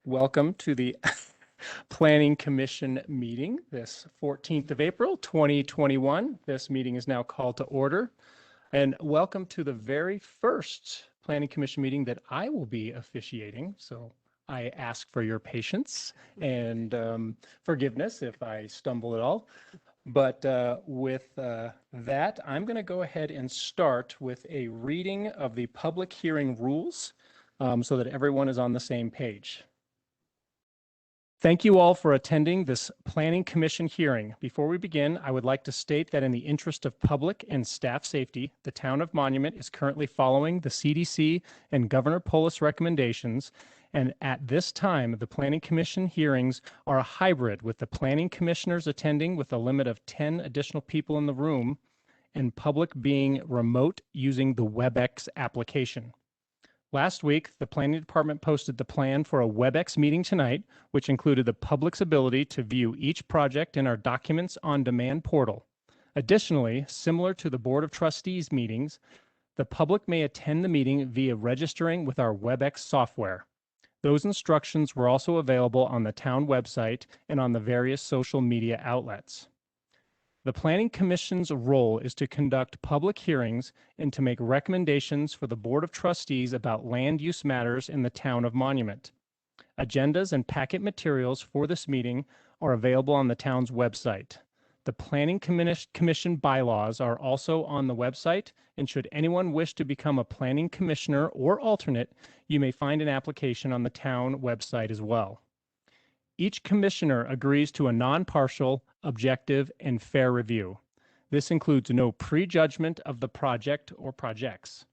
Welcome to the Planning Commission meeting, this 14th of April, 2021. This meeting is now called to order. And welcome to the very first Planning Commission meeting that I will be officiating. So I ask for your patience and forgiveness if I stumble at all. But with that, I'm going to go ahead and start with a reading of the public hearing rules so that everyone is on the same page. Thank you all for attending this Planning Commission hearing. Before we begin, I would like to state that in the interest of public and staff safety, the Town of Monument is currently following the CDC and Governor Polis recommendations, and at this time, the Planning Commission hearings are a hybrid, with the planning commissioners attending with a limit of 10 additional people in the room and public being remote using the WebEx application. Last week, the planning department posted the plan for a WebEx meeting tonight, which included the public's ability to view each project in our Documents on Demand portal. Additionally, similar to the Board of Trustees meetings, the public may attend the meeting via registering with our WebEx software. Those instructions were also available on the town website and on the various social media outlets. The Planning Commission's role is to conduct public hearings and to make recommendations for the Board of Trustees about land use matters in the Town of Monument. Agendas and packet materials for this meeting are available on the town's website. The Planning Commission bylaws are also on the website, and should anyone wish to become a planning commissioner or alternate, you may find an application on the town website as well. Each commissioner agrees to a non-partial, objective, and fair review. This includes no prejudgment of the project or projects.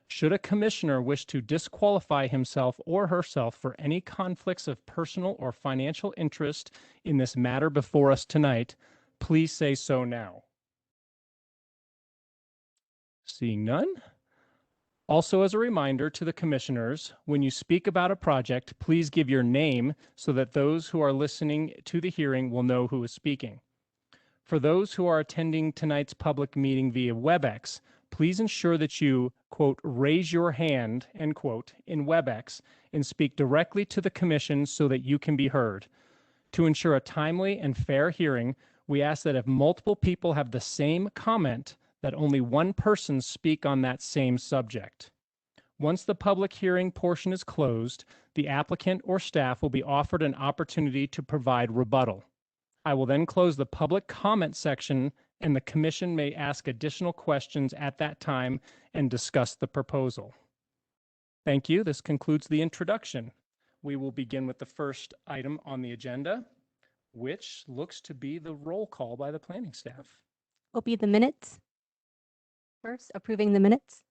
Should a commissioner wish to disqualify himself or herself for any conflicts of personal or financial interest in this matter before us tonight, please say so now. Seeing none. Also, as a reminder to the commissioners, when you speak about a project, please give your name so that those who are listening to the hearing will know who is speaking. For those who are attending tonight's public meeting via WebEx, please ensure that you, quote, raise your hand, end quote, in WebEx and speak directly to the commission so that you can be heard. To ensure a timely and fair hearing, we ask that if multiple people have the same comment, that only one person speak on that same subject. Once the public hearing portion is closed, the applicant or staff will be offered an opportunity to provide rebuttal. I will then close the public comment section, and the commission may ask additional questions at that time and discuss the proposal. Thank you. This concludes the introduction. We will begin with the first item on the agenda, which looks to be the roll call by the planning staff. Will be the minutes. First, approving the minutes.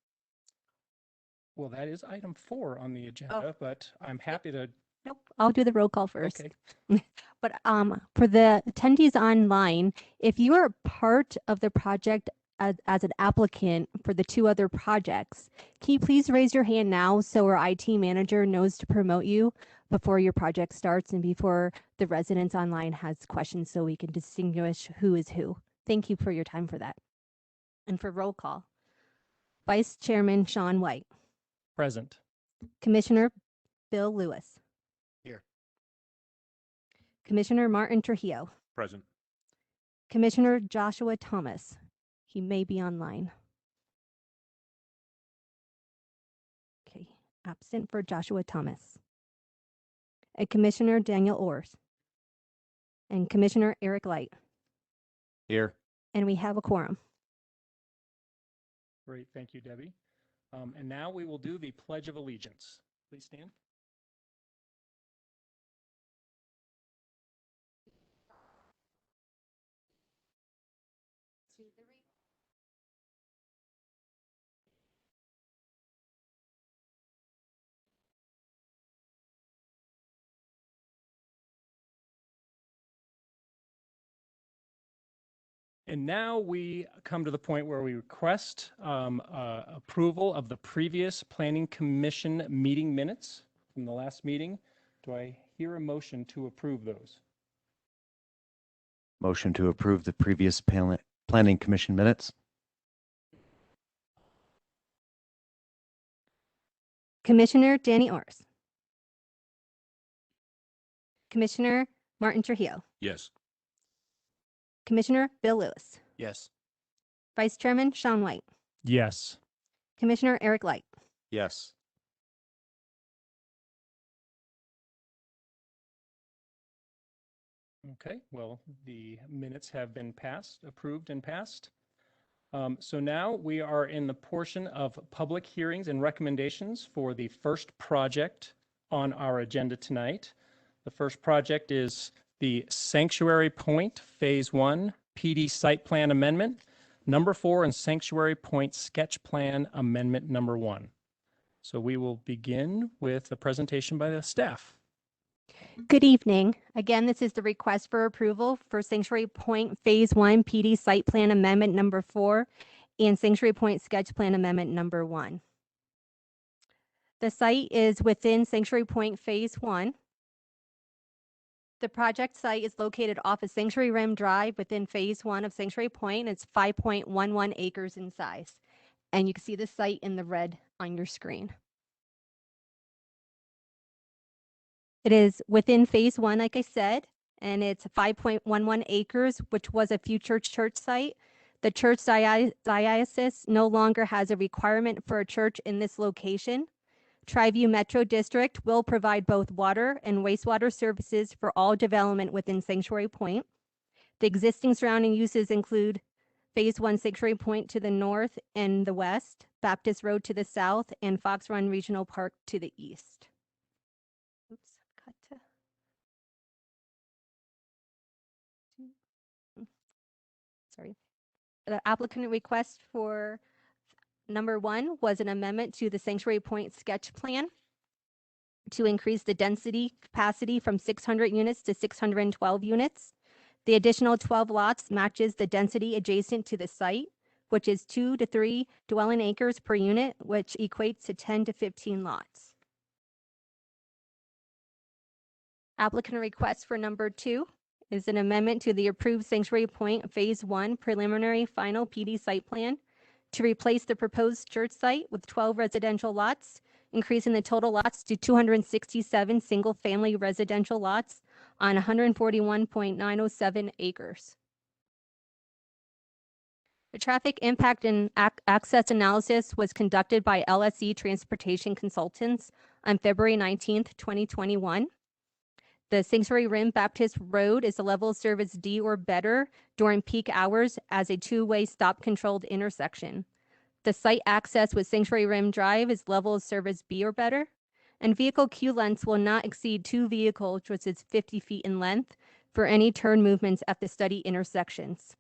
Well, that is item 4 on the agenda, but I'm happy to. Nope, I'll do the roll call first. Okay. But for the attendees online, if you are part of the project as an applicant for the 2 other projects, can you please raise your hand now so our IT manager knows to promote you before your project starts and before the residents online has questions so we can distinguish who is who. Thank you for your time for that. And for roll call, Vice Chairman Sean White. Present. Commissioner Bill Lewis. Here. Commissioner Martin Trujillo. Present. Commissioner Joshua Thomas. He may be online. Okay, absent for Joshua Thomas. And Commissioner Daniel Orrs. And Commissioner Eric Light. Here. And we have a quorum. Great, thank you, Debbie. And now we will do the Pledge of Allegiance. Please stand. And now we come to the point where we request approval of the previous Planning Commission meeting minutes from the last meeting. Do I hear a motion to approve those? Motion to approve the previous Planning Commission minutes. Commissioner Danny Orrs. Commissioner Martin Trujillo, Yes. Commissioner Bill Lewis, Yes. Vice Chairman Sean White, Yes. Commissioner Eric Light. Yes. Okay, well, the minutes have been approved and passed. So now we are in the portion of public hearings and recommendations for the first project on our agenda tonight. The first project is the Sanctuary Point Phase 1 PD Site Plan Amendment number 4 and Sanctuary Point Sketch Plan Amendment number 1. So we will begin with a presentation by the staff. Good evening. Again, this is the request for approval for Sanctuary Point Phase 1 PD Site Plan Amendment number 4 and Sanctuary Point Sketch Plan Amendment number 1. The site is within Sanctuary Point Phase 1. The project site is located off of Sanctuary Rim Drive within Phase 1 of Sanctuary Point. It's 5.11 acres in size. And you can see the site in the red on your screen. It is within Phase 1, like I said, and it's 5.11 acres, which was a future church site. The church diocese no longer has a requirement for a church in this location. Tri-View Metro District will provide both water and wastewater services for all development within Sanctuary Point. The existing surrounding uses include Phase 1 Sanctuary Point to the north and the west, Baptist Road to the south, and Fox Run Regional Park to the east. Oops, cut to. Sorry. The applicant request for number 1 was an amendment to the Sanctuary Point sketch plan to increase the density capacity from 600 units to 612 units. The additional 12 lots matches the density adjacent to the site, which is 2 to 3 dwelling acres per unit, which equates to 10 to 15 lots. Applicant request for number 2 is an amendment to the approved Sanctuary Point Phase 1 preliminary final PD site plan to replace the proposed church site with 12 residential lots, increasing the total lots to 267 single-family residential lots on 141.907 acres. The traffic impact and access analysis was conducted by LSE Transportation Consultants on February 19th, 2021. The Sanctuary Rim Baptist Road is a level of service D or better during peak hours as a two-way stop-controlled intersection. The site access with Sanctuary Rim Drive is level of service B or better, and vehicle queue lengths will not exceed 2 vehicles, which is 50 feet in length, for any turn movements at the study intersections.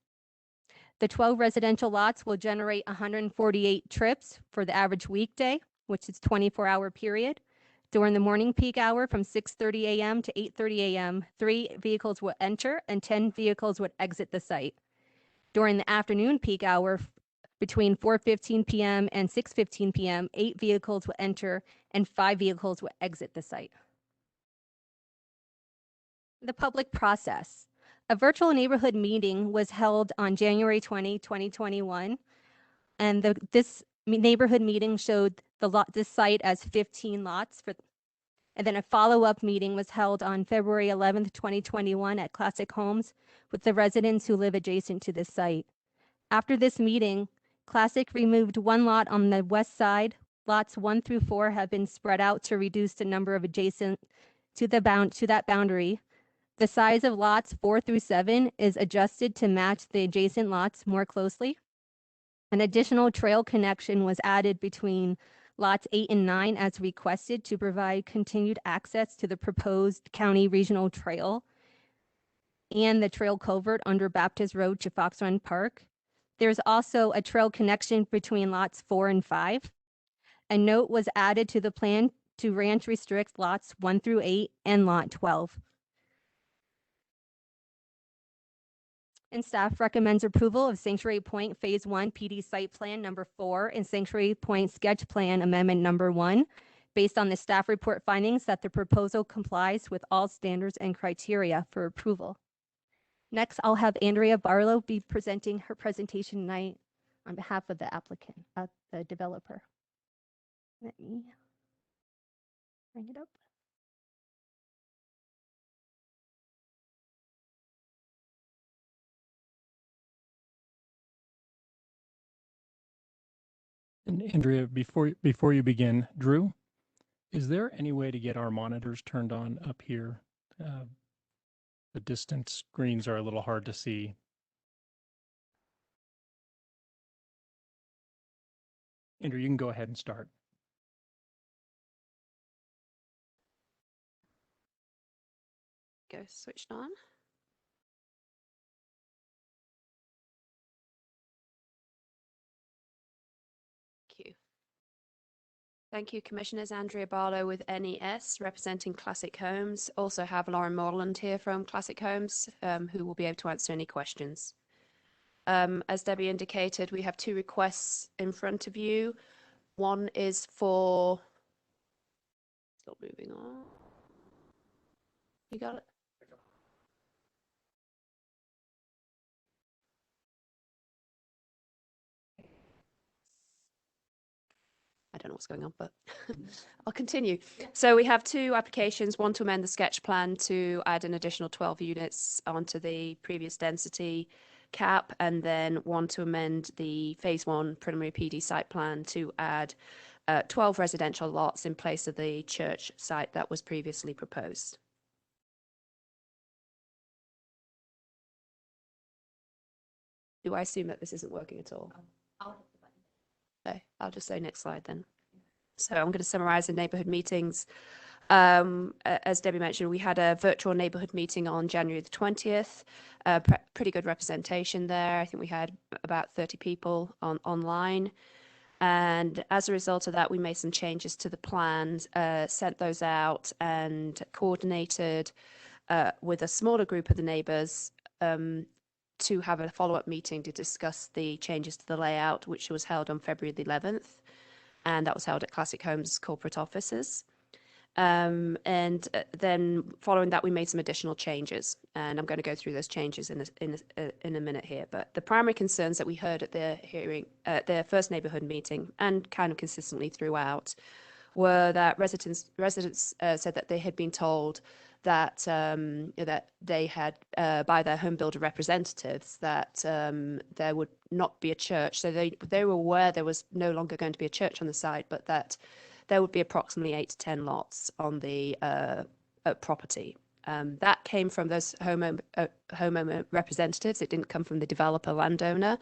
The 12 residential lots will generate 148 trips for the average weekday, which is 24-hour period. During the morning peak hour from 6:30 a.m. to 8:30 a.m., 3 vehicles will enter and 10 vehicles would exit the site. During the afternoon peak hour between 4:15 p.m. and 6:15 p.m., 8 vehicles will enter and 5 vehicles will exit the site. The public process. A virtual neighborhood meeting was held on January 20, 2021, and this neighborhood meeting showed this site as 15 lots, and then a follow-up meeting was held on February 11th, 2021 at Classic Homes with the residents who live adjacent to this site. After this meeting, Classic removed 1 lot on the west side. Lots 1 through 4 have been spread out to reduce the number of adjacent to that boundary. The size of lots 4 through 7 is adjusted to match the adjacent lots more closely. An additional trail connection was added between lots 8 and 9 as requested to provide continued access to the proposed county regional trail and the trail culvert under Baptist Road to Fox Run Park. There's also a trail connection between lots 4 and 5. A note was added to the plan to ranch restrict lots 1 through 8 and lot 12. And staff recommends approval of Sanctuary Point Phase 1 PD Site Plan number 4 and Sanctuary Point Sketch Plan Amendment number 1, based on the staff report findings that the proposal complies with all standards and criteria for approval. Next, I'll have Andrea Barlow be presenting her presentation tonight on behalf of the applicant, the developer. Let me bring it up. And Andrea, before you begin, Drew, is there any way to get our monitors turned on up here? Uh, the distant screens are a little hard to see. Andrew, you can go ahead and start. Go switched on. Thank you. Thank you, Commissioners. Andrea Barlow with NES, representing Classic Homes. Also have Lauren Morland here from Classic Homes, who will be able to answer any questions. As Debbie indicated, we have two requests in front of you. One is for... Still moving on. You got it? I don't know what's going on, but I'll continue. So we have two applications, one to amend the sketch plan to add an additional 12 units onto the previous density cap, and then one to amend the phase one preliminary PD site plan to add 12 residential lots in place of the church site that was previously proposed. Do I assume that this isn't working at all? Okay, I'll just say next slide then. So I'm going to summarize the neighborhood meetings. As Debbie mentioned, we had a virtual neighborhood meeting on January the 20th. Pretty good representation there. I think we had about 30 people online. And as a result of that, we made some changes to the plans, sent those out and coordinated with a smaller group of the neighbors to have a follow-up meeting to discuss the changes to the layout, which was held on February the 11th. And that was held at Classic Homes corporate offices. And then following that, we made some additional changes, and I'm going to go through those changes in a minute here. But the primary concerns that we heard at the hearing, at the first neighborhood meeting, and kind of consistently throughout, were that residents said that they had been told that that they had by their home builder representatives that there would not be a church. So they were aware there was no longer going to be a church on the site, but that there would be approximately 8 to 10 lots on the property. That came from those homeowner representatives. It didn't come from the developer landowner.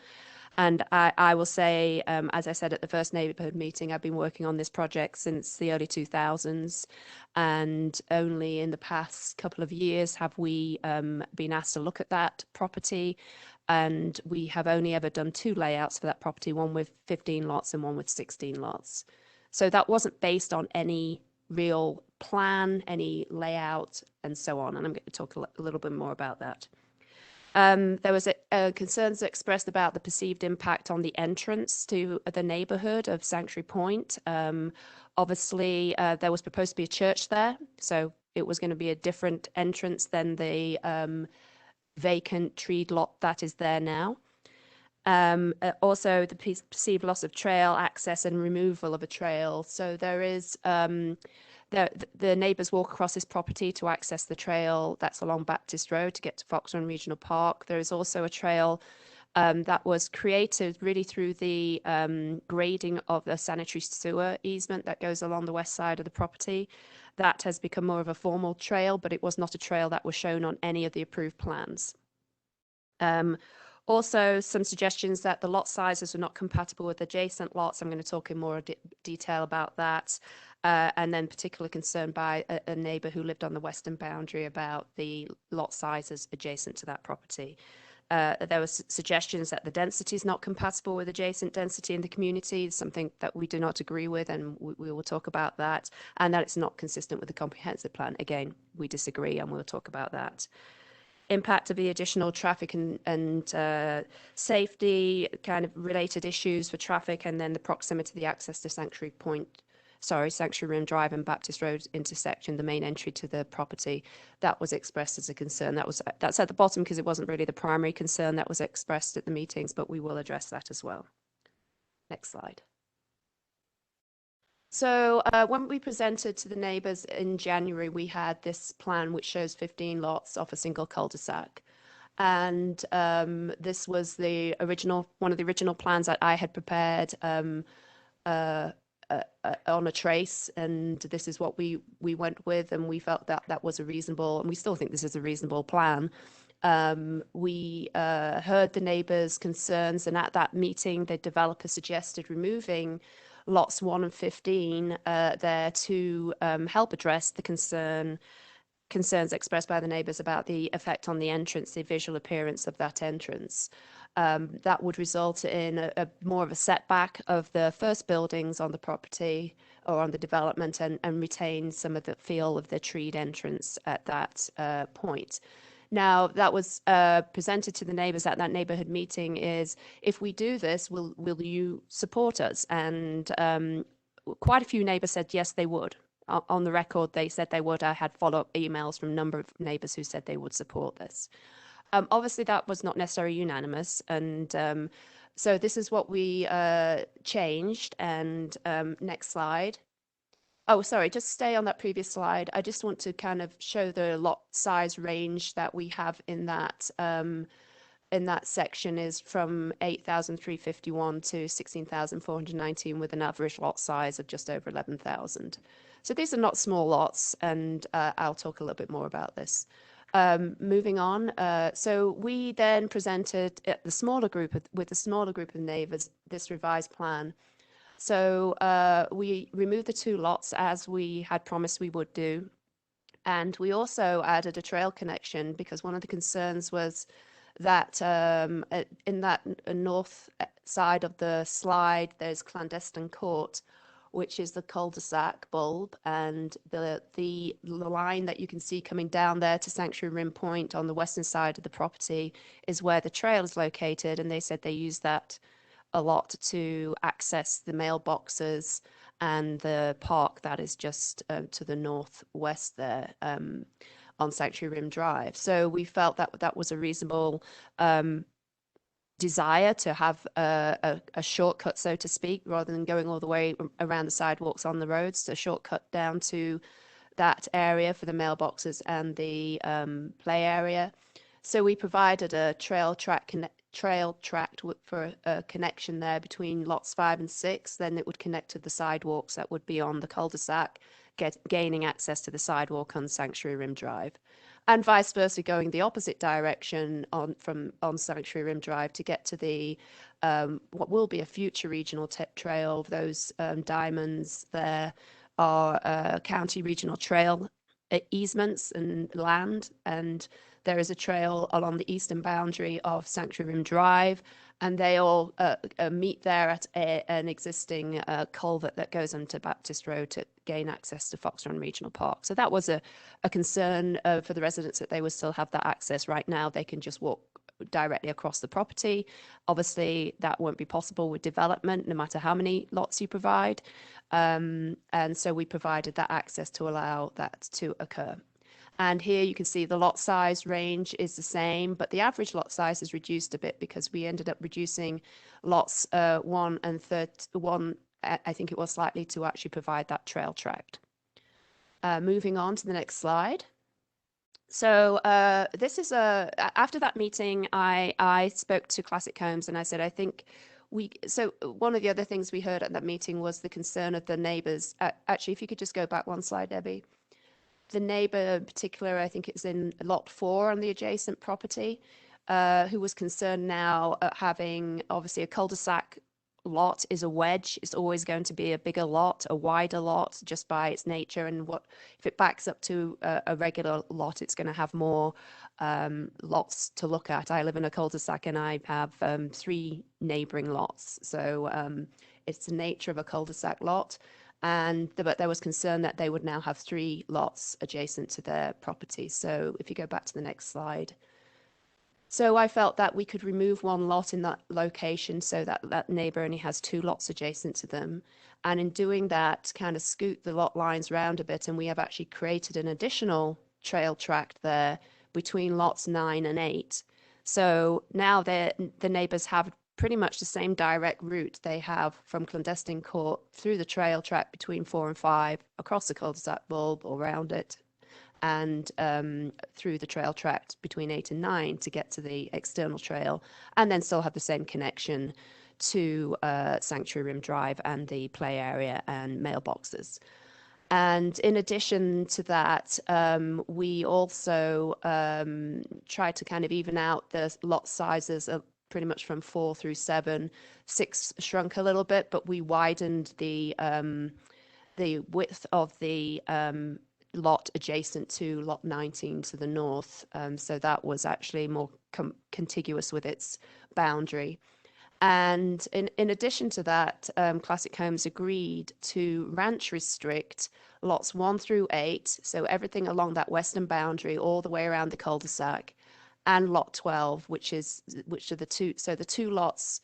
And I will say, as I said at the first neighborhood meeting, I've been working on this project since the early 2000s. And only in the past couple of years have we been asked to look at that property. And we have only ever done two layouts for that property, one with 15 lots and one with 16 lots. So that wasn't based on any real plan, any layout, and so on. And I'm going to talk a little bit more about that. There was concerns expressed about the perceived impact on the entrance to the neighborhood of Sanctuary Point. Obviously, there was proposed to be a church there, so it was going to be a different entrance than the vacant treed lot that is there now. Also, the perceived loss of trail access and removal of a trail. So there is the neighbours walk across this property to access the trail that's along Baptist Road to get to Fox Run Regional Park. There is also a trail that was created really through the grading of the sanitary sewer easement that goes along the west side of the property. That has become more of a formal trail, but it was not a trail that was shown on any of the approved plans. Also, some suggestions that the lot sizes were not compatible with adjacent lots. I'm going to talk in more detail about that. And then particular concern by a neighbour who lived on the western boundary about the lot sizes adjacent to that property. There were suggestions that the density is not compatible with adjacent density in the community, something that we do not agree with, and we will talk about that, and that it's not consistent with the comprehensive plan. Again, we disagree, and we'll talk about that. Impact of the additional traffic and safety kind of related issues for traffic, and then the proximity to the access to Sanctuary Room Drive and Baptist Road intersection, the main entry to the property. That was expressed as a concern. That's at the bottom because it wasn't really the primary concern that was expressed at the meetings, but we will address that as well. Next slide. So when we presented to the neighbours in January, we had this plan which shows 15 lots off a single cul-de-sac. And this was one of the original plans that I had prepared on a trace, and this is what we went with, and we felt that that was a reasonable, and we still think this is a reasonable plan. We heard the neighbors' concerns, and at that meeting, the developer suggested removing lots 1 and 15 there to help address the concerns expressed by the neighbors about the effect on the entrance, the visual appearance of that entrance. That would result in a more of a setback of the first buildings on the property or on the development, and retain some of the feel of the treed entrance at that point. Now, that was presented to the neighbors at that neighborhood meeting is, if we do this, will you support us? And quite a few neighbors said yes, they would. On the record, they said they would. I had follow-up emails from a number of neighbors who said they would support this. Obviously, that was not necessarily unanimous. And so this is what we changed. And next slide. Oh, sorry, just stay on that previous slide. I just want to kind of show the lot size range that we have in that section is from 8,351 to 16,419 with an average lot size of just over 11,000. So these are not small lots, and I'll talk a little bit more about this. Moving on, so we then presented with the smaller group of neighbors this revised plan. So we removed the 2 lots as we had promised we would do. And we also added a trail connection because one of the concerns was that in that north side of the slide, there's clandestine court, which is the cul-de-sac bulb, and the line that you can see coming down there to Sanctuary Rim Point on the western side of the property is where the trail is located. And they said they use that a lot to access the mailboxes and the park that is just to the northwest there on Sanctuary Rim Drive. So we felt that that was a reasonable desire to have a shortcut, so to speak, rather than going all the way around the sidewalks on the roads. So a shortcut down to that area for the mailboxes and the play area. So we provided a trail track for a connection there between lots 5 and 6. Then it would connect to the sidewalks that would be on the cul-de-sac, gaining access to the sidewalk on Sanctuary Rim Drive, and vice versa, going the opposite direction on Sanctuary Rim Drive to get to the what will be a future regional trail. Those diamonds there are county regional trail easements and land, and there is a trail along the eastern boundary of Sanctuary Rim Drive, and they all meet there at an existing culvert that goes onto Baptist Road to gain access to Fox Run Regional Park. So that was a concern for the residents, that they would still have that access. Right now, they can just walk directly across the property. Obviously, that won't be possible with development, no matter how many lots you provide. And so we provided that access to allow that to occur. And here you can see the lot size range is the same, but the average lot size is reduced a bit because we ended up reducing lots 1 and 1, I think it was slightly, to actually provide that trail tract. Moving on to the next slide. So this is after that meeting, I spoke to Classic Homes and I said, I think so one of the other things we heard at that meeting was the concern of the neighbors. Actually, if you could just go back one slide, Debbie. The neighbor in particular, I think it's in lot 4 on the adjacent property, who was concerned now at having, obviously, a cul-de-sac lot is a wedge. It's always going to be a bigger lot, a wider lot, just by its nature. And what if it backs up to a regular lot, it's going to have more lots to look at. I live in a cul-de-sac and I have 3 neighboring lots. So it's the nature of a cul-de-sac lot. But there was concern that they would now have 3 lots adjacent to their property. So if you go back to the next slide. So I felt that we could remove 1 lot in that location so that that neighbor only has 2 lots adjacent to them. And in doing that, kind of scoot the lot lines around a bit. And we have actually created an additional trail tract there between lots 9 and 8. So now the neighbors have pretty much the same direct route they have from Clandestine Court through the trail track between 4 and 5, across the cul-de-sac bulb or around it, and through the trail tract between 8 and 9 to get to the external trail, and then still have the same connection to Sanctuary Room Drive and the play area and mailboxes. And in addition to that, we also tried to kind of even out the lot sizes of pretty much from 4 through 7. 6 shrunk a little bit, but we widened the width of the lot adjacent to lot 19 to the north. So that was actually more contiguous with its boundary. And in addition to that, Classic Homes agreed to ranch restrict lots 1 through 8, so everything along that western boundary all the way around the cul-de-sac, and lot 12, which are the two lots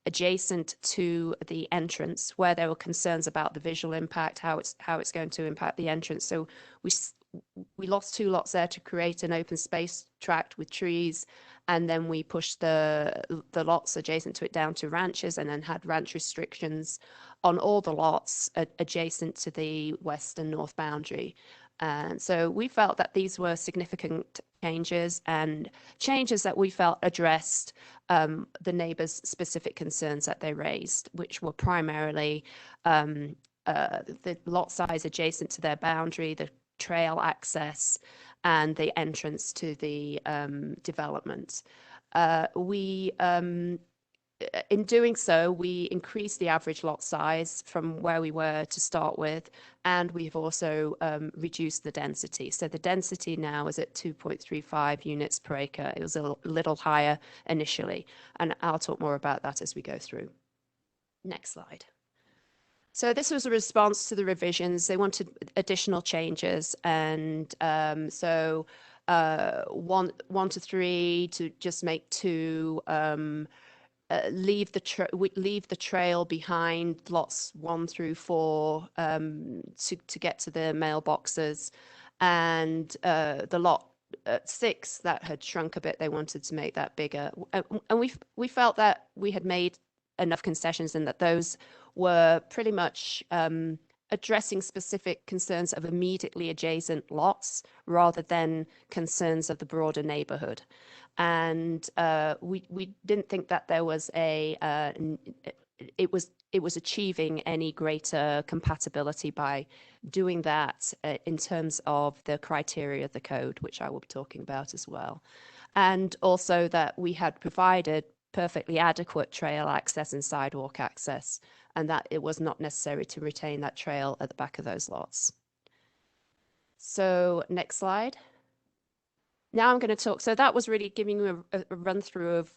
adjacent to the entrance where there were concerns about the visual impact, how it's going to impact the entrance. So we lost 2 lots there to create an open space tract with trees, and then we pushed the lots adjacent to it down to ranches, and then had ranch restrictions on all the lots adjacent to the west and north boundary. And so we felt that these were significant changes, and changes that we felt addressed the neighbors' specific concerns that they raised, which were primarily the lot size adjacent to their boundary, the trail access, and the entrance to the development. In doing so, we increased the average lot size from where we were to start with, and we've also reduced the density. So the density now is at 2.35 units per acre. It was a little higher initially, and I'll talk more about that as we go through. Next slide. So this was a response to the revisions. They wanted additional changes, and so 1 to 3 to just make 2. Leave the trail behind lots 1 through 4 to get to the mailboxes, and the lot 6 that had shrunk a bit, they wanted to make that bigger, and we felt that we had made enough concessions and that those were pretty much addressing specific concerns of immediately adjacent lots rather than concerns of the broader neighborhood. And we didn't think that there was it was achieving any greater compatibility by doing that in terms of the criteria of the code, which I will be talking about as well. And also that we had provided perfectly adequate trail access and sidewalk access, and that it was not necessary to retain that trail at the back of those lots. So next slide. Now I'm going to talk, so that was really giving you a run through of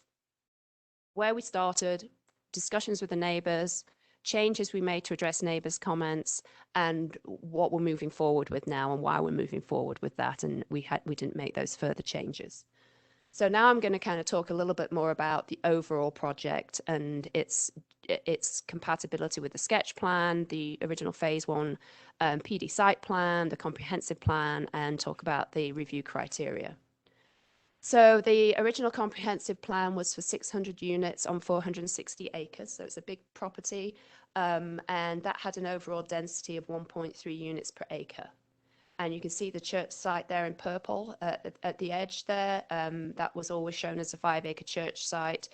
where we started, discussions with the neighbors, changes we made to address neighbors' comments, and what we're moving forward with now and why we're moving forward with that. And we didn't make those further changes. So now I'm going to kind of talk a little bit more about the overall project and its compatibility with the sketch plan, the original phase 1 PD site plan, the comprehensive plan, and talk about the review criteria. So the original comprehensive plan was for 600 units on 460 acres. So it's a big property, and that had an overall density of 1.3 units per acre. And you can see the church site there in purple at the edge there. That was always shown as a 5-acre church site.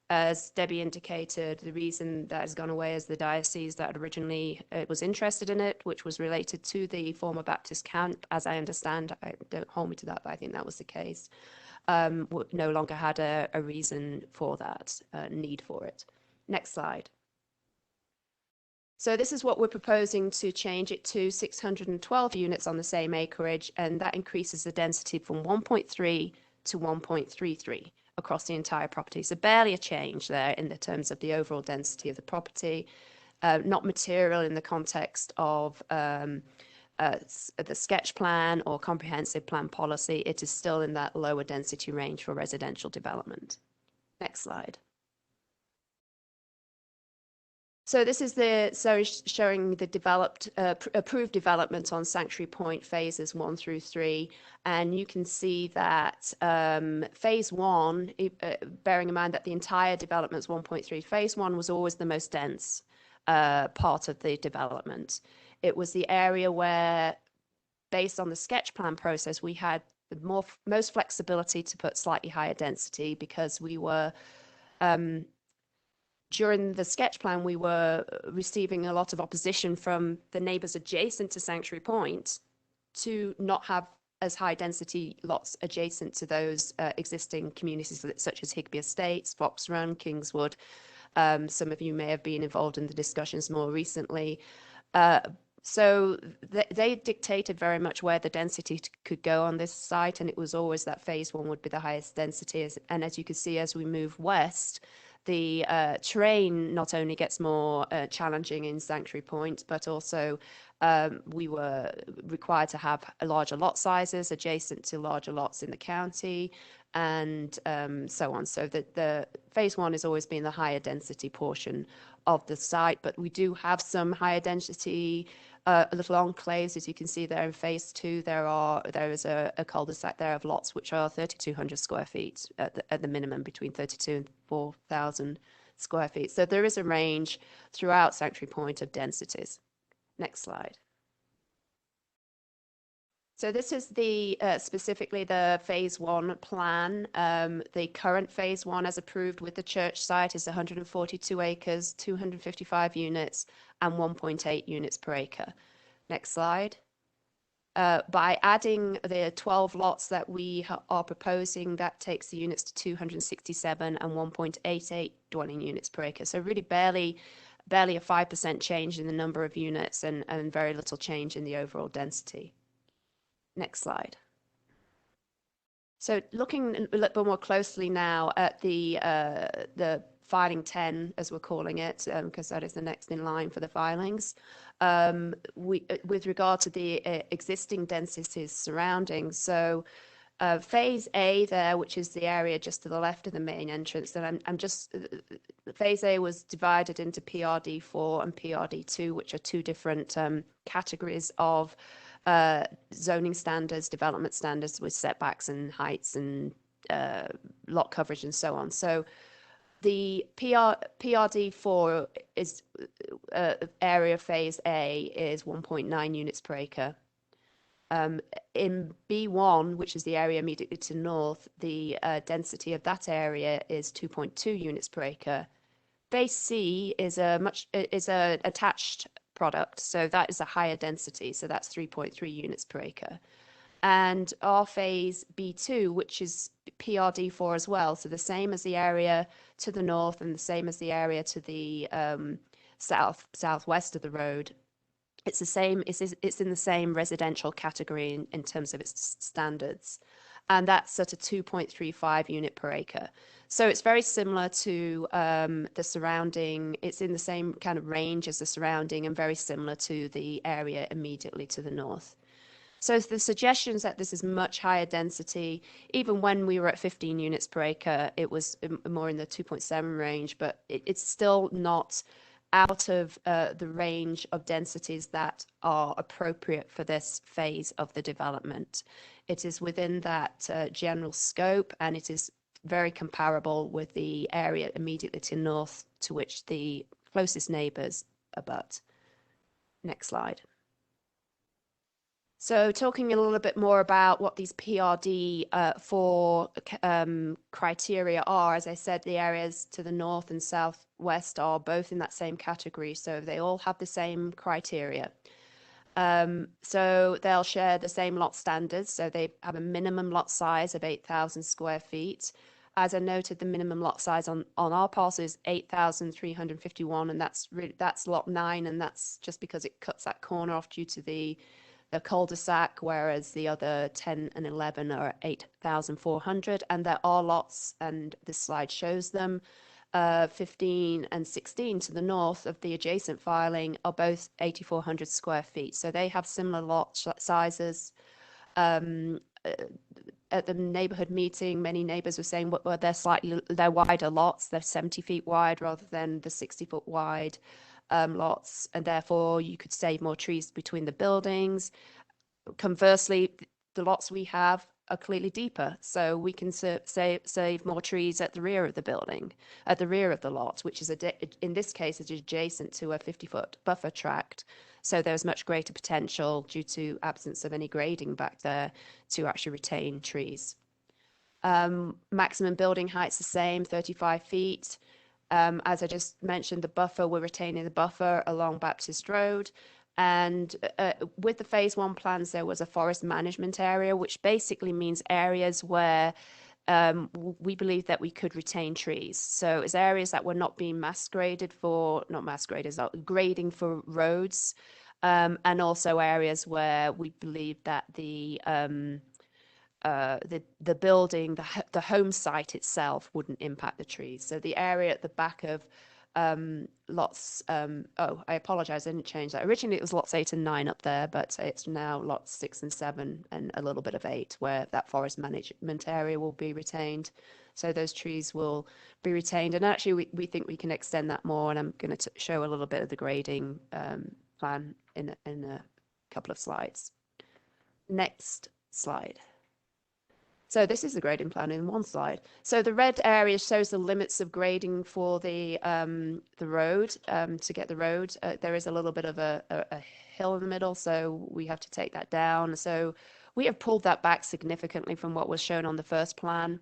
As Debbie indicated, the reason that has gone away is the diocese that originally was interested in it, which was related to the former Baptist camp, as I understand. Don't hold me to that, but I think that was the case. No longer had a reason for that, need for it. Next slide. So this is what we're proposing to change it to 612 units on the same acreage, and that increases the density from 1.3 to 1.33 across the entire property. So barely a change there in the terms of the overall density of the property, not material in the context of the sketch plan or comprehensive plan policy. It is still in that lower density range for residential development. Next slide. So this is showing the approved development on Sanctuary Point phases 1 through 3, and you can see that phase 1, bearing in mind that the entire development is 1.3, phase 1 was always the most dense part of the development. It was the area where, based on the sketch plan process, we had the most flexibility to put slightly higher density because we were During the sketch plan, we were receiving a lot of opposition from the neighbors adjacent to Sanctuary Point to not have as high density lots adjacent to those existing communities such as Higby Estates, Fox Run, Kingswood. Some of you may have been involved in the discussions more recently. So they dictated very much where the density could go on this site, and it was always that phase one would be the highest density. And as you can see, as we move west, the terrain not only gets more challenging in Sanctuary Point, but also we were required to have larger lot sizes adjacent to larger lots in the county, and so on. So the phase one has always been the higher density portion of the site, but we do have some higher density little enclaves. As you can see there in phase two, there is a cul-de-sac there of lots which are 3,200 square feet at the minimum, between 32 and 4,000 square feet. So there is a range throughout Sanctuary Point of densities. Next slide. So this is the specifically the phase one plan. The current phase one as approved with the church site is 142 acres, 255 units, and 1.8 units per acre. Next slide. By adding the 12 lots that we are proposing, that takes the units to 267 and 1.88 dwelling units per acre. So really barely a 5% change in the number of units and very little change in the overall density. Next slide. So looking a little bit more closely now at the filing 10, as we're calling it, because that is the next in line for the filings. With regard to the existing densities surrounding, so phase A there, which is the area just to the left of the main entrance, and phase A was divided into PRD4 and PRD2, which are two different categories of zoning standards, development standards with setbacks and heights and lot coverage and so on. So the PRD4 is area phase A is 1.9 units per acre. In B1, which is the area immediately to north, the density of that area is 2.2 units per acre. Phase C is a attached product, so that is a higher density, so that's 3.3 units per acre. And our phase B2, which is PRD4 as well, so the same as the area to the north and the same as the area to the southwest of the road. It's the same. It's in the same residential category in terms of its standards, and that's at a 2.35 unit per acre. So it's very similar to the surrounding. It's in the same kind of range as the surrounding, and very similar to the area immediately to the north. So the suggestions that this is much higher density, even when we were at 15 units per acre, it was more in the 2.7 range, but it's still not out of the range of densities that are appropriate for this phase of the development. It is within that general scope, and it is very comparable with the area immediately to north, to which the closest neighbours abut. Next slide. So talking a little bit more about what these PRD for criteria are, as I said, the areas to the north and southwest are both in that same category, so they all have the same criteria. So they'll share the same lot standards, so they have a minimum lot size of 8,000 square feet. As I noted, the minimum lot size on our parcel is 8,351, and that's lot 9, and that's just because it cuts that corner off due to the cul-de-sac, whereas the other 10 and 11 are 8,400. And there are lots, and this slide shows them, 15 and 16 to the north of the adjacent filing are both 8,400 square feet. So they have similar lot sizes. At the neighborhood meeting, many neighbors were saying, well, they're wider lots. They're 70 feet wide rather than the 60-foot wide lots, and therefore you could save more trees between the buildings. Conversely, the lots we have are clearly deeper, so we can save more trees at the rear of the building, at the rear of the lot, which is in this case is adjacent to a 50-foot buffer tract. So there's much greater potential due to absence of any grading back there to actually retain trees. Maximum building height's the same, 35 feet. As I just mentioned, the buffer, we're retaining the buffer along Baptist Road. And with the phase 1 plans, there was a forest management area, which basically means areas where we believe that we could retain trees. So it's areas that were not being grading for roads, and also areas where we believe that the building, the home site itself wouldn't impact the trees. So the area at the back of lots, oh, I apologize, I didn't change that. Originally it was lots 8 and 9 up there, but it's now lots 6 and 7 and a little bit of 8 where that forest management area will be retained. So those trees will be retained. And actually we think we can extend that more, and I'm going to show a little bit of the grading plan in a couple of slides. Next slide. So this is the grading plan in one slide. So the red area shows the limits of grading for the road. To get the road, there is a little bit of a hill in the middle, so we have to take that down. So we have pulled that back significantly from what was shown on the first plan.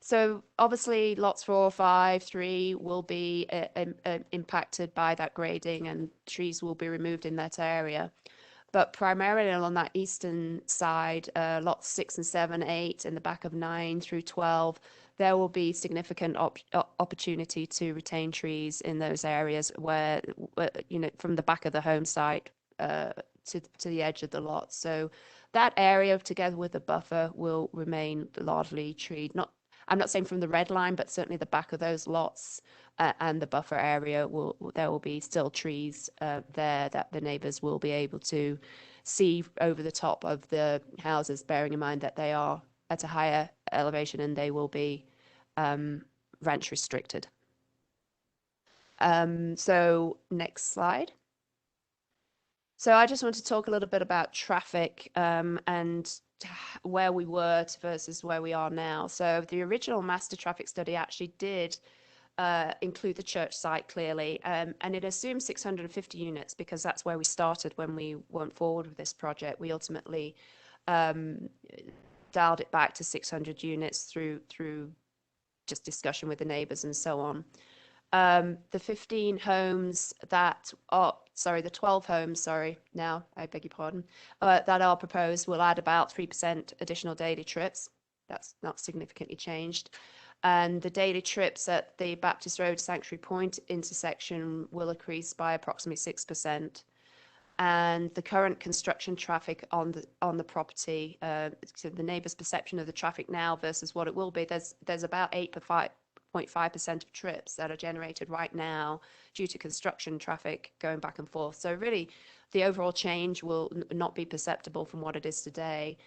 So obviously lots 4, 5, 3 will be impacted by that grading, and trees will be removed in that area. But primarily on that eastern side, lots 6 and 7, 8, in the back of 9 through 12, there will be significant opportunity to retain trees in those areas where, you know, from the back of the home site to the edge of the lot. So that area, together with the buffer, will remain largely treed. I'm not saying from the red line, but certainly the back of those lots and the buffer area there will be still trees there that the neighbors will be able to see over the top of the houses, bearing in mind that they are at a higher elevation and they will be ranch restricted. So next slide. So I just want to talk a little bit about traffic and where we were versus where we are now. So the original master traffic study actually did include the church site clearly, and it assumed 650 units because that's where we started when we went forward with this project. We ultimately dialed it back to 600 units through just discussion with the neighbors and so on. The 15 homes that are, sorry, the 12 homes, sorry, now I beg your pardon, that are proposed will add about 3% additional daily trips. That's not significantly changed. And the daily trips at the Baptist Road Sanctuary Point intersection will increase by approximately 6%. And the current construction traffic on the property, so the neighbours' perception of the traffic now versus what it will be, there's about 8.5% of trips that are generated right now due to construction traffic going back and forth. So really, the overall change will not be perceptible from what it is today.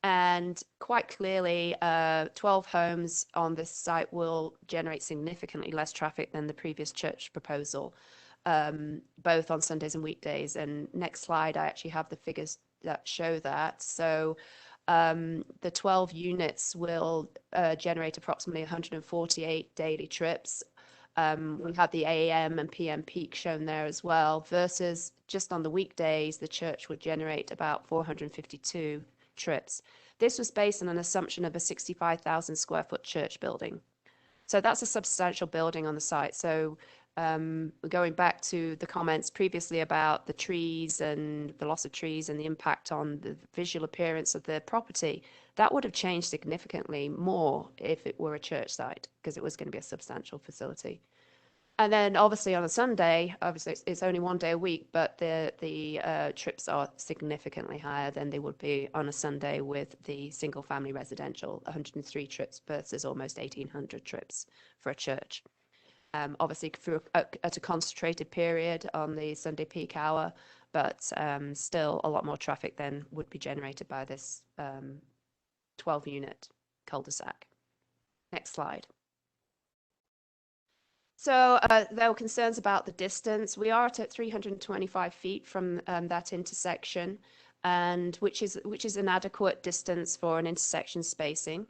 And quite clearly, 12 homes on this site will generate significantly less traffic than the previous church proposal, both on Sundays and weekdays. And next slide, I actually have the figures that show that. So the 12 units will generate approximately 148 daily trips. We have the AM and PM peak shown there as well, versus just on the weekdays, the church would generate about 452 trips. This was based on an assumption of a 65,000 square foot church building. So that's a substantial building on the site. So going back to the comments previously about the trees and the loss of trees and the impact on the visual appearance of the property, that would have changed significantly more if it were a church site, because it was going to be a substantial facility. And then obviously on a Sunday, obviously it's only one day a week, but the trips are significantly higher than they would be on a Sunday with the single family residential, 103 trips versus almost 1,800 trips for a church. Obviously at a concentrated period on the Sunday peak hour, but still a lot more traffic than would be generated by this 12-unit cul-de-sac. Next slide. So there were concerns about the distance. We are at 325 feet from that intersection, and which is an adequate distance for an intersection spacing.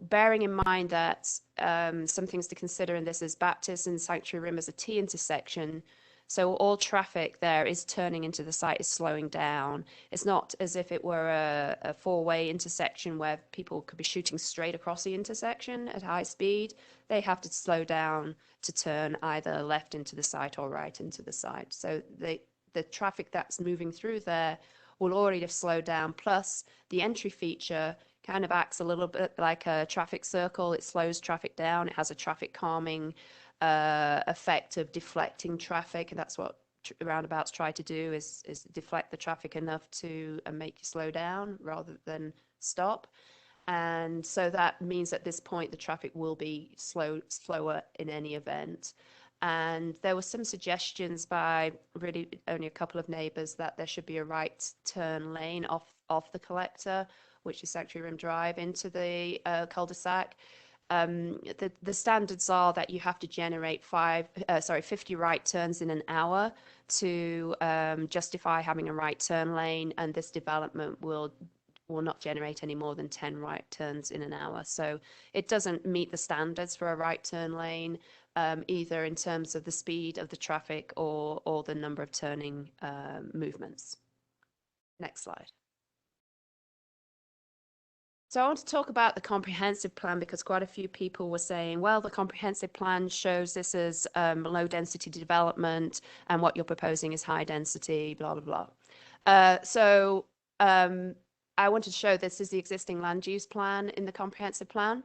Bearing in mind that some things to consider in this is Baptist and Sanctuary Rim as a T intersection. So all traffic there is turning into the site, is slowing down. It's not as if it were a four-way intersection where people could be shooting straight across the intersection at high speed. They have to slow down to turn either left into the site or right into the site. So the traffic that's moving through there will already have slowed down. Plus, the entry feature kind of acts a little bit like a traffic circle. It slows traffic down. It has a traffic calming effect of deflecting traffic, and that's what roundabouts try to do, is deflect the traffic enough to make you slow down rather than stop. And so that means at this point the traffic will be slower in any event. And there were some suggestions by really only a couple of neighbors that there should be a right turn lane off the collector, which is Sanctuary Rim Drive, into the cul-de-sac. The standards are that you have to generate 50 right turns in an hour to justify having a right turn lane, and this development will not generate any more than 10 right turns in an hour. So it doesn't meet the standards for a right turn lane, either in terms of the speed of the traffic or the number of turning movements. Next slide. So I want to talk about the comprehensive plan, because quite a few people were saying, well, the comprehensive plan shows this as low density development and what you're proposing is high density, blah, blah, blah. I want to show this is the existing land use plan in the comprehensive plan.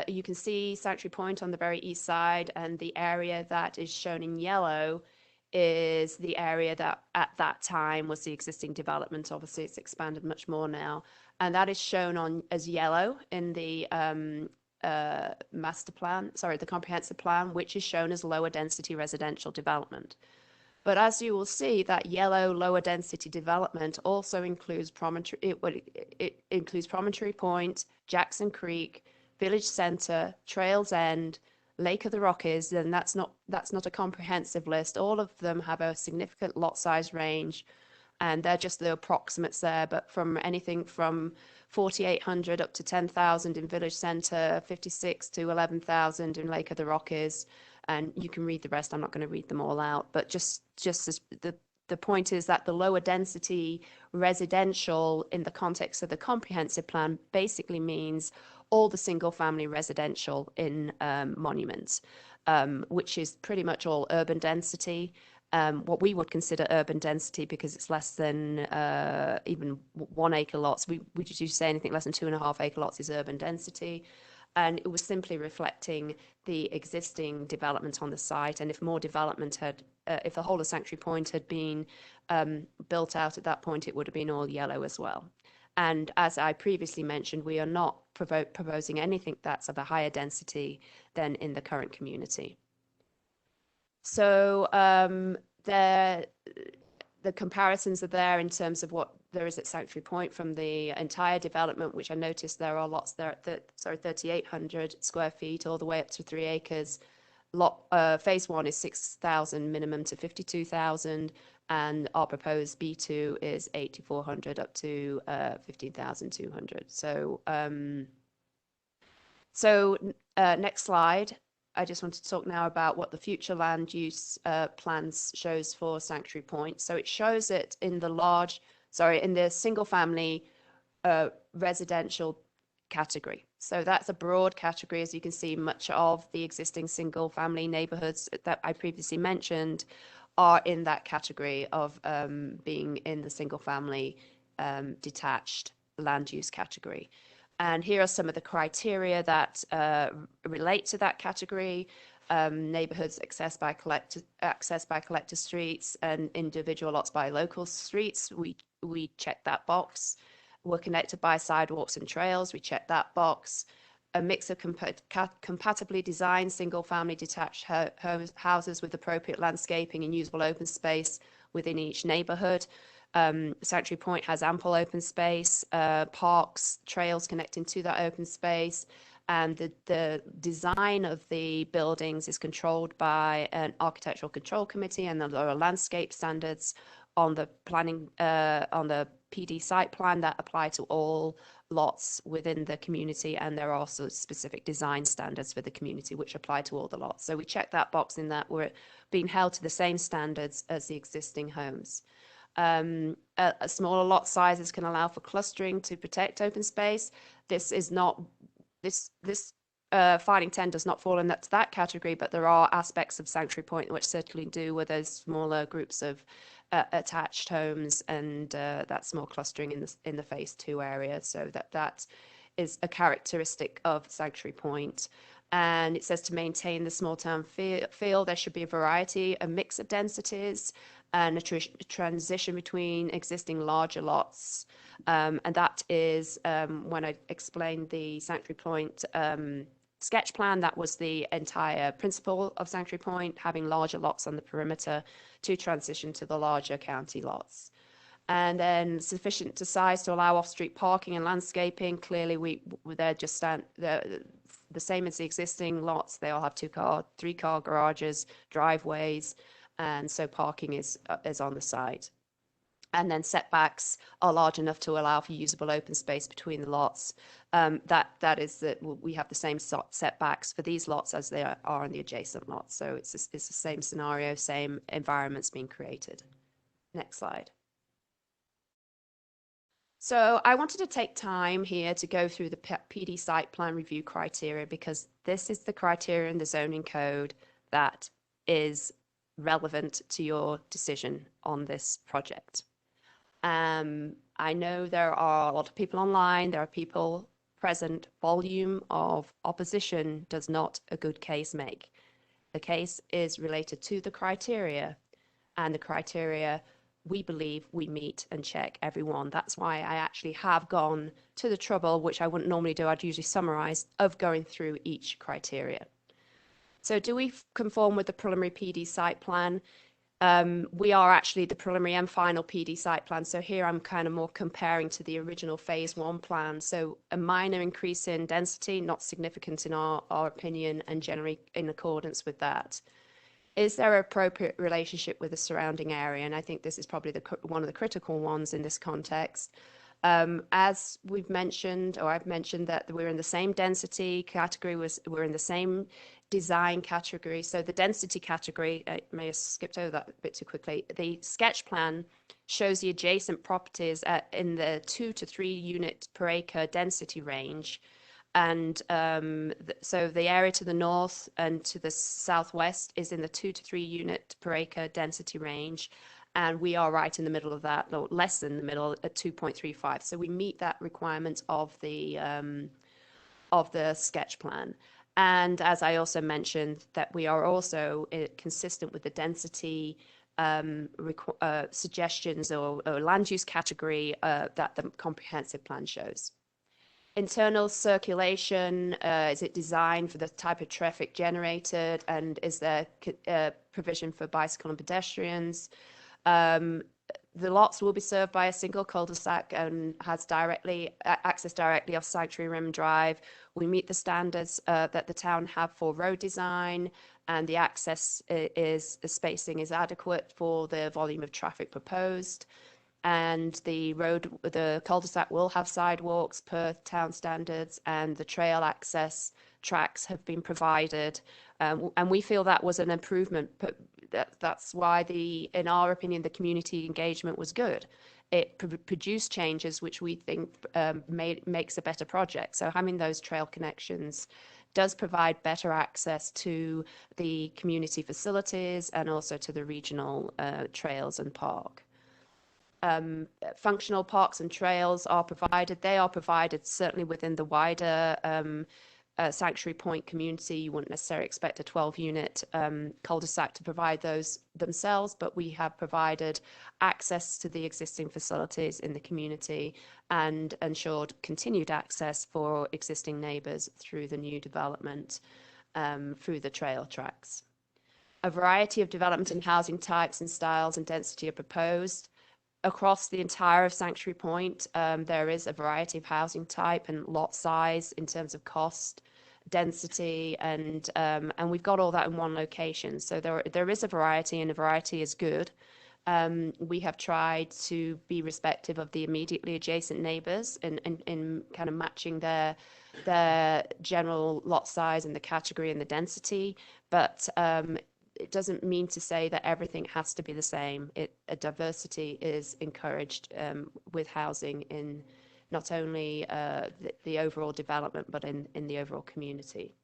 You can see Sanctuary Point on the very east side, and the area that is shown in yellow is the area that at that time was the existing development. Obviously, it's expanded much more now. And that is shown as yellow in the the comprehensive plan, which is shown as lower density residential development. But as you will see, that yellow lower density development also includes it includes Promontory Point, Jackson Creek, Village Center, Trails End, Lake of the Rockies. Then that's not a comprehensive list. All of them have a significant lot size range, and they're just the approximates there. But from anything from 4,800 up to 10,000 in Village Center, 56 to 11,000 in Lake of the Rockies. And you can read the rest. I'm not going to read them all out, but just as the point is that the lower density residential in the context of the comprehensive plan basically means all the single family residential in monuments, which is pretty much all urban density. What we would consider urban density, because it's less than even 1 acre lots. We just used to say anything less than 2.5 acre lots is urban density. And it was simply reflecting the existing development on the site. And if more development if the whole of Sanctuary Point had been built out at that point, it would have been all yellow as well. And as I previously mentioned, we are not proposing anything that's of a higher density than in the current community. So the comparisons are there in terms of what there is at Sanctuary Point from the entire development, which I noticed there are lots there at 3,800 square feet all the way up to 3 acres. Phase 1 is 6,000 minimum to 52,000, and our proposed B2 is 8,400 up to 15,200. So next slide. I just want to talk now about what the future land use plans shows for Sanctuary Point. So it shows it in the single family residential category. So that's a broad category. As you can see, much of the existing single family neighborhoods that I previously mentioned are in that category of being in the single family detached land use category. And here are some of the criteria that relate to that category. Neighborhoods accessed by collector streets, and individual lots by local streets. We check that box. We're connected by sidewalks and trails. We check that box. A mix of compatibly designed single-family detached houses with appropriate landscaping and usable open space within each neighborhood. Sanctuary Point has ample open space, parks, trails connecting to that open space, and the design of the buildings is controlled by an architectural control committee, and there are landscape standards on the planning, on the PD site plan that apply to all lots within the community, and there are also specific design standards for the community which apply to all the lots. So we check that box in that we're being held to the same standards as the existing homes. Smaller lot sizes can allow for clustering to protect open space. This is not this finding 10 does not fall in that category, but there are aspects of Sanctuary Point which certainly do, with those smaller groups of attached homes and that small clustering in the phase 2 area. So that is a characteristic of Sanctuary Point. And it says to maintain the small town feel, there should be a variety, a mix of densities, and a transition between existing larger lots. And that is when I explained the Sanctuary Point sketch plan, that was the entire principle of Sanctuary Point, having larger lots on the perimeter to transition to the larger county lots. And then sufficient to size to allow off-street parking and landscaping. Clearly, they're just the same as the existing lots. They all have 2-car, 3-car garages, driveways, and so parking is on the site. And then setbacks are large enough to allow for usable open space between the lots. That is that we have the same setbacks for these lots as they are on the adjacent lots. So it's the same scenario, same environments being created. Next slide. So I wanted to take time here to go through the PD site plan review criteria, because this is the criteria in the zoning code that is relevant to your decision on this project. I know there are a lot of people online, there are people present. Volume of opposition does not a good case make. The case is related to the criteria, and the criteria we believe we meet and check every one. That's why I actually have gone to the trouble, which I wouldn't normally do, I'd usually summarize, of going through each criteria. So do we conform with the preliminary PD site plan? We are actually the preliminary and final PD site plan. So here I'm kind of more comparing to the original phase 1 plan. So a minor increase in density, not significant in our opinion, and generally in accordance with that. Is there an appropriate relationship with the surrounding area? And I think this is probably one of the critical ones in this context. As we've mentioned, or I've mentioned, that we're in the same density category, we're in the same design category. So the density category, I may have skipped over that a bit too quickly. The sketch plan shows the adjacent properties in the 2 to 3 unit per acre density range. And so the area to the north and to the southwest is in the 2 to 3 unit per acre density range. And we are right in the middle of that, or less than the middle, at 2.35. So we meet that requirement of the sketch plan. And as I also mentioned, that we are also consistent with the density suggestions or land use category that the comprehensive plan shows. Internal circulation, is it designed for the type of traffic generated, and is there provision for bicycle and pedestrians? The lots will be served by a single cul-de-sac and has access directly off Sanctuary Rim Drive. We meet the standards that the town have for road design, and the access the spacing is adequate for the volume of traffic proposed. And the cul-de-sac will have sidewalks per town standards, and the trail access tracks have been provided. And we feel that was an improvement, but that's why in our opinion, the community engagement was good. It produced changes which we think makes a better project. So having those trail connections does provide better access to the community facilities and also to the regional trails and park. Functional parks and trails are provided. They are provided certainly within the wider Sanctuary Point community. You wouldn't necessarily expect a 12-unit cul-de-sac to provide those themselves, but we have provided access to the existing facilities in the community and ensured continued access for existing neighbours through the new development through the trail tracks. A variety of development and housing types and styles and density are proposed. Across the entire of Sanctuary Point, there is a variety of housing type and lot size in terms of cost, density, and we've got all that in one location. So there is a variety, and a variety is good. We have tried to be respectful of the immediately adjacent neighbors in kind of matching their general lot size and the category and the density, but it doesn't mean to say that everything has to be the same. A diversity is encouraged with housing in not only the overall development, but in the overall community.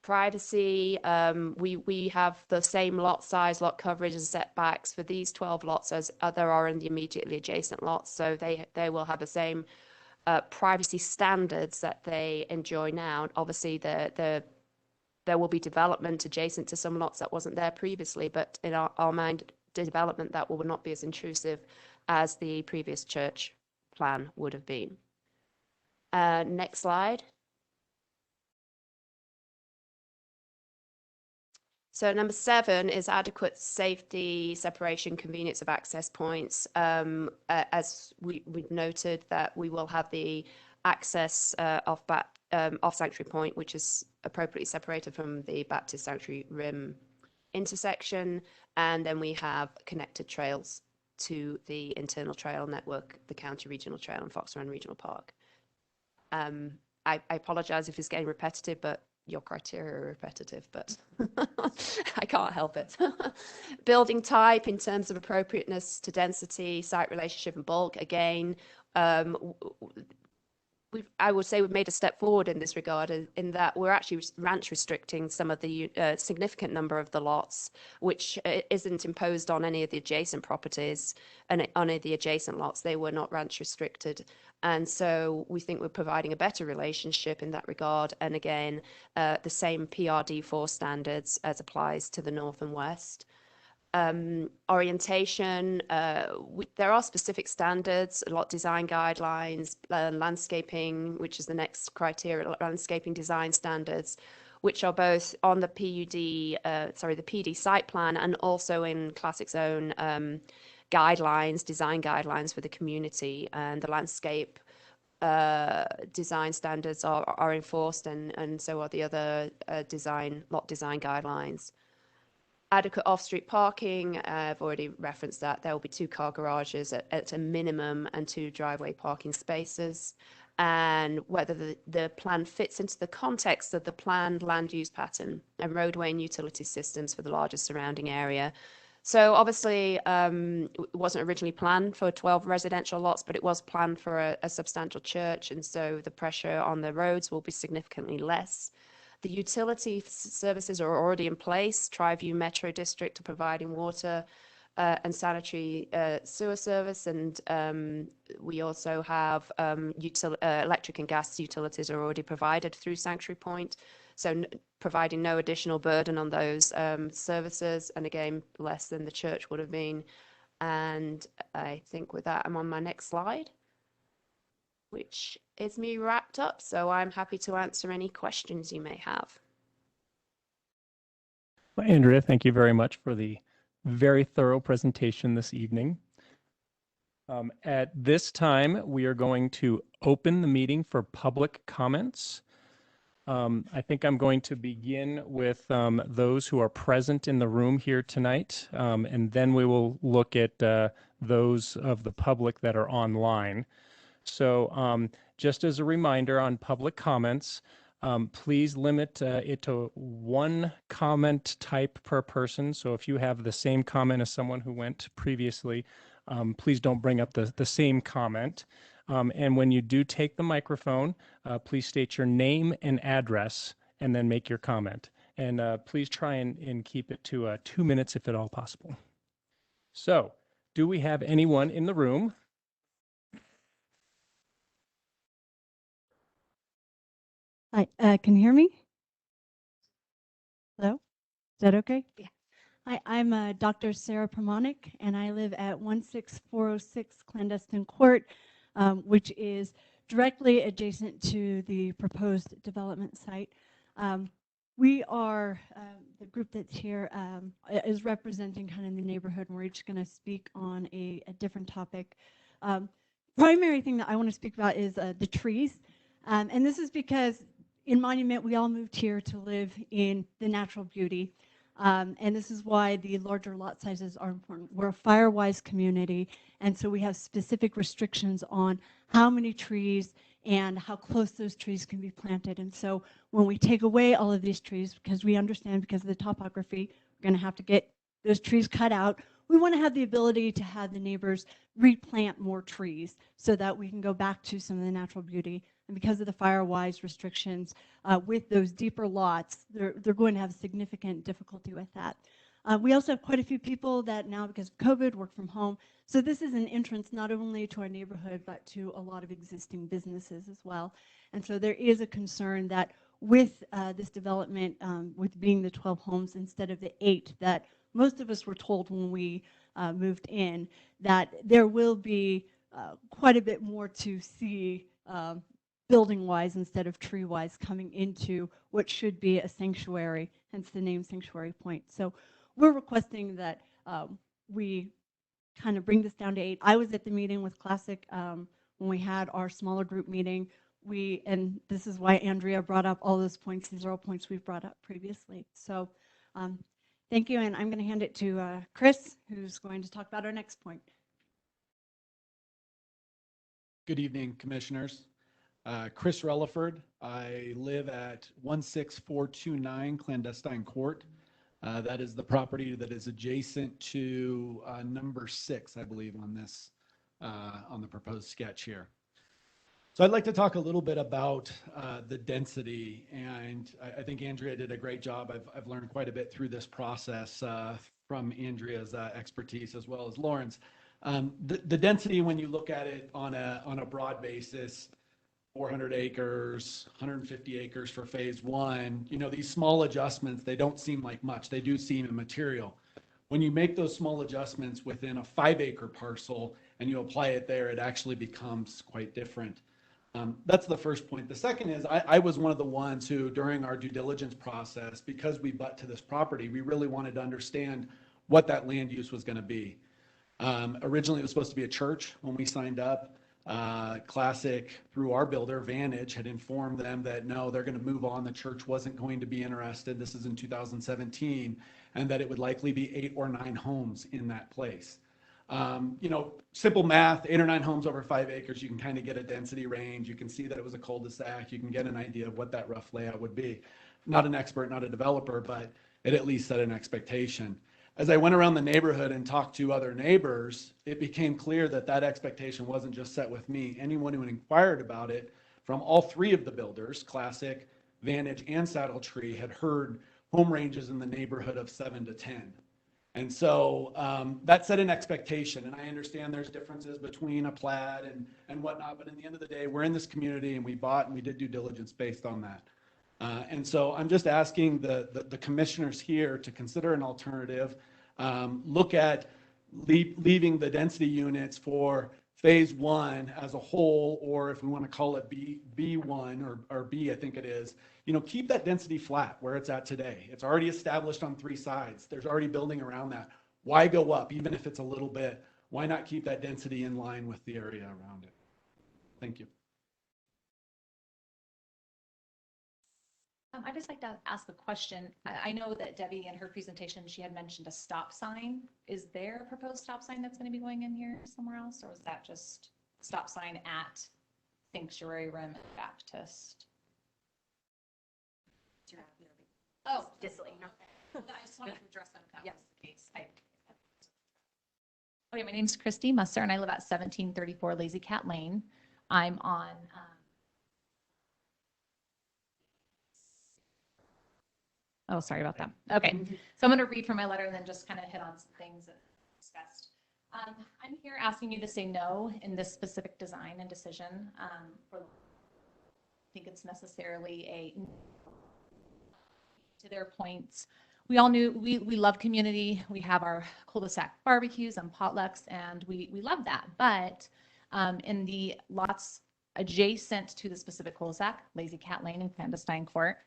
Privacy, we have the same lot size, lot coverage, and setbacks for these 12 lots as there are in the immediately adjacent lots. So they will have the same privacy standards that they enjoy now. Obviously, there will be development adjacent to some lots that wasn't there previously, but in our mind, development that will not be as intrusive as the previous church plan would have been. Next slide. So number 7 is adequate safety, separation, convenience of access points. As we've noted that we will have the access off Sanctuary Point, which is appropriately separated from the Baptist Sanctuary Rim intersection. And then we have connected trails to the internal trail network, the County Regional Trail and Fox Run Regional Park. I apologize if it's getting repetitive, but your criteria are repetitive, but I can't help it. Building type in terms of appropriateness to density, site relationship and bulk. Again, I would say we've made a step forward in this regard in that we're actually ranch restricting some of the significant number of the lots, which isn't imposed on any of the adjacent properties and on any of the adjacent lots. They were not ranch restricted. And so we think we're providing a better relationship in that regard. And again, the same PRD4 standards as applies to the north and west. Orientation, there are specific standards, lot design guidelines, landscaping, which is the next criteria, landscaping design standards, which are both on the the PD site plan and also in Classic Zone guidelines, design guidelines for the community, and the landscape design standards are enforced, and so are the other lot design guidelines. Adequate off-street parking, I've already referenced that. There will be 2 car garages at a minimum and 2 driveway parking spaces. And whether the plan fits into the context of the planned land use pattern and roadway and utility systems for the larger surrounding area. So obviously, it wasn't originally planned for 12 residential lots, but it was planned for a substantial church. And so the pressure on the roads will be significantly less. The utility services are already in place. Tri-View Metro District are providing water and sanitary sewer service. And we also have electric and gas utilities are already provided through Sanctuary Point. So providing no additional burden on those services. And again, less than the church would have been. And I think with that, I'm on my next slide, which is me wrapped up. So I'm happy to answer any questions you may have. Well, Andrea, thank you very much for the very thorough presentation this evening. At this time, we are going to open the meeting for public comments. I think I'm going to begin with those who are present in the room here tonight, and then we will look at those of the public that are online. So just as a reminder on public comments, please limit it to 1 comment type per person. So if you have the same comment as someone who went previously, please don't bring up the same comment. And when you do take the microphone, please state your name and address and then make your comment. And please try and keep it to 2 minutes if at all possible. So do we have anyone in the room? Hi, can you hear me? Hello? Is that okay? Yeah. Hi, I'm Dr. Sarah Pramonik, and I live at 16406 Clandestine Court, which is directly adjacent to the proposed development site. We are, the group that's here is representing kind of the neighborhood, and we're each going to speak on a different topic. Primary thing that I want to speak about is the trees. And this is because in Monument, we all moved here to live in the natural beauty. And this is why the larger lot sizes are important. We're a fire-wise community, and so we have specific restrictions on how many trees and how close those trees can be planted. And so when we take away all of these trees, because we understand because of the topography, we're going to have to get those trees cut out. We want to have the ability to have the neighbors replant more trees so that we can go back to some of the natural beauty. And because of the fire-wise restrictions with those deeper lots, they're going to have significant difficulty with that. We also have quite a few people that now, because of COVID, work from home. So this is an entrance not only to our neighborhood, but to a lot of existing businesses as well. And so there is a concern that with this development, with being the 12 homes instead of the 8 that most of us were told when we moved in, that there will be quite a bit more to see building-wise instead of tree-wise coming into what should be a sanctuary, hence the name Sanctuary Point. So we're requesting that we kind of bring this down to 8. I was at the meeting with Classic when we had our smaller group meeting. And this is why Andrea brought up all those points. These are all points we've brought up previously. So thank you, and I'm going to hand it to Chris, who's going to talk about our next point. Good evening, commissioners. Chris Relaford. I live at 16429 Clandestine Court. That is the property that is adjacent to number 6, I believe, on this on the proposed sketch here. So I'd like to talk a little bit about the density, and I think Andrea did a great job. I've learned quite a bit through this process from Andrea's expertise as well as Lauren's. The density, when you look at it on a broad basis, 400 acres, 150 acres for phase 1, you know, these small adjustments, they don't seem like much. They do seem immaterial. When you make those small adjustments within a 5-acre parcel and you apply it there, it actually becomes quite different. That's the first point. The second is I was one of the ones who, during our due diligence process, because we butt to this property, we really wanted to understand what that land use was going to be. Originally, it was supposed to be a church when we signed up. Classic, through our builder, Vantage, had informed them that no, they're going to move on. The church wasn't going to be interested. This is in 2017, and that it would likely be 8 or 9 homes in that place. You know, simple math, 8 or 9 homes over 5 acres, you can kind of get a density range. You can see that it was a cul-de-sac. You can get an idea of what that rough layout would be. Not an expert, not a developer, but it at least set an expectation. As I went around the neighborhood and talked to other neighbors, it became clear that that expectation wasn't just set with me. Anyone who inquired about it from all 3 of the builders, Classic, Vantage, and Saddle Tree, had heard home ranges in the neighborhood of 7 to 10. And so that set an expectation. And I understand there's differences between a plat and whatnot, but in the end of the day, we're in this community and we bought and we did due diligence based on that. And so I'm just asking the commissioners here to consider an alternative, look at leaving the density units for phase 1 as a whole, or if we want to call it B1 or B, I think it is, you know, keep that density flat where it's at today. It's already established on 3 sides. There's already building around that. Why go up, even if it's a little bit? Why not keep that density in line with the area around it? Thank you. I'd just like to ask a question. I know that Debbie, in her presentation, she had mentioned a stop sign. Is there a proposed stop sign that's going to be going in here somewhere else, or is that just stop sign at Sanctuary Rim Baptist? Oh, just so you know. I just wanted to address that if that was the case. Okay, my name's Christy Musser, and I live at 1734 Lazy Cat Lane. I'm on oh, sorry about that. Okay, so I'm going to read from my letter and then just kind of hit on some things that we discussed. I'm here asking you to say no in this specific design and decision. I think it's necessarily a to their points. We all knew we love community. We have our cul-de-sac barbecues and potlucks, and we love that. But in the lots adjacent to the specific cul-de-sac, Lazy Cat Lane and Clandestine Court,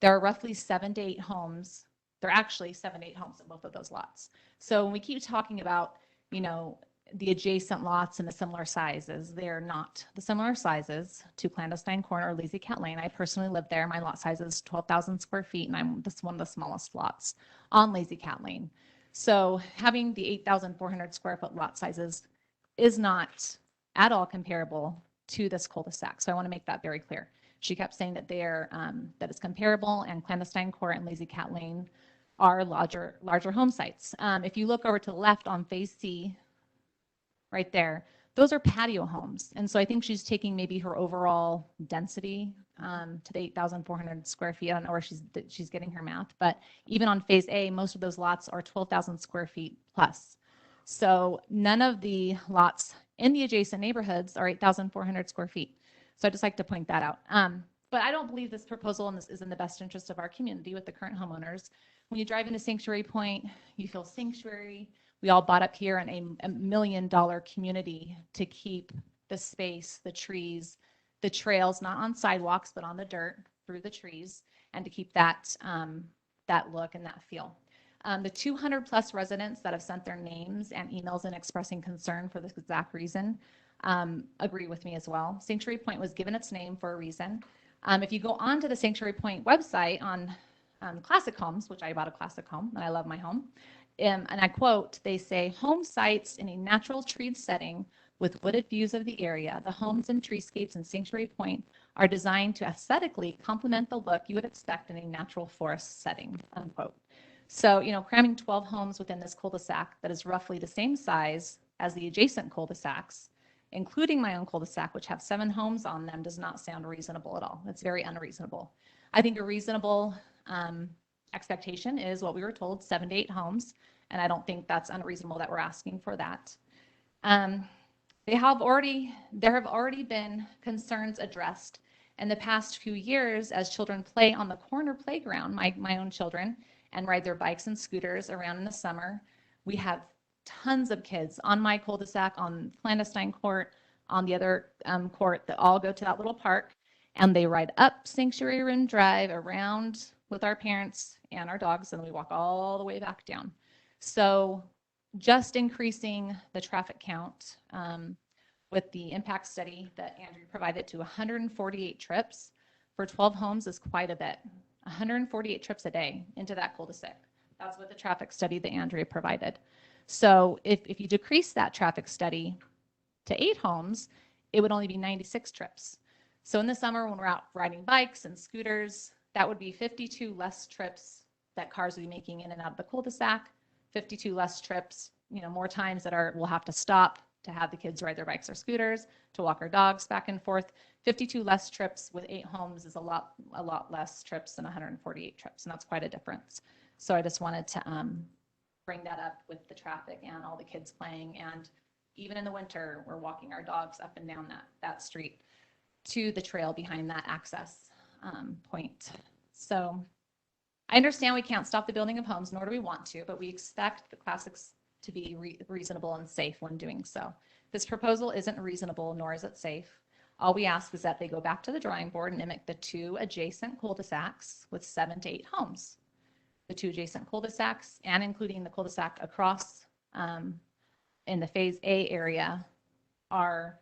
there are roughly 7 to 8 homes. There are actually 7 to 8 homes in both of those lots. So when we keep talking about, you know, the adjacent lots and the similar sizes. They're not the similar sizes to Clandestine Court or Lazy Cat Lane. I personally live there. My lot size is 12,000 square feet, and I'm this one of the smallest lots on Lazy Cat Lane. So having the 8,400 square foot lot sizes is not at all comparable to this cul-de-sac. So I want to make that very clear. She kept saying that they're that it's comparable, and Clandestine Court and Lazy Cat Lane are larger home sites. If you look over to the left on Phase C, right there, those are patio homes. And so I think she's taking maybe her overall density to the 8,400 square feet. I don't know where she's getting her math, but even on Phase A, most of those lots are 12,000 square feet plus. So none of the lots in the adjacent neighborhoods are 8,400 square feet. So I just like to point that out. But I don't believe this proposal and this is in the best interest of our community with the current homeowners. When you drive into Sanctuary Point, you feel sanctuary. We all bought up here in a $1 million community to keep the space, the trees, the trails, not on sidewalks, but on the dirt through the trees, and to keep that, that look and that feel. The 200 plus residents that have sent their names and emails in expressing concern for this exact reason agree with me as well. Sanctuary Point was given its name for a reason. If you go onto the Sanctuary Point website on Classic Homes, which I bought a classic home and I love my home, and I quote, they say, home sites in a natural treed setting with wooded views of the area. The homes and treescapes in Sanctuary Point are designed to aesthetically complement the look you would expect in a natural forest setting, unquote. So, you know, cramming 12 homes within this cul-de-sac that is roughly the same size as the adjacent cul-de-sacs, including my own cul-de-sac, which have 7 homes on them, does not sound reasonable at all. It's very unreasonable. I think a reasonable expectation is what we were told, 7 to 8 homes. And I don't think that's unreasonable that we're asking for that. There have already been concerns addressed in the past few years as children play on the corner playground, my own children, and ride their bikes and scooters around in the summer. We have tons of kids on my cul-de-sac, on Clandestine Court, on the other court that all go to that little park, and they ride up Sanctuary Rim Drive around with our parents and our dogs, and we walk all the way back down. So just increasing the traffic count with the impact study that Andrew provided to 148 trips for 12 homes is quite a bit. 148 trips a day into that cul-de-sac. That's what the traffic study that Andrea provided. So if you decrease that traffic study to 8 homes, it would only be 96 trips. So in the summer when we're out riding bikes and scooters, that would be 52 less trips that cars would be making in and out of the cul-de-sac, 52 less trips, you know, more times that we'll have to stop to have the kids ride their bikes or scooters, to walk our dogs back and forth. 52 less trips with 8 homes is a lot less trips than 148 trips, and that's quite a difference. So I just wanted to bring that up with the traffic and all the kids playing, and even in the winter, we're walking our dogs up and down that street to the trail behind that access point. So I understand we can't stop the building of homes, nor do we want to, but we expect the classics to be reasonable and safe when doing so. This proposal isn't reasonable, nor is it safe. All we ask is that they go back to the drawing board and mimic the 2 adjacent cul-de-sacs with 7 to 8 homes. The 2 adjacent cul-de-sacs, and including the cul-de-sac across in the Phase A area, are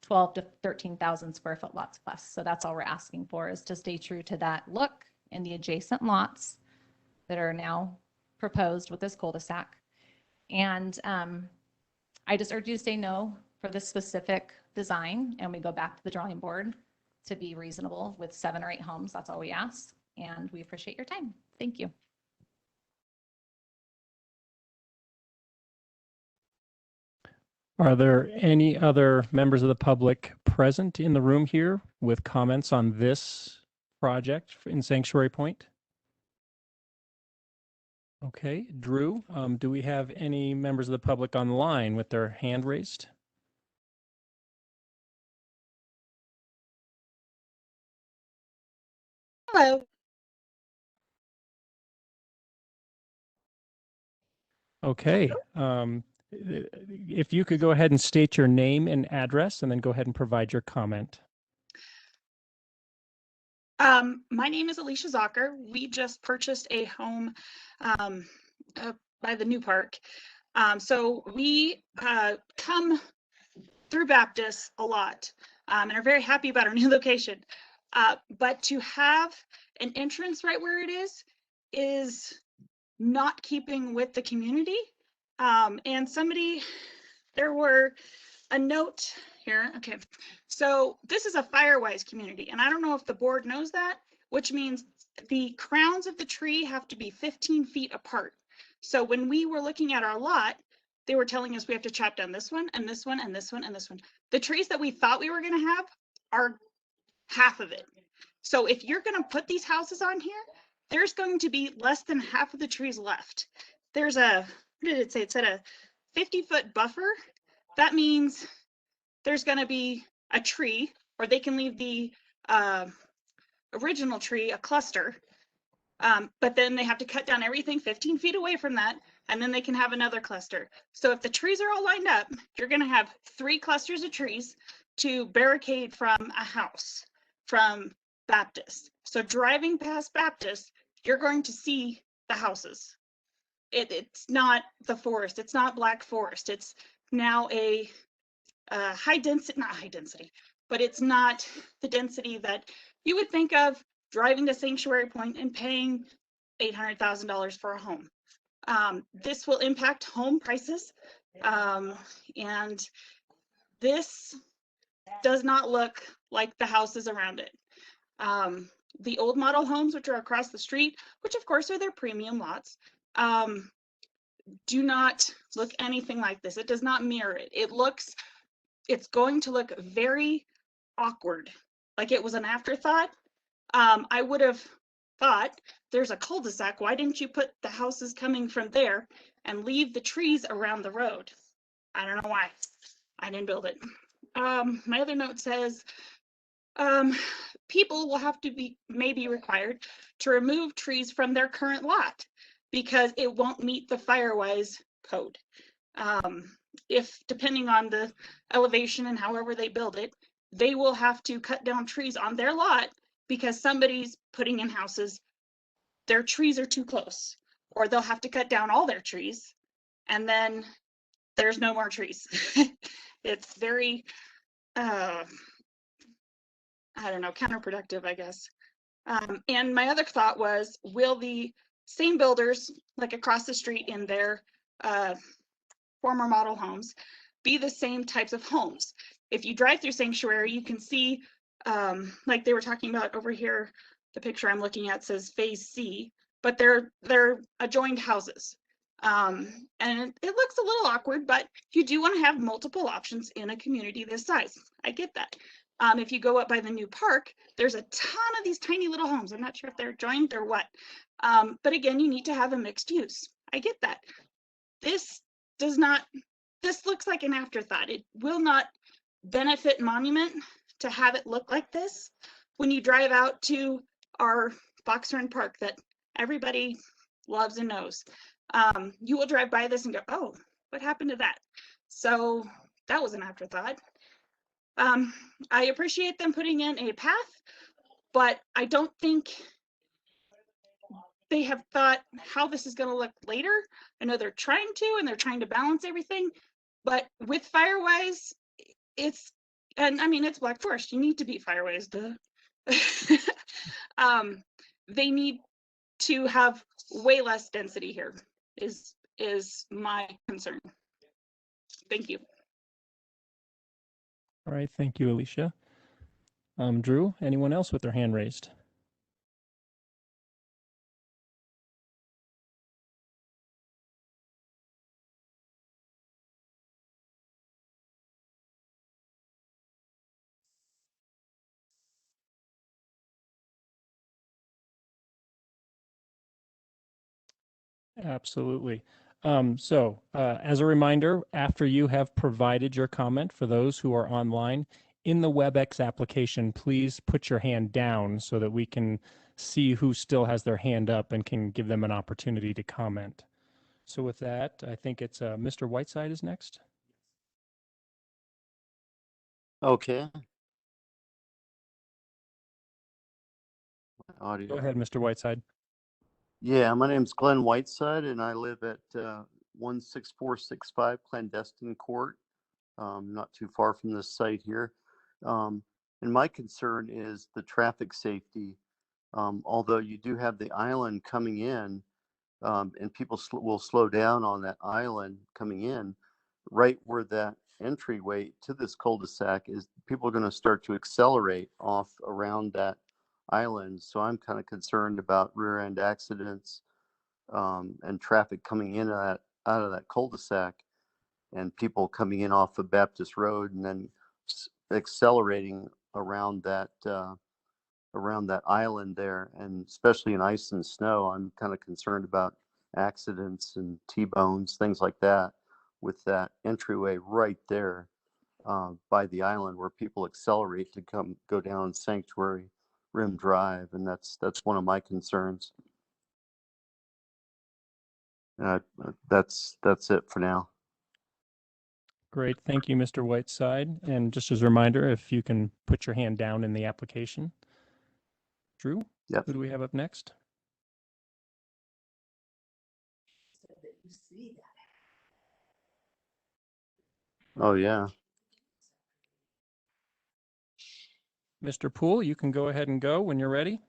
12 to 13,000 square foot lots plus. So that's all we're asking for, is to stay true to that look in the adjacent lots that are now proposed with this cul-de-sac. And I just urge you to say no for this specific design, and we go back to the drawing board to be reasonable with 7 or 8 homes. That's all we ask, and we appreciate your time. Thank you. Are there any other members of the public present in the room here with comments on this project in Sanctuary Point? Okay, Drew, do we have any members of the public online with their hand raised? Hello. Okay, if you could go ahead and state your name and address, and then go ahead and provide your comment. My name is Alicia Zocker. We just purchased a home by the new park. So we come through Baptist a lot and are very happy about our new location. But to have an entrance right where it is not keeping with the community. And there were a note here. Okay, so this is a Firewise community, and I don't know if the board knows that, which means the crowns of the tree have to be 15 feet apart. So when we were looking at our lot, they were telling us we have to chop down this one and this one and this one and this one. The trees that we thought we were going to have are half of it. So if you're going to put these houses on here, there's going to be less than half of the trees left. There's what did it say? It said a 50-foot buffer. That means there's going to be a tree, or they can leave the original tree, a cluster, but then they have to cut down everything 15 feet away from that, and then they can have another cluster. So if the trees are all lined up, you're going to have 3 clusters of trees to barricade from a house from Baptist. So driving past Baptist, you're going to see the houses. It's not the forest. It's not Black Forest. It's now a high density, not high density, but it's not the density that you would think of driving to Sanctuary Point and paying $800,000 for a home. This will impact home prices, and this does not look like the houses around it. The old model homes, which are across the street, which of course are their premium lots, do not look anything like this. It does not mirror it. It's going to look very awkward, like it was an afterthought. I would have thought there's a cul-de-sac. Why didn't you put the houses coming from there and leave the trees around the road? I don't know why. I didn't build it. My other note says, people will have to may be required to remove trees from their current lot because it won't meet the Firewise code. If depending on the elevation and however they build it, they will have to cut down trees on their lot because somebody's putting in houses, their trees are too close, or they'll have to cut down all their trees and then there's no more trees. It's very, I don't know, counterproductive, I guess. And my other thought was, will the same builders, like across the street in their former model homes, be the same types of homes? If you drive through Sanctuary, you can see, like they were talking about over here, the picture I'm looking at says Phase C, but they're adjoined houses. And it looks a little awkward, but you do want to have multiple options in a community this size. I get that. If you go up by the new park, there's a ton of these tiny little homes. I'm not sure if they're joined or what. But again, you need to have a mixed use. I get that. This looks like an afterthought. It will not benefit Monument to have it look like this. When you drive out to our Box Run Park that everybody loves and knows, you will drive by this and go, oh, what happened to that? So that was an afterthought. I appreciate them putting in a path, but I don't think they have thought how this is going to look later. I know they're trying to, and they're trying to balance everything, but with Firewise, it's Black Forest. You need to beat Firewise. They need to have way less density here is my concern. Thank you. All right, thank you, Alicia. Drew, anyone else with their hand raised? Absolutely. As a reminder, after you have provided your comment, for those who are online, in the WebEx application, please put your hand down so that we can see who still has their hand up and can give them an opportunity to comment. So with that, I think it's Mr. Whiteside is next. Okay. Go Audio. ahead, Mr. Whiteside. Yeah, my name's Glenn Whiteside, and I live at 16465 Clandestine Court, not too far from this site here. And my concern is the traffic safety. Although you do have the island coming in, and people will slow down on that island coming in, right where that entryway to this cul-de-sac is, people are going to start to accelerate off around that island. So I'm kind of concerned about rear end accidents, and traffic coming in out of that cul-de-sac, and people coming in off of Baptist Road and then accelerating around that island there. And especially in ice and snow, I'm kind of concerned about accidents and T-bones, things like that, with that entryway right there by the island where people accelerate to go down Sanctuary Rim Drive, and that's one of my concerns. That's it for now. Great. Thank you, Mr. Whiteside. And just as a reminder, if you can put your hand down in the application. Drew, Yep. who do we have up next? Oh yeah. Mr. Poole, you can go ahead and go when you're ready.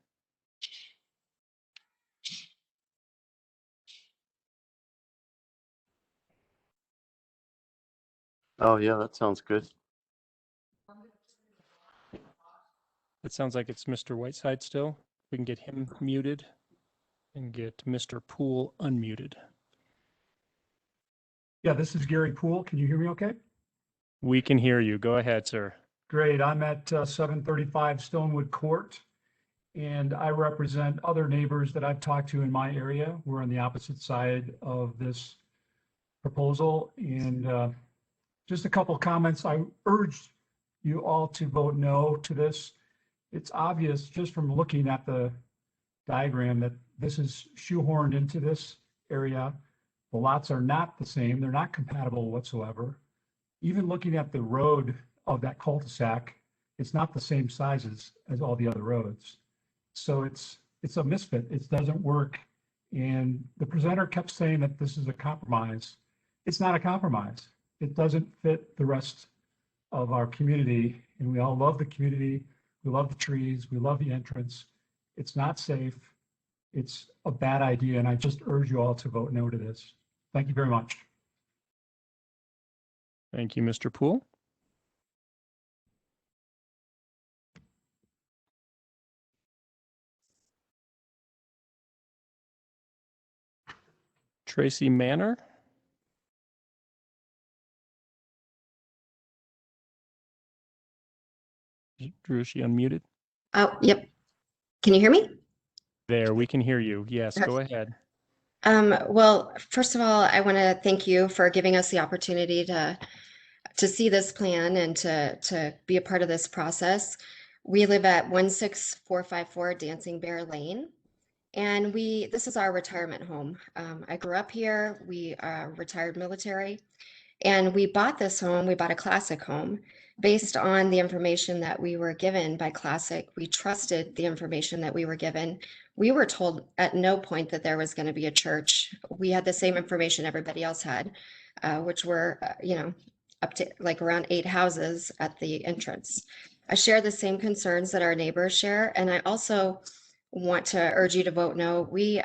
Oh yeah, that sounds good. It sounds like it's Mr. Whiteside still. We can get him muted and get Mr. Poole unmuted. Yeah, this is Gary Poole. Can you hear me okay? We can hear you. Go ahead, sir. Great. I'm at 735 Stonewood Court, and I represent other neighbors that I've talked to in my area. We're on the opposite side of this proposal. And just a couple of comments. I urge you all to vote no to this. It's obvious just from looking at the diagram that this is shoehorned into this area. The lots are not the same. They're not compatible whatsoever. Even looking at the road of that cul-de-sac, it's not the same sizes as all the other roads. So it's a misfit. It doesn't work. And the presenter kept saying that this is a compromise. It's not a compromise. It doesn't fit the rest of our community. And we all love the community. We love the trees. We love the entrance. It's not safe. It's a bad idea. And I just urge you all to vote no to this. Thank you very much. Thank you, Mr. Poole. Tracy Manor. Drew, is she unmuted? Oh, yep. Can you hear me? There, we can hear you. Yes, go ahead. Well, first of all, I want to thank you for giving us the opportunity to see this plan and to be a part of this process. We live at 16454 Dancing Bear Lane, and this is our retirement home. I grew up here. We are retired military, and we bought this home. We bought a Classic home based on the information that we were given by Classic. We trusted the information that we were given. We were told at no point that there was going to be a church. We had the same information everybody else had, which were, up to like around 8 houses at the entrance. I share the same concerns that our neighbors share, and I also want to urge you to vote no. We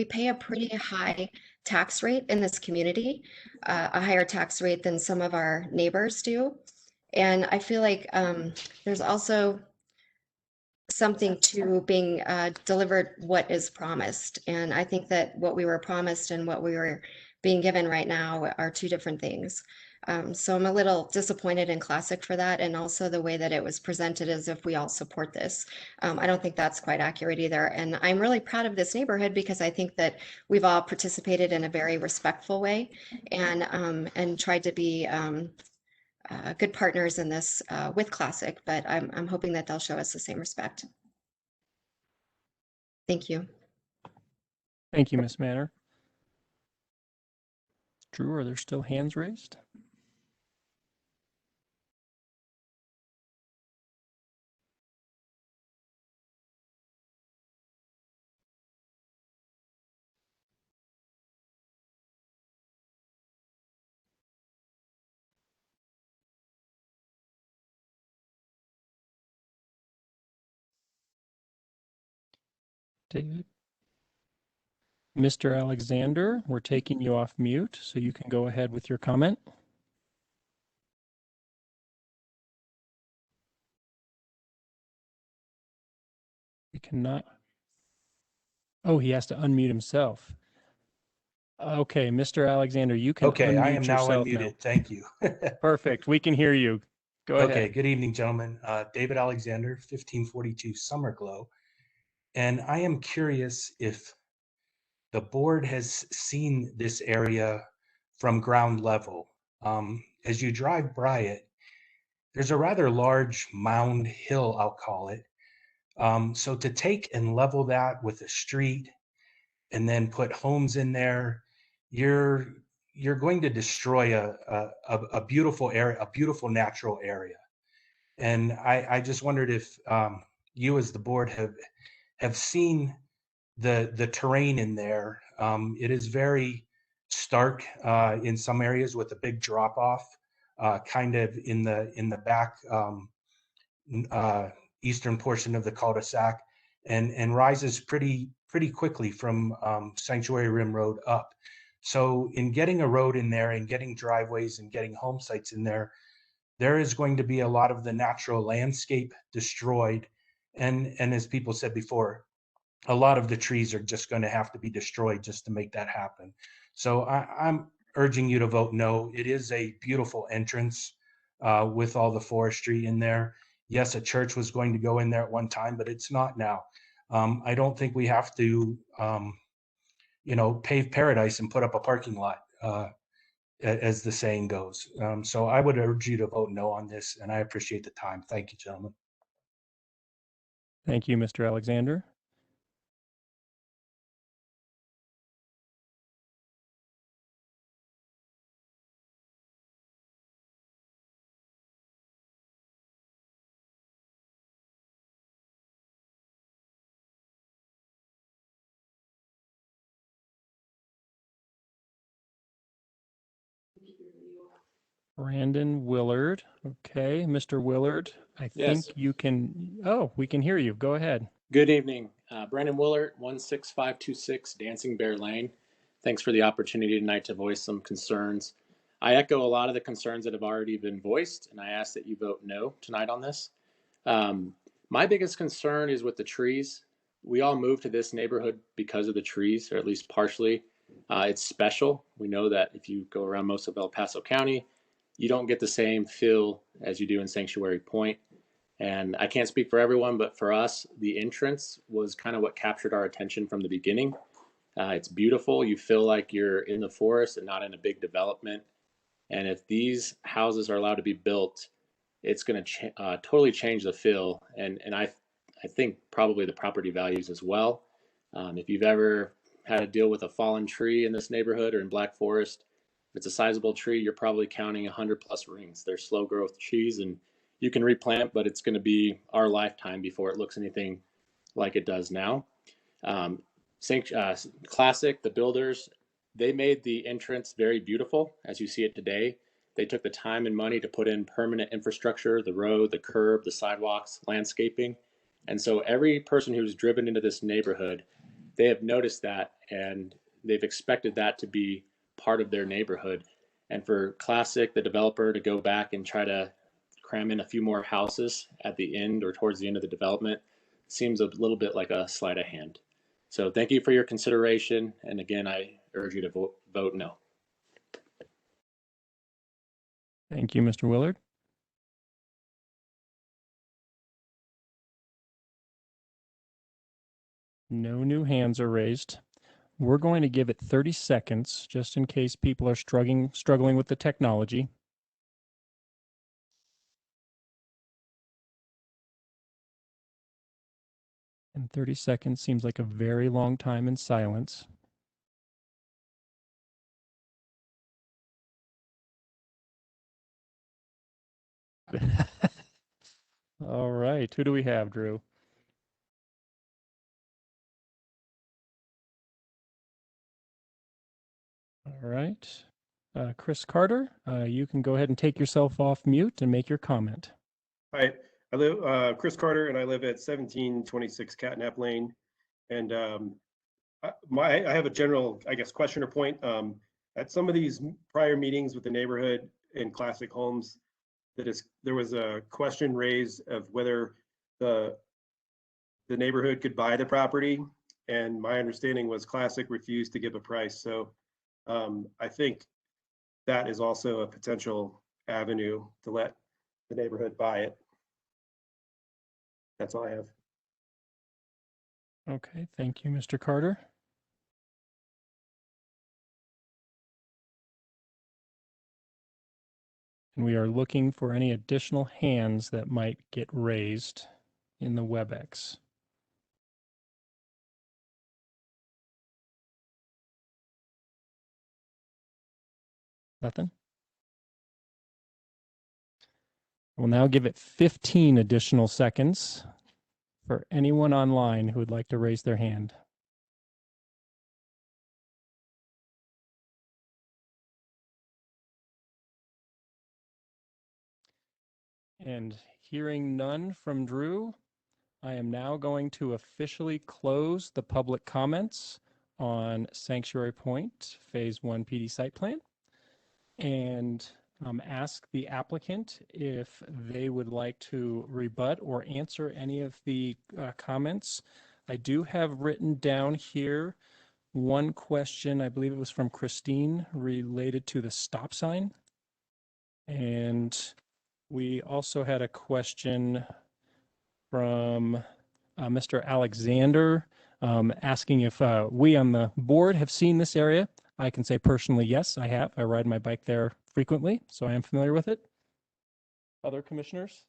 pay a pretty high tax rate in this community, a higher tax rate than some of our neighbors do. And I feel like there's also something to being delivered what is promised. And I think that what we were promised and what we were being given right now are two different things. So I'm a little disappointed in Classic for that, and also the way that it was presented as if we all support this. I don't think that's quite accurate either. And I'm really proud of this neighborhood because I think that we've all participated in a very respectful way and tried to be good partners in this with Classic, but I'm hoping that they'll show us the same respect. Thank you. Thank you, Ms. Manor. Drew, are there still hands raised? David. Mr. Alexander, we're taking you off mute, so you can go ahead with your comment. We cannot. Oh, he has to unmute himself. Okay, Mr. Alexander, you can Okay, I unmute am now yourself unmuted. Thank you. Perfect. We can hear you. Go Okay, ahead. good evening, gentlemen. David Alexander, 1542 Summer Glow. And I am curious if the board has seen this area from ground level. As you drive by it, there's a rather large mound hill, I'll call it. So to take and level that with a street and then put homes in there, you're going to destroy a beautiful area, a beautiful natural area. And I just wondered if you as the board have seen the terrain in there. It is very stark in some areas with a big drop off, kind of in the back eastern portion of the cul-de-sac, and rises pretty quickly from Sanctuary Rim Road up. So in getting a road in there and getting driveways and getting home sites in there, there is going to be a lot of the natural landscape destroyed. And as people said before, a lot of the trees are just going to have to be destroyed just to make that happen. So I'm urging you to vote no. It is a beautiful entrance with all the forestry in there. Yes, a church was going to go in there at one time, but it's not now. I don't think we have to, pave paradise and put up a parking lot, as the saying goes. So I would urge you to vote no on this, and I appreciate the time. Thank you, gentlemen. Thank you, Mr. Alexander. Brandon Willard. Okay, Mr. Willard, I Yes. think you can, oh, we can hear you. Go ahead. Good evening. Brandon Willard, 16526 Dancing Bear Lane. Thanks for the opportunity tonight to voice some concerns. I echo a lot of the concerns that have already been voiced, and I ask that you vote no tonight on this. My biggest concern is with the trees. We all moved to this neighborhood because of the trees, or at least partially. It's special. We know that if you go around most of El Paso County, you don't get the same feel as you do in Sanctuary Point. And I can't speak for everyone, but for us, the entrance was kind of what captured our attention from the beginning. It's beautiful. You feel like you're in the forest and not in a big development. And if these houses are allowed to be built, it's going to totally change the feel. And I think probably the property values as well. If you've ever had to deal with a fallen tree in this neighborhood or in Black Forest, if it's a sizable tree, you're probably counting 100 plus rings. They're slow growth trees, and you can replant, but it's going to be our lifetime before it looks anything like it does now. Classic, the builders, they made the entrance very beautiful as you see it today. They took the time and money to put in permanent infrastructure, the road, the curb, the sidewalks, landscaping. And so every person who's driven into this neighborhood, they have noticed that, and they've expected that to be part of their neighborhood. And for Classic, the developer, to go back and try to cram in a few more houses at the end or towards the end of the development seems a little bit like a sleight of hand. So thank you for your consideration. And again, I urge you to vote no. Thank you, Mr. Willard. No new hands are raised. We're going to give it 30 seconds just in case people are struggling with the technology. And 30 seconds seems like a very long time in silence. All right, who do we have, Drew? All right. Chris Carter, you can go ahead and take yourself off mute and make your comment. Hi, I live Chris Carter, and I live at 1726 Catnap Lane. And I have a general, I guess, question or point. At some of these prior meetings with the neighborhood in Classic Homes, there was a question raised of whether the neighborhood could buy the property, and my understanding was Classic refused to give a price. So I think that is also a potential avenue to let the neighborhood buy it. That's all I have. Okay, thank you, Mr. Carter. And we are looking for any additional hands that might get raised in the WebEx. Nothing? We'll now give it 15 additional seconds for anyone online who would like to raise their hand. And hearing none from Drew, I am now going to officially close the public comments on Sanctuary Point Phase 1 PD site plan and ask the applicant if they would like to rebut or answer any of the comments. I do have written down here one question, I believe it was from Christine, related to the stop sign. And we also had a question from Mr. Alexander asking if we on the board have seen this area. I can say personally, yes, I have. I ride my bike there frequently, so I am familiar with it. Other commissioners?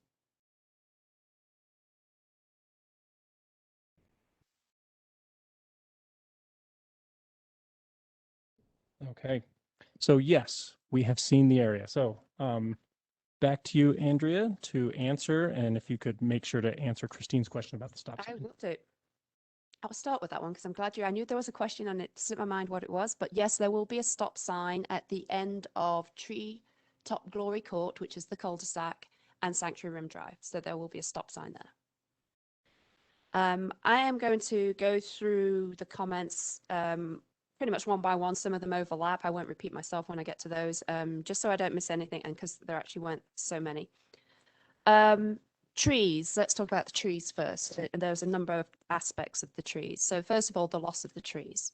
Okay, so yes, we have seen the area. So back to you, Andrea, to answer, and if you could make sure to answer Christine's question about the stop sign. I will do. I'll start with that one because I'm glad I knew there was a question on it. It slipped my mind what it was, but yes, there will be a stop sign at the end of Tree Top Glory Court, which is the cul-de-sac, and Sanctuary Rim Drive. So there will be a stop sign there. I am going to go through the comments pretty much one by one. Some of them overlap. I won't repeat myself when I get to those, just so I don't miss anything, and because there actually weren't so many. Trees, let's talk about the trees first. There's a number of aspects of the trees. So first of all, the loss of the trees.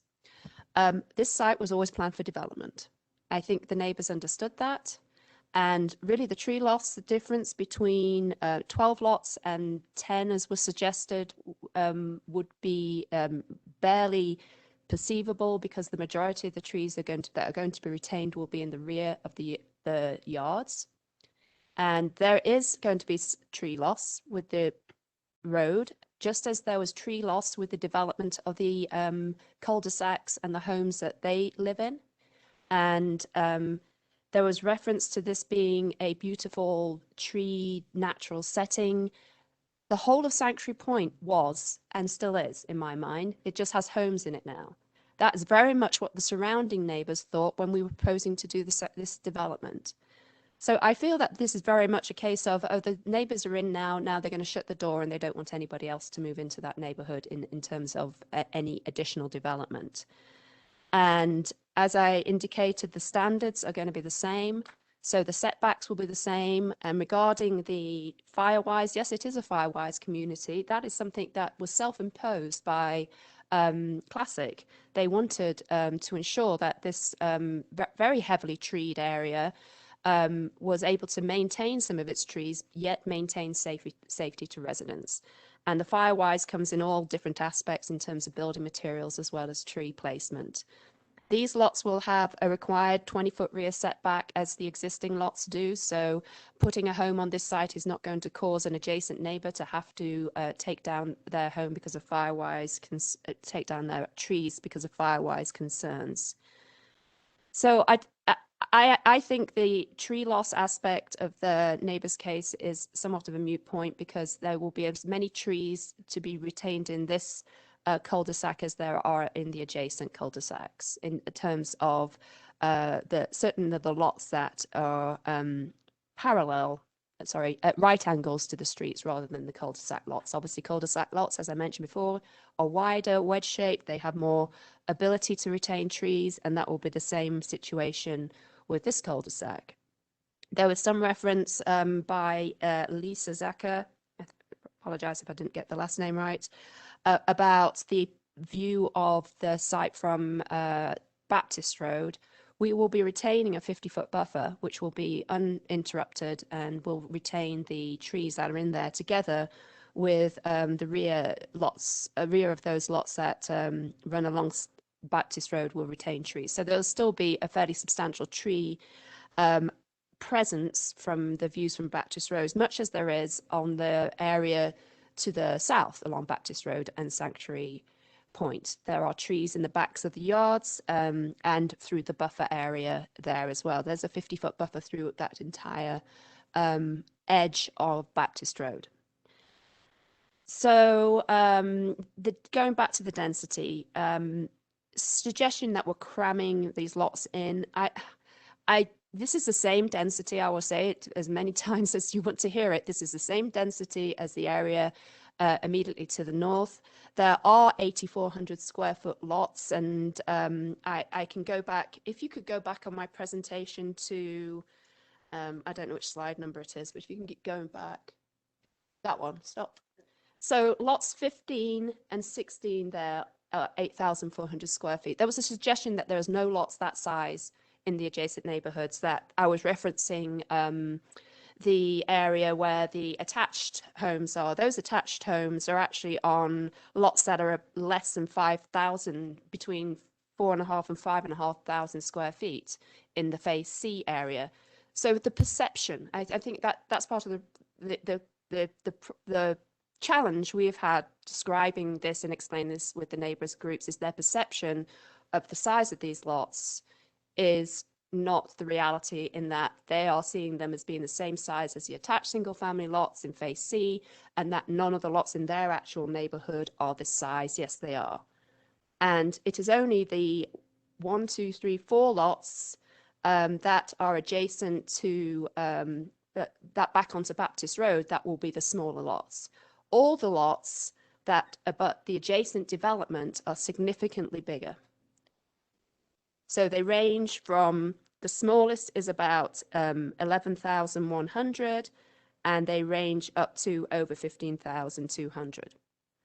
This site was always planned for development. I think the neighbors understood that. And really the tree loss, the difference between 12 lots and 10, as was suggested, would be barely perceivable because the majority of the trees that are going to be retained will be in the rear of the yards. And there is going to be tree loss with the road, just as there was tree loss with the development of the cul-de-sacs and the homes that they live in. And there was reference to this being a beautiful tree natural setting. The whole of Sanctuary Point was and still is, in my mind. It just has homes in it now. That is very much what the surrounding neighbors thought when we were proposing to do this development. So I feel that this is very much a case of, oh, the neighbors are in now they're going to shut the door and they don't want anybody else to move into that neighborhood in terms of any additional development. And as I indicated, the standards are going to be the same. So the setbacks will be the same. And regarding the Firewise, yes, it is a Firewise community. That is something that was self-imposed by Classic. They wanted to ensure that this very heavily treed area was able to maintain some of its trees, yet maintain safety to residents. And the Firewise comes in all different aspects in terms of building materials as well as tree placement. These lots will have a required 20-foot rear setback as the existing lots do. So putting a home on this site is not going to cause an adjacent neighbor to have to take down their home because of Firewise, take down their trees because of Firewise concerns. So I think the tree loss aspect of the neighbor's case is somewhat of a moot point because there will be as many trees to be retained in this cul-de-sac as there are in the adjacent cul-de-sacs in terms of certain of the lots that are parallel at right angles to the streets rather than the cul-de-sac lots. Obviously, cul-de-sac lots, as I mentioned before, are wider, wedge shaped. They have more ability to retain trees, and that will be the same situation with this cul-de-sac. There was some reference by Lisa Zacher, I apologize if I didn't get the last name right, about the view of the site from Baptist Road. We will be retaining a 50-foot buffer, which will be uninterrupted and will retain the trees that are in there together with the rear of those lots that run along Baptist Road will retain trees. So there'll still be a fairly substantial tree presence from the views from Baptist Road, much as there is on the area to the south along Baptist Road and Sanctuary Point. There are trees in the backs of the yards and through the buffer area there as well. There's a 50-foot buffer through that entire edge of Baptist Road. So going back to the density, suggestion that we're cramming these lots in, this is the same density, I will say it as many times as you want to hear it. This is the same density as the area immediately to the north. There are 8,400 square foot lots, and I can go back, if you could go back on my presentation to, I don't know which slide number it is, but if you can get going back, that one, stop. So lots 15 and 16 there are 8,400 square feet. There was a suggestion that there is no lots that size in the adjacent neighborhoods. That I was referencing the area where the attached homes are. Those attached homes are actually on lots that are less than 5,000, between 4,500 and 5,500 square feet in the Phase C area. So the perception, I think that's part of the challenge we've had describing this and explaining this with the neighbors groups is their perception of the size of these lots is not the reality, in that they are seeing them as being the same size as the attached single family lots in Phase C, and that none of the lots in their actual neighborhood are this size. Yes, they are. And it is only the 1, 2, 3, 4 lots that are adjacent to that back onto Baptist Road that will be the smaller lots. All the lots that abut the adjacent development are significantly bigger. So they range from, the smallest is about 11,100, and they range up to over 15,200.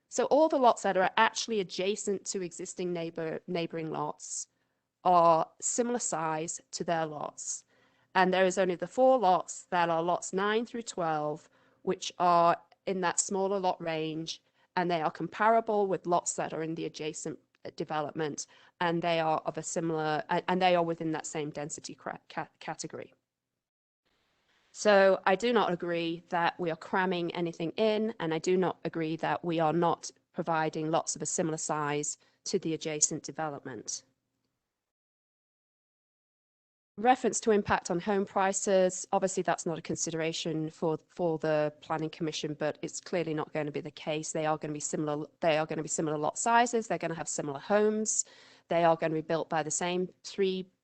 So all the lots that are actually adjacent to existing neighboring lots are similar size to their lots. And there is only the 4 lots that are lots 9 through 12, which are in that smaller lot range, and they are comparable with lots that are in the adjacent development, and they are of a similar, and they are within that same density category. So I do not agree that we are cramming anything in, and I do not agree that we are not providing lots of a similar size to the adjacent development. Reference to impact on home prices, obviously that's not a consideration for the Planning Commission, but it's clearly not going to be the case. They are going to be similar. They are going to be similar lot sizes. They're going to have similar homes. They are going to be built by the same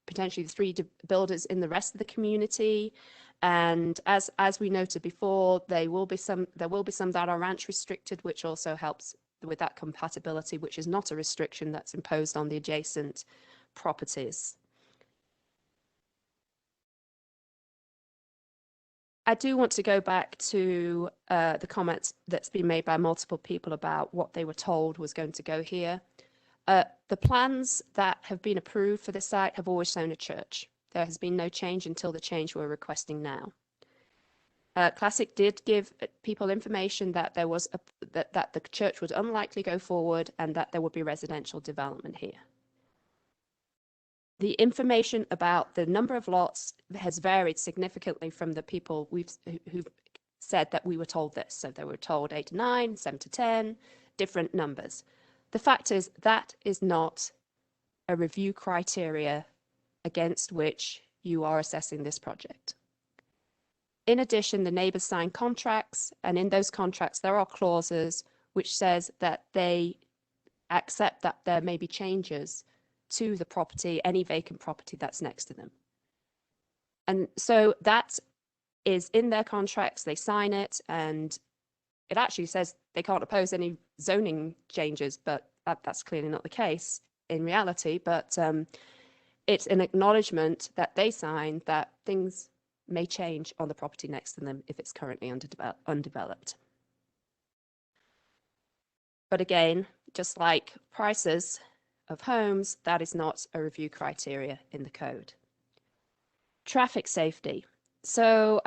potentially three builders in the rest of the community. And as we noted before, there will be some that are ranch restricted, which also helps with that compatibility, which is not a restriction that's imposed on the adjacent properties. I do want to go back to the comments that's been made by multiple people about what they were told was going to go here. The plans that have been approved for this site have always shown a church. There has been no change until the change we're requesting now. Classic did give people information that there was that the church would unlikely go forward and that there would be residential development here. The information about the number of lots has varied significantly from the people who've said that we were told this. So they were told 8 to 9, 7 to 10, different numbers. The fact is that is not a review criteria against which you are assessing this project. In addition, the neighbors signed contracts, and in those contracts there are clauses which says that they accept that there may be changes to the property, any vacant property that's next to them. And so that is in their contracts. They sign it, and it actually says they can't oppose any zoning changes, but that's clearly not the case in reality. But it's an acknowledgement that they sign that things may change on the property next to them if it's currently undeveloped. But again, just like prices of homes, that is not a review criteria in the code. Traffic safety. So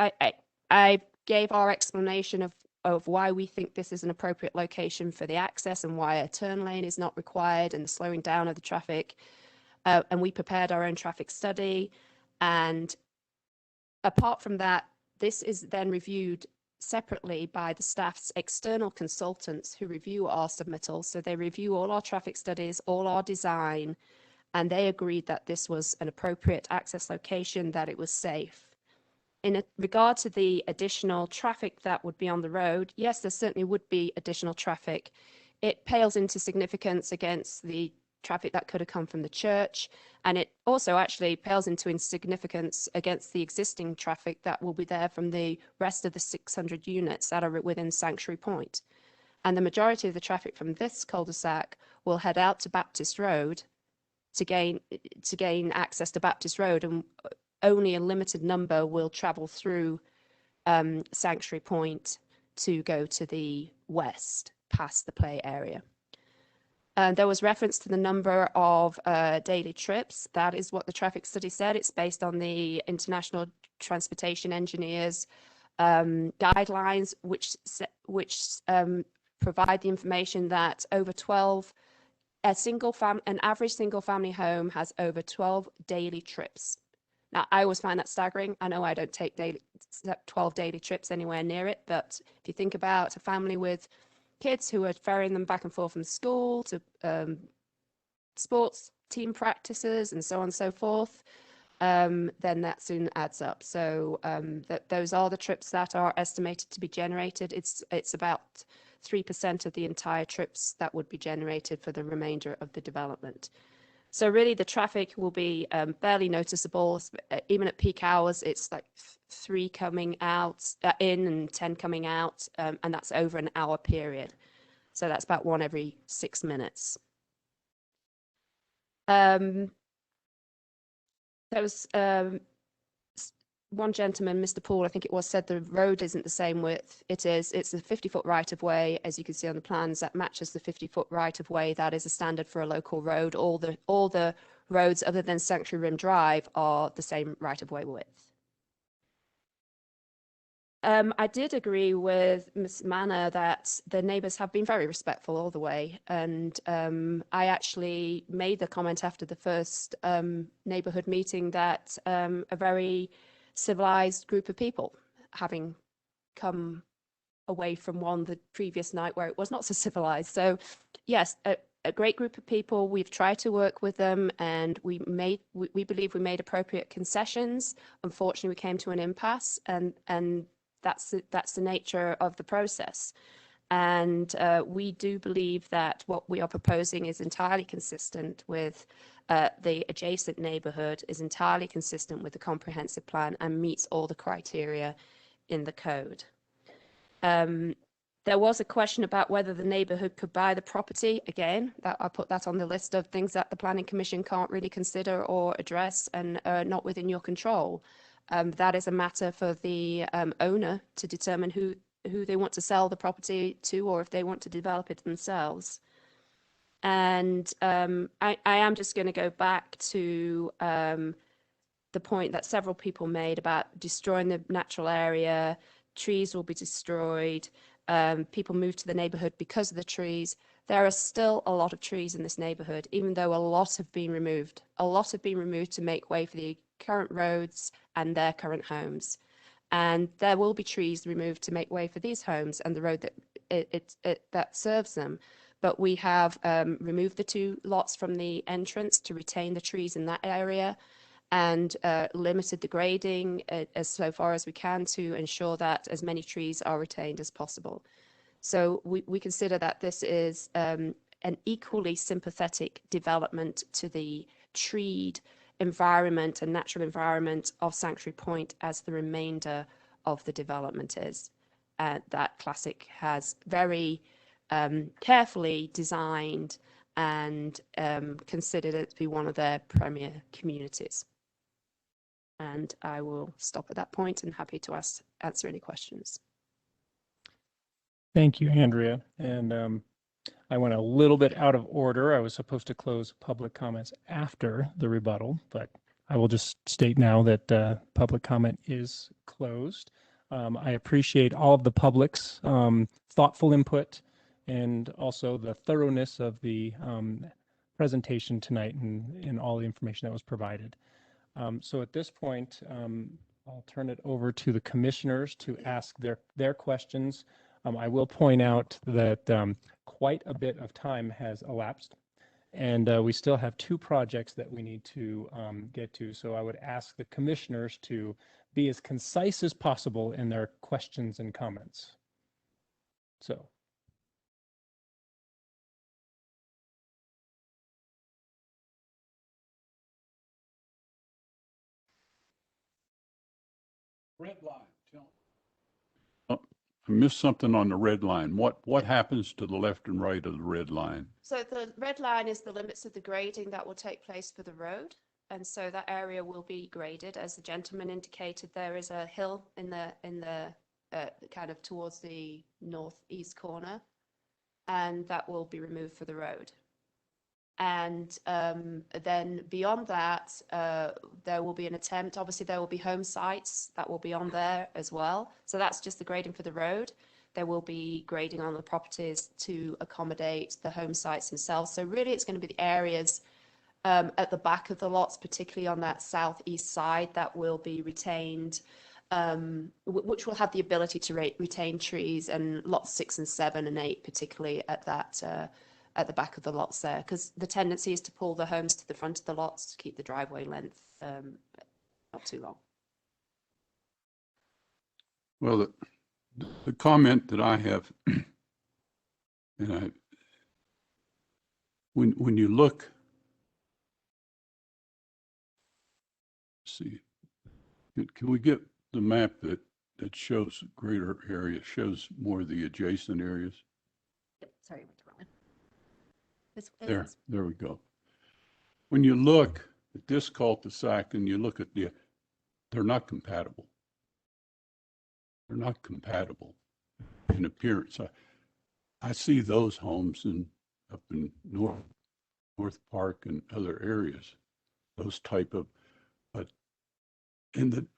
I gave our explanation of why we think this is an appropriate location for the access and why a turn lane is not required and the slowing down of the traffic. And we prepared our own traffic study. And apart from that, this is then reviewed separately by the staff's external consultants who review our submittals. So they review all our traffic studies, all our design, and they agreed that this was an appropriate access location, that it was safe. In regard to the additional traffic that would be on the road, yes, there certainly would be additional traffic. It pales into significance against the traffic that could have come from the church, and it also actually pales into insignificance against the existing traffic that will be there from the rest of the 600 units that are within Sanctuary Point. And the majority of the traffic from this cul-de-sac will head out to Baptist Road to gain access to Baptist Road, and only a limited number will travel through Sanctuary Point to go to the west past the play area. There was reference to the number of daily trips. That is what the traffic study said. It's based on the International Transportation Engineers guidelines, which provide the information that over 12, an average single family home has over 12 daily trips. Now, I always find that staggering. I know I don't take 12 daily trips anywhere near it, but if you think about a family with kids who are ferrying them back and forth from school to sports team practices and so on and so forth, then that soon adds up. So those are the trips that are estimated to be generated. It's about 3% of the entire trips that would be generated for the remainder of the development. So really the traffic will be barely noticeable. Even at peak hours, it's like 3 coming out in and 10 coming out, and that's over an hour period. So that's about 1 every 6 minutes. There was one gentleman, Mr. Paul, I think it was, said the road isn't the same width. It's a 50-foot right of way, as you can see on the plans, that matches the 50-foot right of way. That is a standard for a local road. All the roads other than Sanctuary Rim Drive are the same right of way width. I did agree with Ms. Manor that the neighbours have been very respectful all the way, and I actually made the comment after the first neighbourhood meeting that a very civilised group of people, having come away from one the previous night where it was not so civilised. So yes, a great group of people. We've tried to work with them, and we believe we made appropriate concessions. Unfortunately, we came to an impasse, and that's the nature of the process. And we do believe that what we are proposing is entirely consistent with the adjacent neighbourhood, is entirely consistent with the comprehensive plan, and meets all the criteria in the code. There was a question about whether the neighbourhood could buy the property. Again, I put that on the list of things that the Planning Commission can't really consider or address, and not within your control. That is a matter for the owner to determine who they want to sell the property to, or if they want to develop it themselves. And I am just going to go back to the point that several people made about destroying the natural area. Trees will be destroyed. People move to the neighbourhood because of the trees. There are still a lot of trees in this neighbourhood, even though a lot have been removed. A lot have been removed to make way for the current roads and their current homes. And there will be trees removed to make way for these homes and the road that serves them. But we have removed the 2 lots from the entrance to retain the trees in that area, and limited the grading as so far as we can to ensure that as many trees are retained as possible. So we consider that this is an equally sympathetic development to the treed environment and natural environment of Sanctuary Point as the remainder of the development is. That Classic has very carefully designed and considered it to be one of their premier communities. And I will stop at that point and happy to answer any questions. Thank you, Andrea. And I went a little bit out of order. I was supposed to close public comments after the rebuttal, but I will just state now that public comment is closed. I appreciate all of the public's thoughtful input and also the thoroughness of the presentation tonight and all the information that was provided. So at this point, I'll turn it over to the commissioners to ask their questions. I will point out that quite a bit of time has elapsed, and we still have 2 projects that we need to get to. So I would ask the commissioners to be as concise as possible in their questions and comments. So. Red line. Oh, I missed something on the red line. What happens to the left and right of the red line? So the red line is the limits of the grading that will take place for the road. And so that area will be graded. As the gentleman indicated, there is a hill in the kind of towards the northeast corner, and that will be removed for the road. And then beyond that, there will be an attempt. Obviously, there will be home sites that will be on there as well. So that's just the grading for the road. There will be grading on the properties to accommodate the home sites themselves. So really, it's going to be the areas at the back of the lots, particularly on that southeast side, that will be retained, which will have the ability to retain trees, and lots 6 and 7 and 8, particularly at that at the back of the lots there, because the tendency is to pull the homes to the front of the lots to keep the driveway length not too long. Well, the comment that I have, and when you look, see, can we get the map that shows greater area, shows more of the adjacent areas? Yep, sorry, I went the wrong one. There we go. When you look at this cul-de-sac and you look at they're not compatible. They're not compatible in appearance. I see those homes up in North Park and other areas, those type of,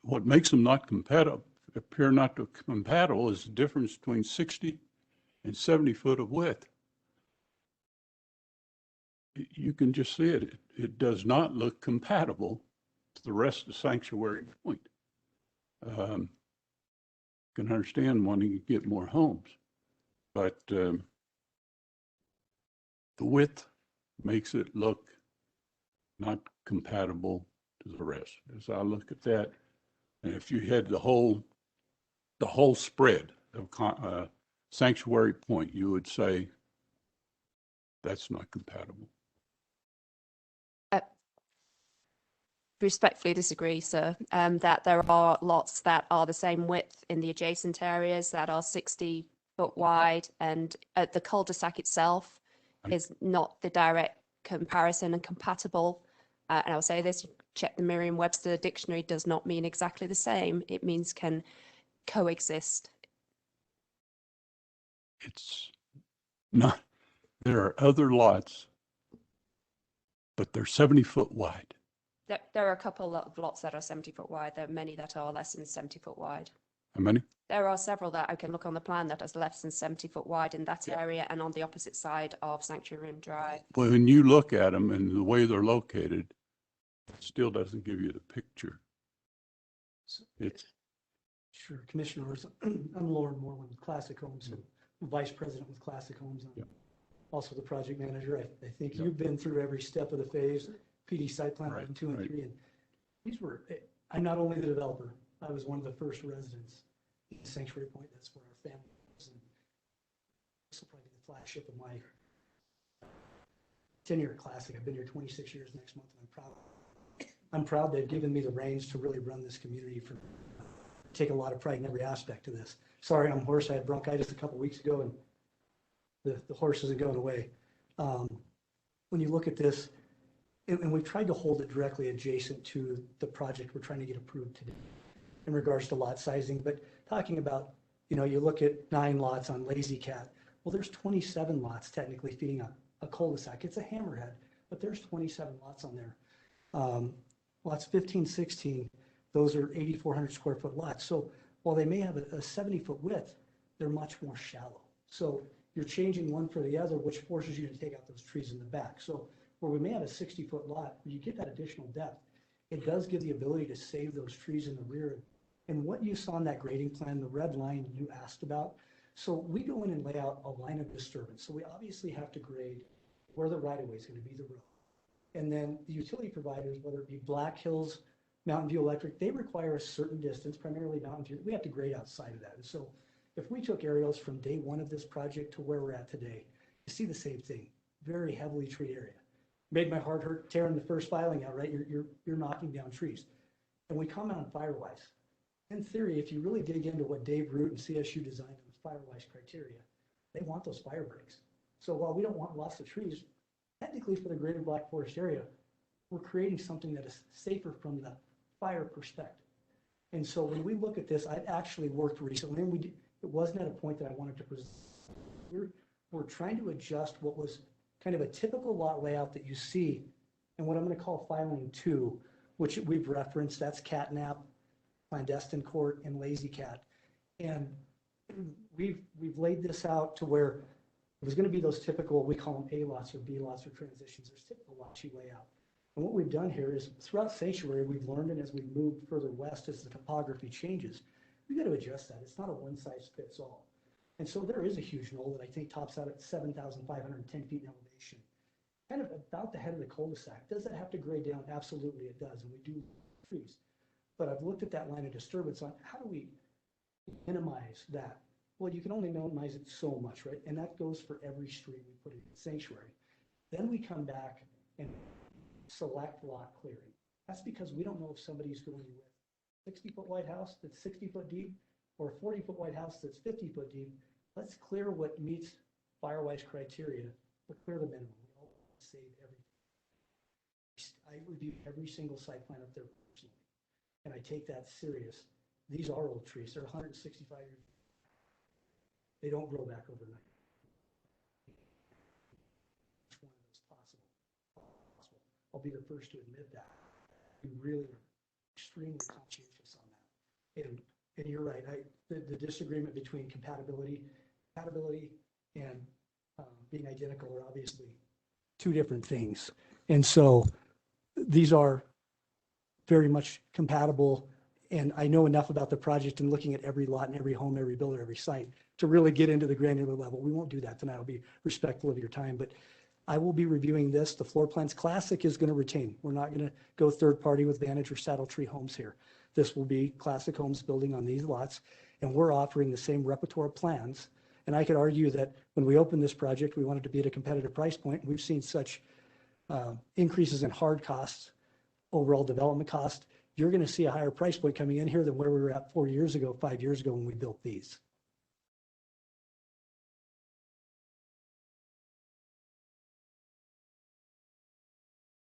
what makes them not compatible, appear not to compatible, is the difference between 60 and 70 foot of width. You can just see it. It does not look compatible to the rest of Sanctuary Point. Can understand wanting to get more homes, but the width makes it look not compatible to the rest. As I look at that, and if you had the whole spread of Sanctuary Point, you would say that's not compatible. Respectfully disagree, sir, that there are lots that are the same width in the adjacent areas that are 60 foot wide, and the cul-de-sac itself is not the direct comparison and compatible. And I'll say this, check the Merriam-Webster dictionary, does not mean exactly the same. It means can coexist. It's not, there are other lots, but they're 70 foot wide. There are a couple of lots that are 70 foot wide. There are many that are less than 70 foot wide. How many? There are several that I can look on the plan that is less than 70 foot wide in that area and on the opposite side of Sanctuary Room Drive. Well, when you look at them and the way they're located, it still doesn't give you the picture. It's Sure, Commissioners. I'm Lauren Moreland with Classic Homes, Vice President with Classic Homes. I'm also the project manager. I think you've been through every step of the phase, PD site plan 1, 2, and 3. And these were, I'm not only the developer, I was one of the first residents in Sanctuary Point. That's where our family was. And this will probably be the flagship of my 10-year Classic. I've been here 26 years next month, and I'm proud they've given me the reins to really run this community for take a lot of pride in every aspect of this. Sorry, I'm hoarse. I had bronchitis a couple weeks ago, and the horse isn't going away. When you look at this, and we've tried to hold it directly adjacent to the project we're trying to get approved today in regards to lot sizing, but talking about, you know, you look at 9 lots on Lazy Cat. Well, there's 27 lots technically feeding a cul-de-sac. It's a hammerhead, but there's 27 lots on there. Lots 15, 16, those are 8,400 square foot lots. So while they may have a 70-foot width, they're much more shallow. So you're changing one for the other, which forces you to take out those trees in the back. So where we may have a 60-foot lot, you get that additional depth. It does give the ability to save those trees in the rear. And what you saw in that grading plan, the red line you asked about, so we go in and lay out a line of disturbance. So we obviously have to grade where the right-of-way is going to be the road. And then the utility providers, whether it be Black Hills, Mountain View Electric, they require a certain distance, primarily Mountain View. We have to grade outside of that. And so if we took aerials from day one of this project to where we're at today, you see the same thing, very heavily treed area. Made my heart hurt tearing the first filing out, right? You're knocking down trees. And we comment on Firewise. In theory, if you really dig into what Dave Root and CSU designed in the Firewise criteria, they want those fire breaks. So while we don't want lots of trees, technically for the greater Black Forest area, we're creating something that is safer from the fire perspective. And so when we look at this, I've actually worked recently, and it wasn't at a point that I wanted to present. We're trying to adjust what was kind of a typical lot layout that you see, and what I'm going to call filing 2, which we've referenced, that's Catnap, Clandestine Court, and Lazy Cat. And we've laid this out to where it was going to be those typical, we call them A lots or B lots or transitions. There's typical lots you lay out. And what we've done here is throughout Sanctuary, we've learned, and as we move further west, as the topography changes, we've got to adjust that. It's not a one size fits all. And so there is a huge knoll that I think tops out at 7,510 feet in elevation, kind of about the head of the cul-de-sac. Does that have to grade down? Absolutely it does, and we do trees. But I've looked at that line of disturbance on how do we minimize that? Well, you can only minimize it so much, right? And that goes for every street we put in Sanctuary. Then we come back and select lot clearing. That's because we don't know if somebody's going with 60-foot wide house that's 60 foot deep or a 40-foot wide house that's 50 foot deep. Let's clear what meets Firewise criteria, but clear the minimum. We all save everything. I review every single site plan up there personally, and I take that serious. These are old trees. They're 165 years. They don't grow back overnight. Each one of those possible. I'll be the first to admit that. We really are extremely conscientious on that. And you're right. The disagreement between compatibility and being identical are obviously two different things. And so these are very much compatible. And I know enough about the project and looking at every lot and every home, every builder, every site to really get into the granular level. We won't do that tonight. I'll be respectful of your time, but I will be reviewing this. The floor plans classic is going to retain. We're not going to go third party with Vantage or Saddle Tree Homes here. This will be Classic Homes building on these lots, and we're offering the same repertoire of plans. And I could argue that when we opened this project, we wanted to be at a competitive price point. We've seen such increases in hard costs, overall development cost. You're going to see a higher price point coming in here than where we were at 4 years ago, 5 years ago when we built these.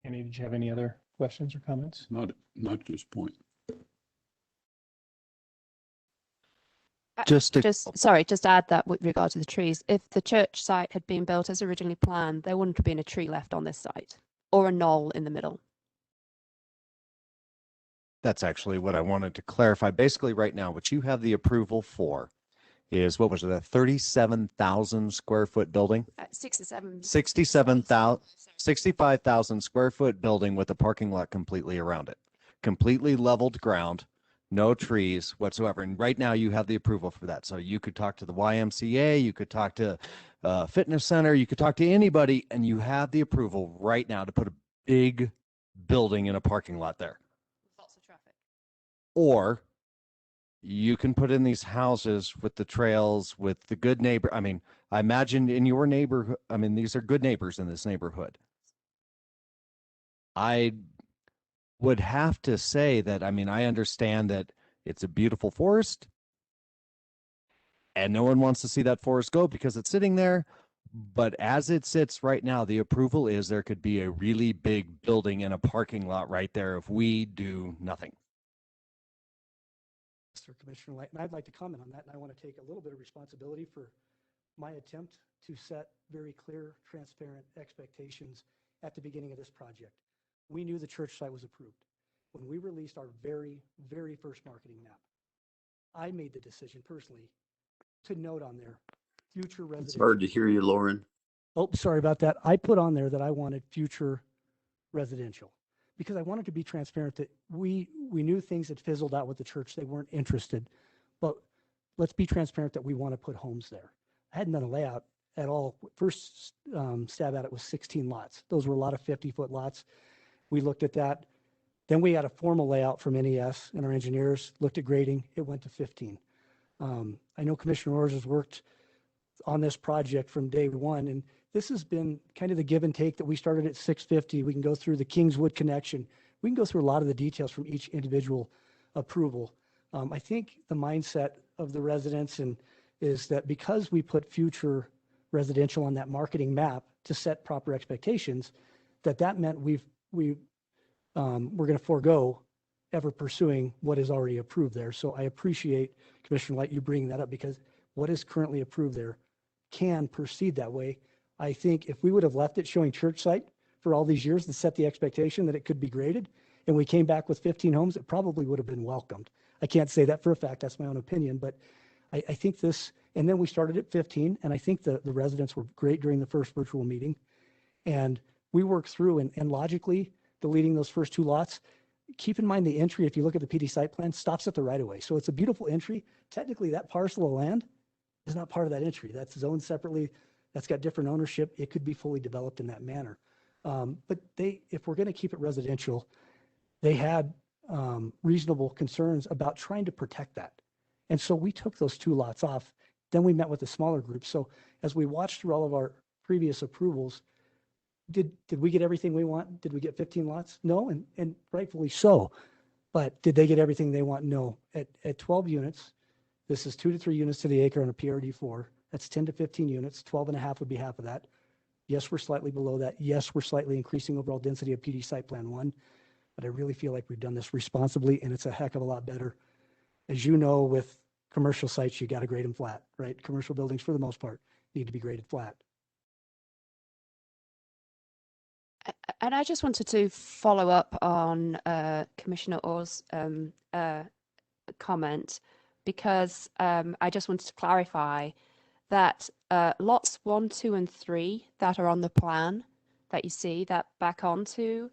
Andy, did you have any other questions or comments? Not at this point. Just to add that with regard to the trees, if the church site had been built as originally planned, there wouldn't have been a tree left on this site or a knoll in the middle. That's actually what I wanted to clarify. Basically, right now, what you have the approval for is, what was it, a 37,000 square foot building? 65,000 square foot building with a parking lot completely around it. Completely leveled ground, no trees whatsoever. And right now you have the approval for that. So you could talk to the YMCA, you could talk to a fitness center, you could talk to anybody, and you have the approval right now to put a big building in a parking lot there. Lots of traffic. Or you can put in these houses with the trails, with the good neighbor. I mean, I imagine in your neighborhood, I mean, these are good neighbors in this neighborhood. I would have to say that, I mean, I understand that It's a beautiful forest. And no one wants to see that forest go because it's sitting there. But as it sits right now, the approval is there could be a really big building and a parking lot right there if we do nothing. Mr. Commissioner Light, and I'd like to comment on that, and I want to take a little bit of responsibility for my attempt to set very clear, transparent expectations at the beginning of this project. We knew the church site was approved. When we released our very, very first marketing map, I made the decision personally to note on there future residential. It's hard to hear you, Lauren. Oh, sorry about that. I put on there that I wanted future residential because I wanted to be transparent that we knew things had fizzled out with the church. They weren't interested, but let's be transparent that we want to put homes there. I hadn't done a layout at all. First stab at it was 16 lots. Those were a lot of 50-foot lots. We looked at that. Then we had a formal layout from NES and our engineers looked at grading. It went to 15. I know Commissioner Orrs has worked on this project from day one, and this has been kind of the give and take that we started at 650. We can go through the Kingswood connection. We can go through a lot of the details from each individual approval. I think the mindset of the residents is that because we put future residential on that marketing map to set proper expectations, that meant we're going to forego ever pursuing what is already approved there. So I appreciate, Commissioner Light, you bringing that up because what is currently approved there can proceed that way. I think if we would have left it showing church site for all these years to set the expectation that it could be graded, and we came back with 15 homes, it probably would have been welcomed. I can't say that for a fact, that's my own opinion, but I think this, and then we started at 15, and I think the residents were great during the first virtual meeting. And we worked through and logically deleting those first two lots. Keep in mind the entry, if you look at the PD site plan, stops at the right of way. So it's a beautiful entry. Technically, that parcel of land is not part of that entry. That's zoned separately. That's got different ownership. It could be fully developed in that manner. But if we're going to keep it residential, they had reasonable concerns about trying to protect that. And so we took those two lots off. Then we met with a smaller group. So as we watched through all of our previous approvals, did we get everything we want? Did we get 15 lots? No, and rightfully so. But did they get everything they want? No. At 12 units, this is 2 to 3 units to the acre on a PRD4. That's 10 to 15 units. 12 and a half would be half of that. Yes, we're slightly below that. Yes, we're slightly increasing overall density of PD site plan 1. But I really feel like we've done this responsibly, and it's a heck of a lot better. As you know, with commercial sites, you got to grade them flat, right? Commercial buildings, for the most part, need to be graded flat. And I just wanted to follow up on Commissioner Orr's comment, because I just wanted to clarify that lots 1, 2, and 3 that are on the plan that you see that back onto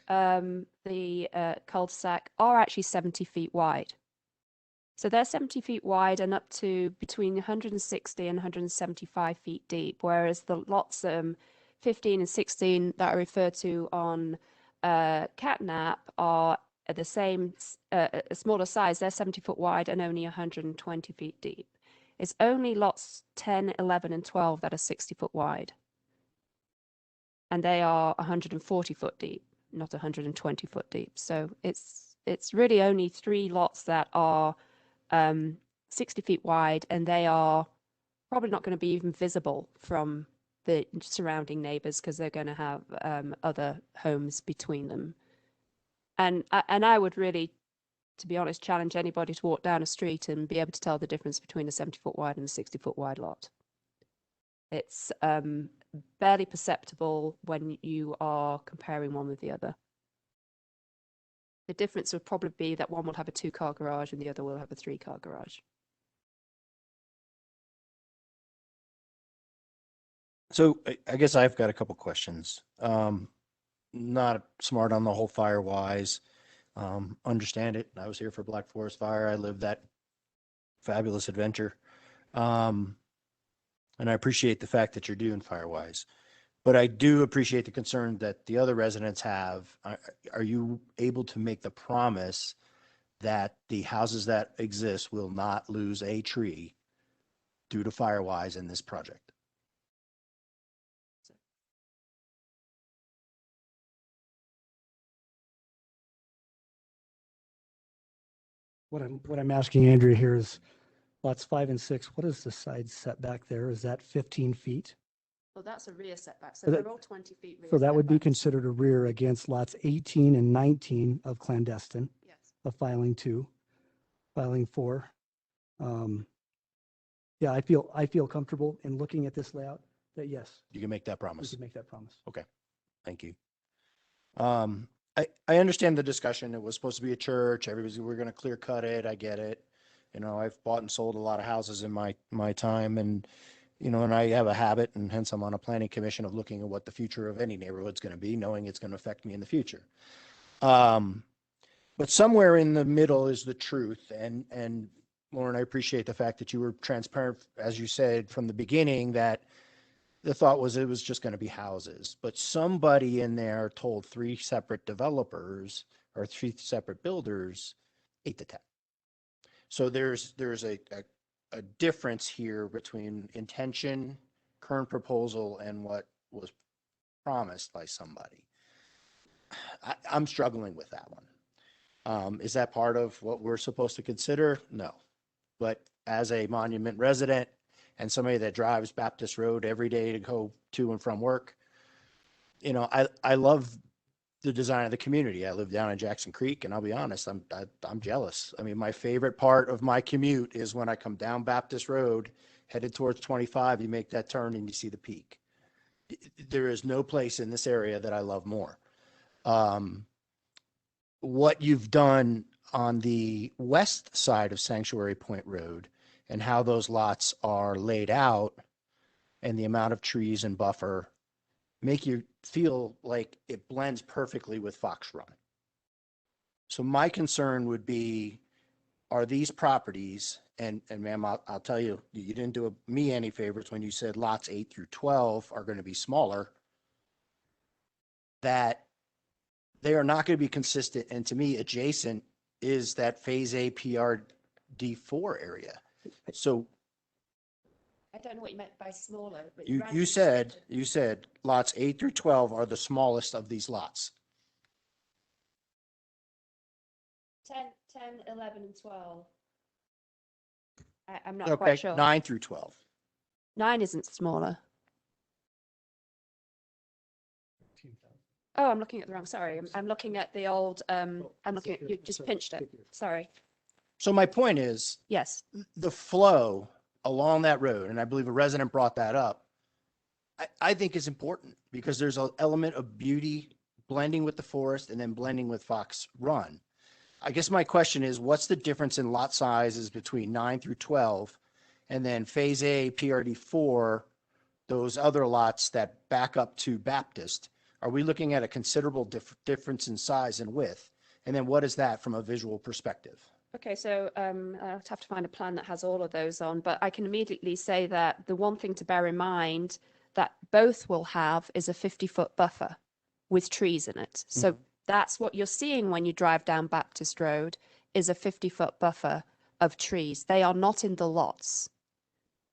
the cul-de-sac are actually 70 feet wide. So they're 70 feet wide and up to between 160 and 175 feet deep, whereas the lots 15 and 16 that are referred to on Catnap are the same, a smaller size. They're 70 foot wide and only 120 feet deep. It's only lots 10, 11, and 12 that are 60 foot wide. And they are 140 foot deep, not 120 foot deep. So it's really only 3 lots that are 60 feet wide, and they are probably not going to be even visible from the surrounding neighbors because they're going to have other homes between them. And I would really, to be honest, challenge anybody to walk down a street and be able to tell the difference between a 70 foot wide and a 60 foot wide lot. It's barely perceptible when you are comparing one with the other. The difference would probably be that one will have a 2-car garage and the other will have a 3-car garage. So I guess I've got a couple questions. Not smart on the whole fire-wise. Understand it. I was here for Black Forest Fire. I lived that fabulous adventure. And I appreciate the fact that you're doing fire-wise. But I do appreciate the concern that the other residents have. Are you able to make the promise that the houses that exist will not lose a tree due to fire-wise in this project? what I'm asking Andrea here is lots 5 and 6, what is the side setback there? Is that 15 feet? Well, that's a rear setback, so So that- they're all 20 feet rear So that would be setbacks. considered a rear against lots 18 and 19 of clandestine, Yes. of filing 2, filing 4. Yeah, I feel comfortable in looking at this layout that yes, You can make that we promise. could make that promise. Okay, thank you. I understand the discussion. It was supposed to be a church. We're going to clear cut it. I get it. You know, I've bought and sold a lot of houses in my time, and you know, and I have a habit, and hence I'm on a planning commission, of looking at what the future of any neighborhood's going to be, knowing it's going to affect me in the future. But somewhere in the middle is the truth, and Lauren, I appreciate the fact that you were transparent, as you said from the beginning, that the thought was it was just going to be houses, but somebody in there told 3 separate developers or 3 separate builders 8 to 10. So there's a difference here between intention, current proposal, and what was promised by somebody. I'm struggling with that one. Is that part of what we're supposed to consider? No. But as a Monument resident and somebody that drives Baptist Road every day to go to and from work, you know, I love the design of the community. I live down in Jackson Creek, and I'll be honest, I'm jealous. I mean, my favorite part of my commute is when I come down Baptist Road, headed towards 25, you make that turn and you see the peak. There is no place in this area that I love more. What you've done on the west side of Sanctuary Point Road and how those lots are laid out and the amount of trees and buffer make you feel like it blends perfectly with Fox Run. So my concern would be, are these properties, and ma'am, I'll tell you, you didn't do me any favors when you said lots 8 through 12 are going to be smaller, that they are not going to be consistent. And to me, adjacent is that Phase A PRD4 area. So I don't know what you meant by smaller. But you said lots 8 through 12 are the smallest of these lots. 10, 11, and 12. I'm not Okay, quite sure. 9 through 12. 9 isn't smaller. Oh, I'm looking at the wrong. Sorry, I'm looking at the old. I'm looking at, you just pinched it. Sorry. So my point is, Yes. the flow along that road, and I believe a resident brought that up, I think is important because there's an element of beauty blending with the forest and then blending with Fox Run. I guess my question is, what's the difference in lot sizes between 9 through 12 and then Phase A, PRD4, those other lots that back up to Baptist? Are we looking at a considerable difference in size and width? And then what is that from a visual perspective? Okay, so I'll have to find a plan that has all of those on, but I can immediately say that the one thing to bear in mind that both will have is a 50-foot buffer with trees in it. So that's what you're seeing when you drive down Baptist Road, is a 50-foot buffer of trees. They are not in the lots.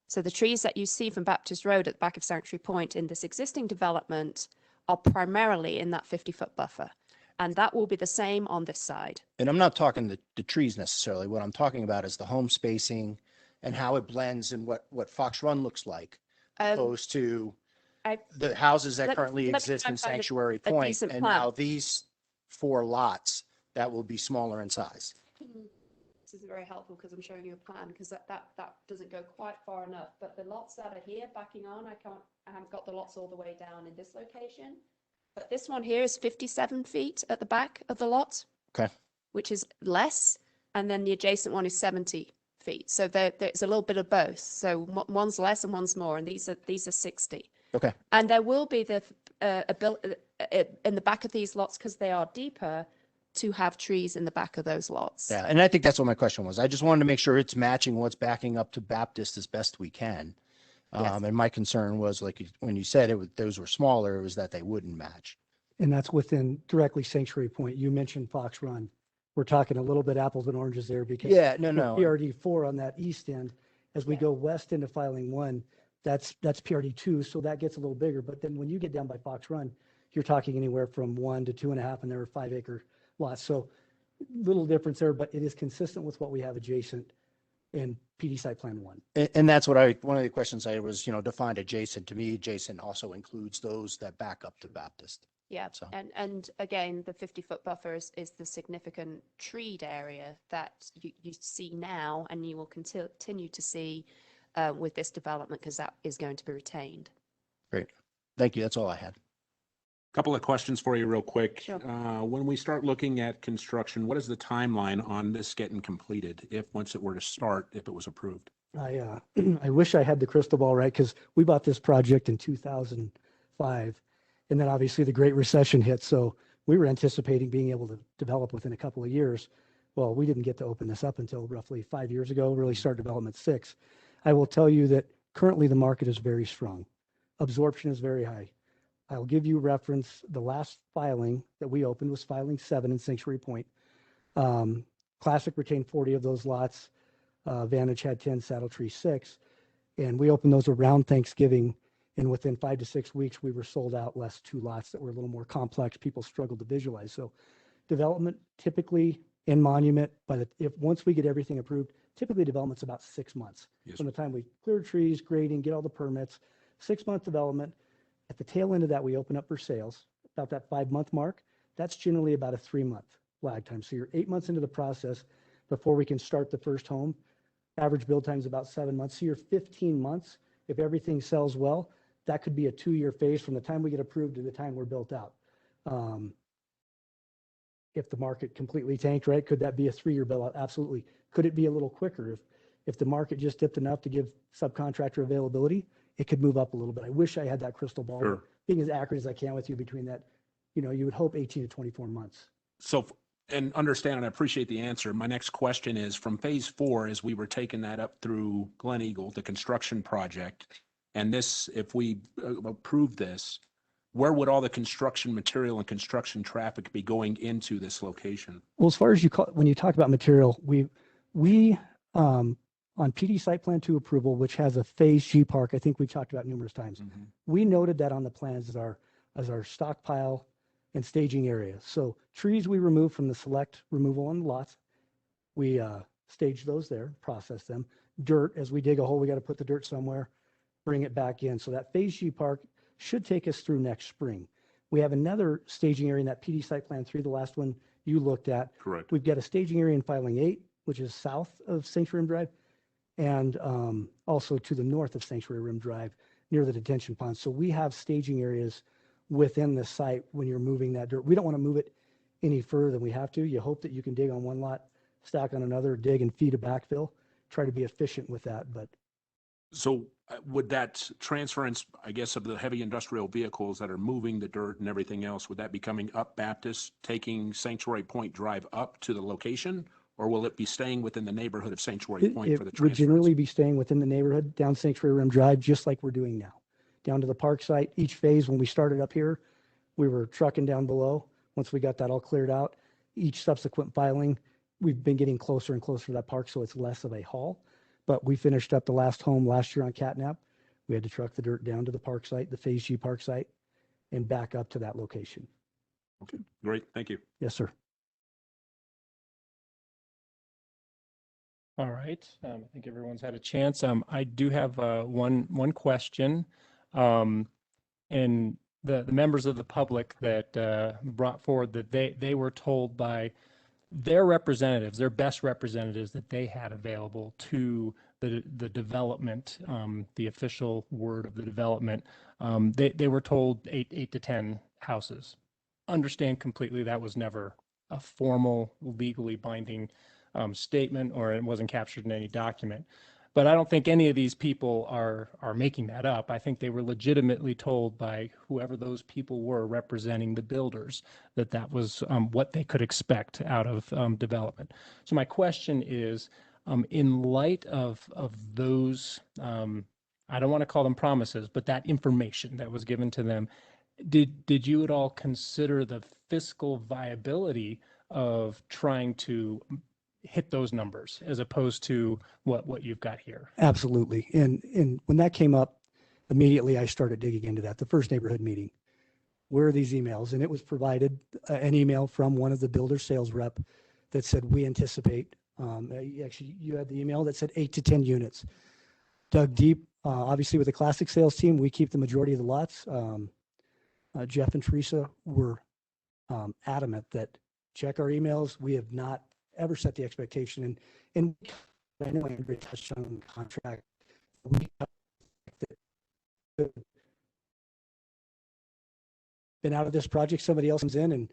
So the trees that you see from Baptist Road at the back of Sanctuary Point in this existing development are primarily in that 50-foot buffer. And that will be the same on this side. And I'm not talking the trees necessarily. What I'm talking about is the home spacing and how it blends and what Fox Run looks like, opposed to the houses that currently exist in Sanctuary Point, and now these 4 lots that will be smaller in size. This isn't very helpful because I'm showing you a plan, because that doesn't go quite far enough. But the lots that are here backing on, I haven't got the lots all the way down in this location. But this one here is 57 feet at the back of the lot. Okay. Which is less. And then the adjacent one is 70 feet. So there's a little bit of both. So one's less and one's more. And these are 60. Okay. And there will be the in the back of these lots, because they are deeper, to have trees in the back of those lots. Yeah, and I think that's what my question was. I just wanted to make sure it's matching what's backing up to Baptist as best we can. Yes. And my concern was, like, when you said those were smaller, it was that they wouldn't match. And that's within directly Sanctuary Point. You mentioned Fox Run. We're talking a little bit apples and oranges there because Yeah, no. PRD4 on that east end, as we go west into filing 1, that's PRD2, so that gets a little bigger. But then when you get down by Fox Run, you're talking anywhere from 1 to 2.5, and there are 5-acre lots. So little difference there, but it is consistent with what we have adjacent in PD site plan 1. And that's what one of the questions I was, defined adjacent. To me, adjacent also includes those that back up to Baptist. Yeah, So. and again, the 50-foot buffer is the significant treed area that you see now, and you will continue to see with this development, because that is going to be retained. Great. Thank you. That's all I had. Couple of questions for you real quick. Sure. When we start looking at construction, what is the timeline on this getting completed once it were to start, if it was approved? I wish I had the crystal ball right, because we bought this project in 2005, and then obviously the Great Recession hit. So we were anticipating being able to develop within a couple of years. Well, we didn't get to open this up until roughly 5 years ago, really start development 6. I will tell you that currently the market is very strong. Absorption is very high. I'll give you reference. The last filing that we opened was filing 7 in Sanctuary Point. Classic retained 40 of those lots. Vantage had 10, Saddle Tree 6. And we opened those around Thanksgiving. And within 5 to 6 weeks, we were sold out, less 2 lots that were a little more complex. People struggled to visualize. So development typically in Monument, once we get everything approved, typically development's about 6 months. Yes. From the time we clear trees, grading, get all the permits, 6-month development. At the tail end of that, we open up for sales, about that 5-month mark. That's generally about a 3-month lag time. So you're 8 months into the process before we can start the first home. Average build time is about 7 months. So you're 15 months. If everything sells well, that could be a 2-year phase from the time we get approved to the time we're built out. If the market completely tanked, right, could that be a 3-year build out? Absolutely. Could it be a little quicker? If the market just dipped enough to give subcontractor availability, it could move up a little bit. I wish I had that crystal ball. Sure. Being as accurate as I can with you between that, you would hope 18 to 24 months. So, and understand, and I appreciate the answer. My next question is, from phase 4, as we were taking that up through Glen Eagle, the construction project, and this, if we approve this, where would all the construction material and construction traffic be going into this location? Well, as far as when you talk about material, we on PD site plan 2 approval, which has a phase G park, I think we talked about numerous times. Mm-hmm. We noted that on the plans as our stockpile and staging area. So trees we remove from the select removal on the lots. We stage those there, process them. Dirt, as we dig a hole, we got to put the dirt somewhere, bring it back in. So that phase G park should take us through next spring. We have another staging area in that PD site plan 3, the last one you looked at. Correct. We've got a staging area in filing 8, which is south of Sanctuary Rim Drive, and also to the north of Sanctuary Rim Drive near the detention pond. So we have staging areas within the site when you're moving that dirt. We don't want to move it any further than we have to. You hope that you can dig on one lot, stack on another, dig and feed a backfill, try to be efficient with that. But So would that transference, I guess, of the heavy industrial vehicles that are moving the dirt and everything else, would that be coming up Baptist, taking Sanctuary Point Drive up to the location? Or will it be staying within the neighborhood of Sanctuary Point for the it would transference? generally be staying within the neighborhood down Sanctuary Rim Drive, just like we're doing now. Down to the park site, each phase, when we started up here, we were trucking down below. Once we got that all cleared out, each subsequent filing, we've been getting closer and closer to that park, so it's less of a haul. But we finished up the last home last year on Catnap. We had to truck the dirt down to the park site, the Phase G park site, and back up to that location. Okay, great, thank you. Yes, sir. All right. I think everyone's had a chance. I do have one question. And the members of the public that brought forward that they were told by their representatives, their best representatives that they had available to the development, the official word of the development, they were told 8 to 10 houses. Understand completely that was never a formal, legally binding statement, or it wasn't captured in any document. But I don't think any of these people are making that up. I think they were legitimately told by whoever those people were representing the builders that was what they could expect out of development. So my question is, in light of those, I don't want to call them promises, but that information that was given to them, did you at all consider the fiscal viability of trying to hit those numbers as opposed to what you've got here? Absolutely. And when that came up, immediately I started digging into that. The first neighborhood meeting, where are these emails? And it was provided an email from one of the builder sales rep that said, we anticipate, actually, you had the email that said 8 to 10 units. Dug deep, obviously with the classic sales team, we keep the majority of the lots. Jeff and Teresa were adamant that check our emails. We have not ever set the expectation. And I know Andrea touched on the contract. We been out of this project, somebody else comes in and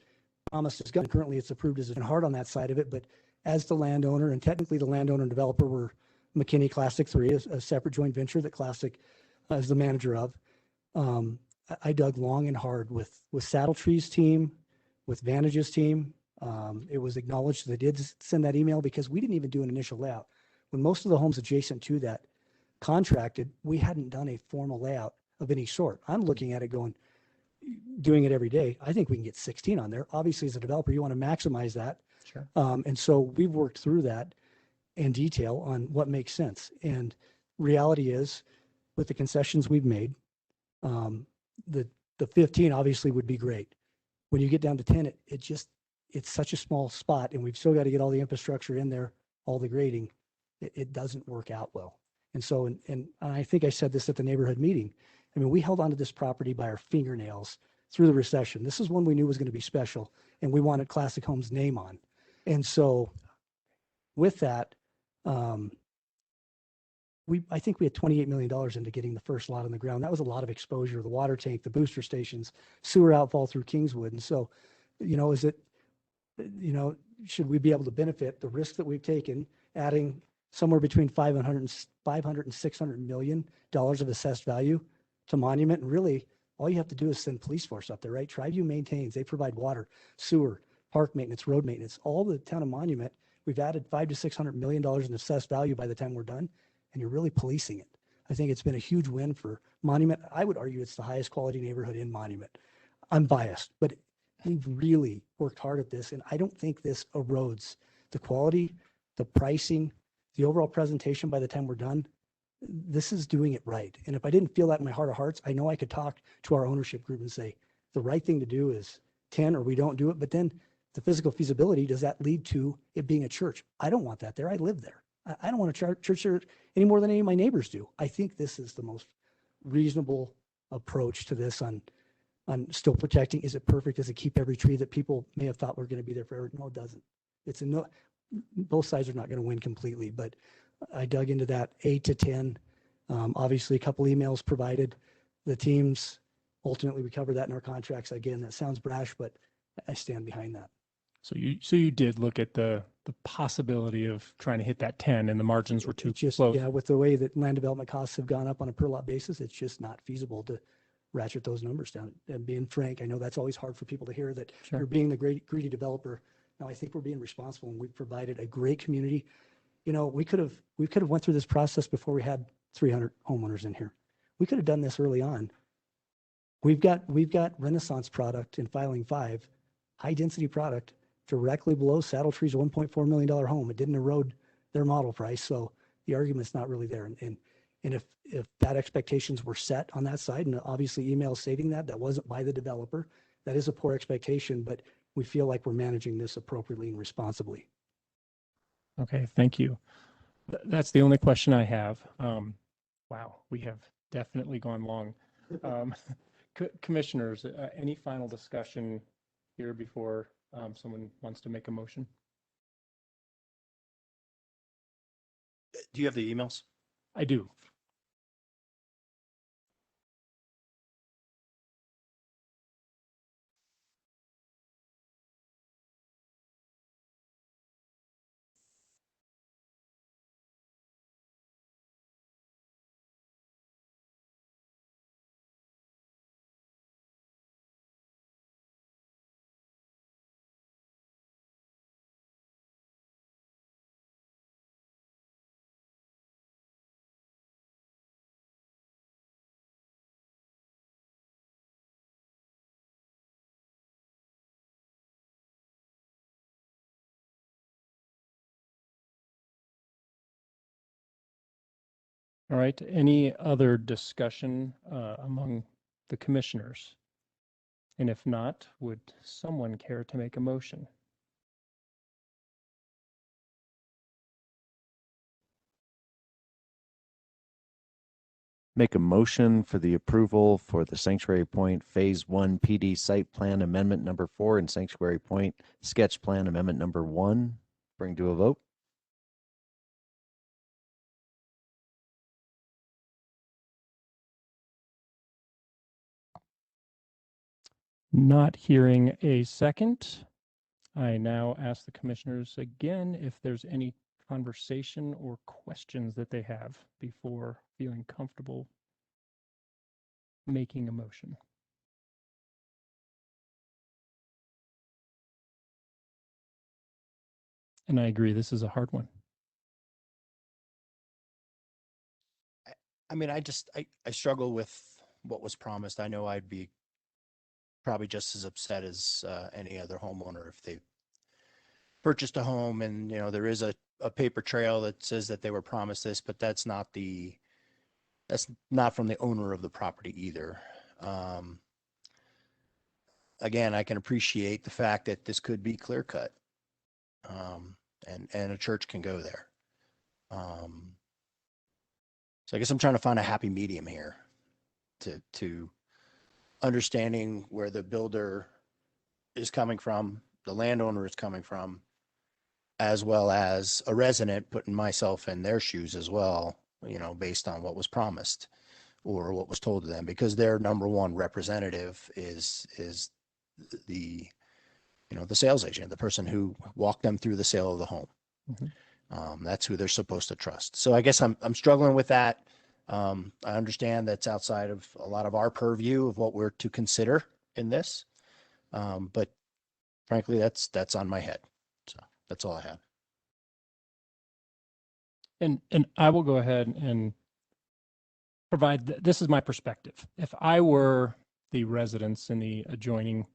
promised us, currently it's approved as hard on that side of it, but as the landowner, and technically the landowner and developer were McKinney Classic 3, a separate joint venture that Classic is the manager of. I dug long and hard with Saddle Tree's team, with Vantage's team. It was acknowledged they did send that email because we didn't even do an initial layout. When most of the homes adjacent to that contracted, we hadn't done a formal layout of any sort. I'm looking at it going, doing it every day, I think we can get 16 on there. Obviously, as a developer, you want to maximize that. Sure. And so we've worked through that in detail on what makes sense. And reality is, with the concessions we've made, the 15 obviously would be great. When you get down to 10, it's such a small spot, and we've still got to get all the infrastructure in there, all the grading. It doesn't work out well. And so, and I think I said this at the neighborhood meeting. I mean, we held onto this property by our fingernails through the recession. This is one we knew was going to be special, and we wanted Classic Homes' name on. And so with that, I think we had $28 million into getting the first lot on the ground. That was a lot of exposure, the water tank, the booster stations, sewer outfall through Kingswood. And so, should we be able to benefit the risk that we've taken, adding somewhere between 500 and $600 million of assessed value to Monument? And really, all you have to do is send police force up there, right? TriView maintains, they provide water, sewer, park maintenance, road maintenance, all the town of Monument. We've added $500 to $600 million in assessed value by the time we're done, and you're really policing it. I think it's been a huge win for Monument. I would argue it's the highest quality neighborhood in Monument. I'm biased, but we've really worked hard at this, and I don't think this erodes the quality, the pricing, the overall presentation by the time we're done. This is doing it right. And if I didn't feel that in my heart of hearts, I know I could talk to our ownership group and say, the right thing to do is 10 or we don't do it. But then the physical feasibility, does that lead to it being a church? I don't want that there. I live there. I don't want a church there any more than any of my neighbors do. I think this is the most reasonable approach to this on still protecting. Is it perfect? Does it keep every tree that people may have thought were going to be there forever? No, it doesn't. It's a no. Both sides are not going to win completely, but I dug into that 8 to 10. Obviously, a couple emails provided. The teams, ultimately, we cover that in our contracts. Again, that sounds brash, but I stand behind that. So you did look at the possibility of trying to hit that 10, and the margins were too close. Yeah, with the way that land development costs have gone up on a per lot basis, it's just not feasible to ratchet those numbers down. And being frank, I know that's always hard for people to hear, that Sure. you're being the greedy developer. No, I think we're being responsible, and we've provided a great community. We could have went through this process before we had 300 homeowners in here. We could have done this early on. We've got Renaissance product in filing 5, high density product directly below Saddle Tree's $1.4 million home. It didn't erode their model price, so the argument's not really there. And if that expectations were set on that side, and obviously emails stating that wasn't by the developer, that is a poor expectation, but we feel like we're managing this appropriately and responsibly. Okay, thank you. That's the only question I have. Wow, we have definitely gone long. Commissioners, any final discussion here before someone wants to make a motion? Do you have the emails? I do. All right, any other discussion among the commissioners? And if not, would someone care to make a motion? Make a motion for the approval for the Sanctuary Point Phase 1 PD Site Plan Amendment Number 4 and Sanctuary Point Sketch Plan Amendment Number 1. Bring to a vote. Not hearing a second. I now ask the commissioners again if there's any conversation or questions that they have before feeling comfortable making a motion. And I agree, this is a hard one. I mean, I struggle with what was promised. I know I'd be probably just as upset as any other homeowner if they purchased a home and, there is a paper trail that says that they were promised this, but that's not from the owner of the property either. Again, I can appreciate the fact that this could be clear cut, and a church can go there. So I guess I'm trying to find a happy medium here to understanding where the builder is coming from, the landowner is coming from, as well as a resident, putting myself in their shoes as well, based on what was promised or what was told to them, because their number one representative is the sales agent, the person who walked them through the sale of the home. That's who they're supposed to trust. So I guess I'm struggling with that. I understand that's outside of a lot of our purview of what we're to consider in this. But frankly, that's on my head. So that's all I have. And I will go ahead and provide, this is my perspective. If I were the residents in the adjoining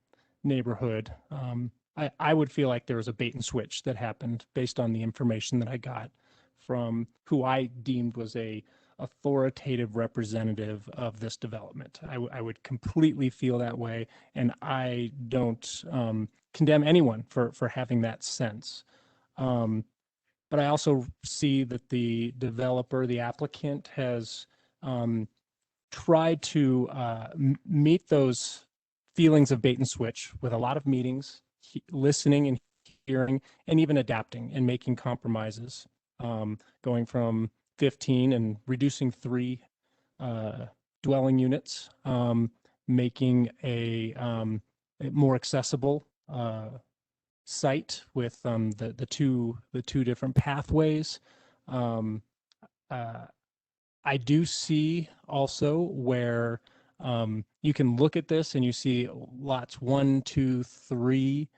neighborhood, I would feel like there was a bait and switch that happened based on the information that I got from who I deemed was a authoritative representative of this development. I would completely feel that way, and I don't condemn anyone for having that sense. But I also see that the developer, the applicant, has tried to meet those feelings of bait and switch with a lot of meetings, listening and hearing, and even adapting and making compromises, going from 15 and reducing 3 dwelling units, making a more accessible site with the two different pathways. I do see also where you can look at this and you see lots 1, 2, 3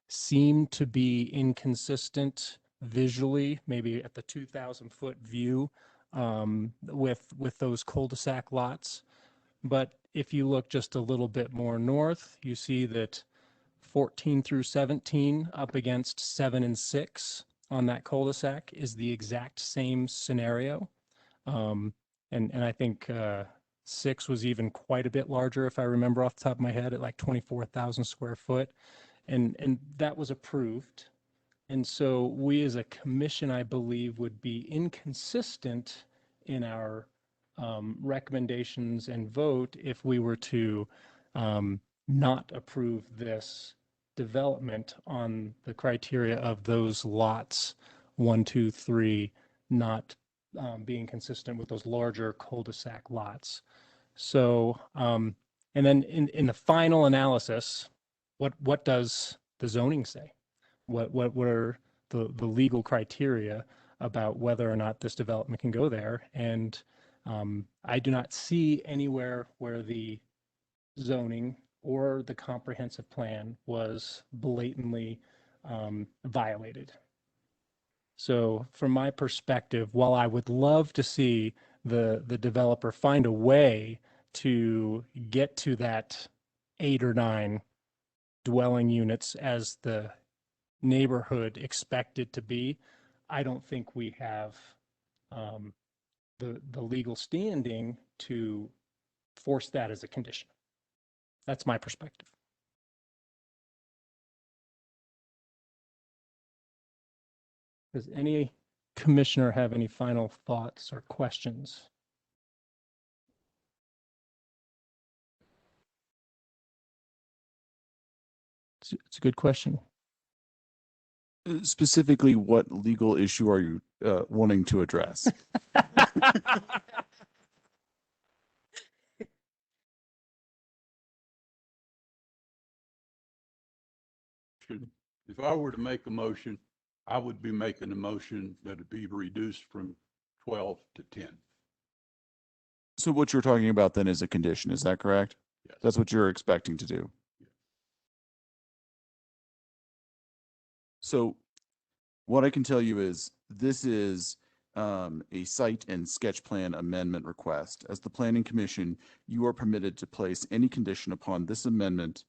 seem to be inconsistent visually, maybe at the 2,000-foot view with those cul-de-sac lots. But if you look just a little bit more north, you see that 14 through 17 up against 7 and 6 on that cul-de-sac is the exact same scenario. And I think 6 was even quite a bit larger, if I remember off the top of my head, at like 24,000 square foot. And that was approved. And so we as a commission, I believe, would be inconsistent in our recommendations and vote if we were to not approve this development on the criteria of those lots 1, 2, 3 not being consistent with those larger cul-de-sac lots. So, and then in the final analysis, what does the zoning say? What are the legal criteria about whether or not this development can go there? And I do not see anywhere where the zoning or the comprehensive plan was blatantly violated. So from my perspective, while I would love to see the developer find a way to get to that 8 or 9 dwelling units as the neighborhood expected to be, I don't think we have the legal standing to force that as a condition. That's my perspective. Does any commissioner have any final thoughts or questions? It's a good question. Specifically, what legal issue are you wanting to address? If I were to make a motion, I would be making a motion that it be reduced from 12 to 10. So what you're talking about then is a condition, is that correct? Yes. That's what you're expecting to do. So what I can tell you is this is a site and sketch plan amendment request. As the Planning Commission, you are permitted to place any condition upon this amendment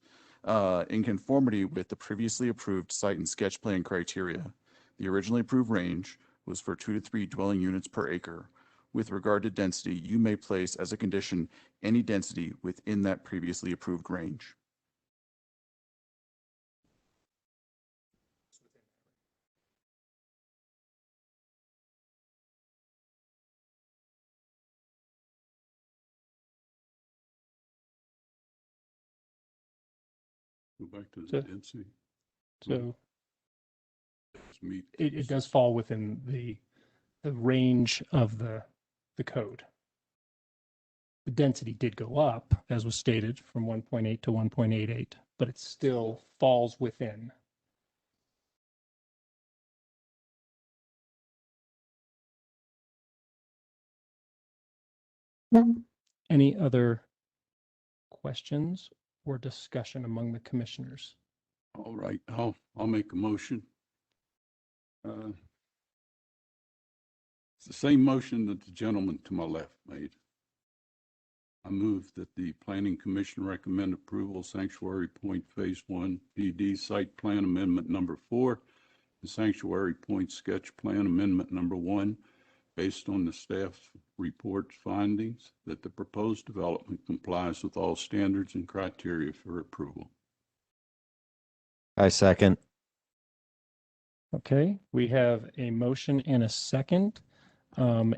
in conformity with the previously approved site and sketch plan criteria. The originally approved range was for 2 to 3 dwelling units per acre. With regard to density, you may place as a condition any density within that previously approved range. Go back to the So- density. So Meet it does fall within the range of the code. The density did go up, as was stated, from 1.8 to 1.88, but it still falls within. Any other questions or discussion among the commissioners? All right, I'll make a motion. It's the same motion that the gentleman to my left made. I move that the Planning Commission recommend approval Sanctuary Point Phase 1 PD Site Plan Amendment Number 4 and Sanctuary Point Sketch Plan Amendment Number 1 based on the staff report's findings that the proposed development complies with all standards and criteria for approval. I second. Okay, we have a motion and a second. I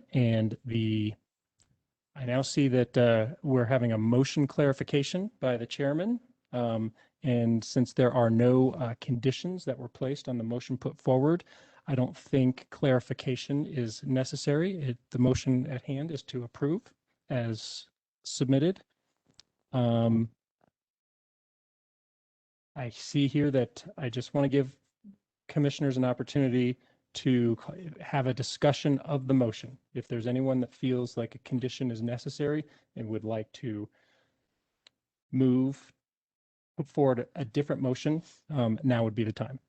now see that we're having a motion clarification by the chairman. And since there are no conditions that were placed on the motion put forward, I don't think clarification is necessary. The motion at hand is to approve as submitted. I see here that I just want to give commissioners an opportunity to have a discussion of the motion. If there's anyone that feels like a condition is necessary and would like to put forward a different motion, now would be the time.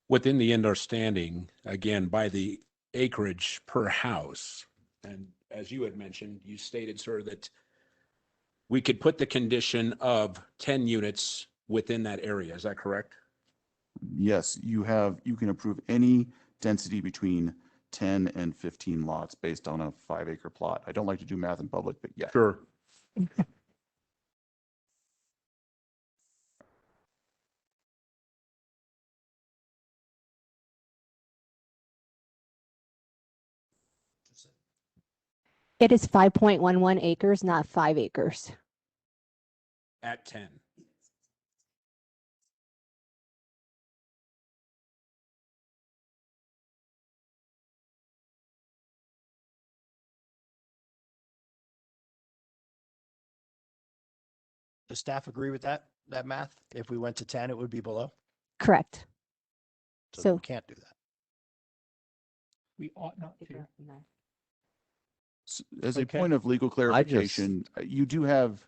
Within the understanding, again, by the acreage per house, and as you had mentioned, you stated, sir, that we could put the condition of 10 units within that area. Is that correct? Yes, you can approve any density between 10 and 15 lots based on a 5-acre plot. I don't like to do math in public, but yeah. Sure. It is 5.11 acres, not 5 acres. At 10. Does staff agree with that math? If we went to 10, it would be below? Correct. So we can't do that. We ought not to. As a Okay. point of legal clarification, you do have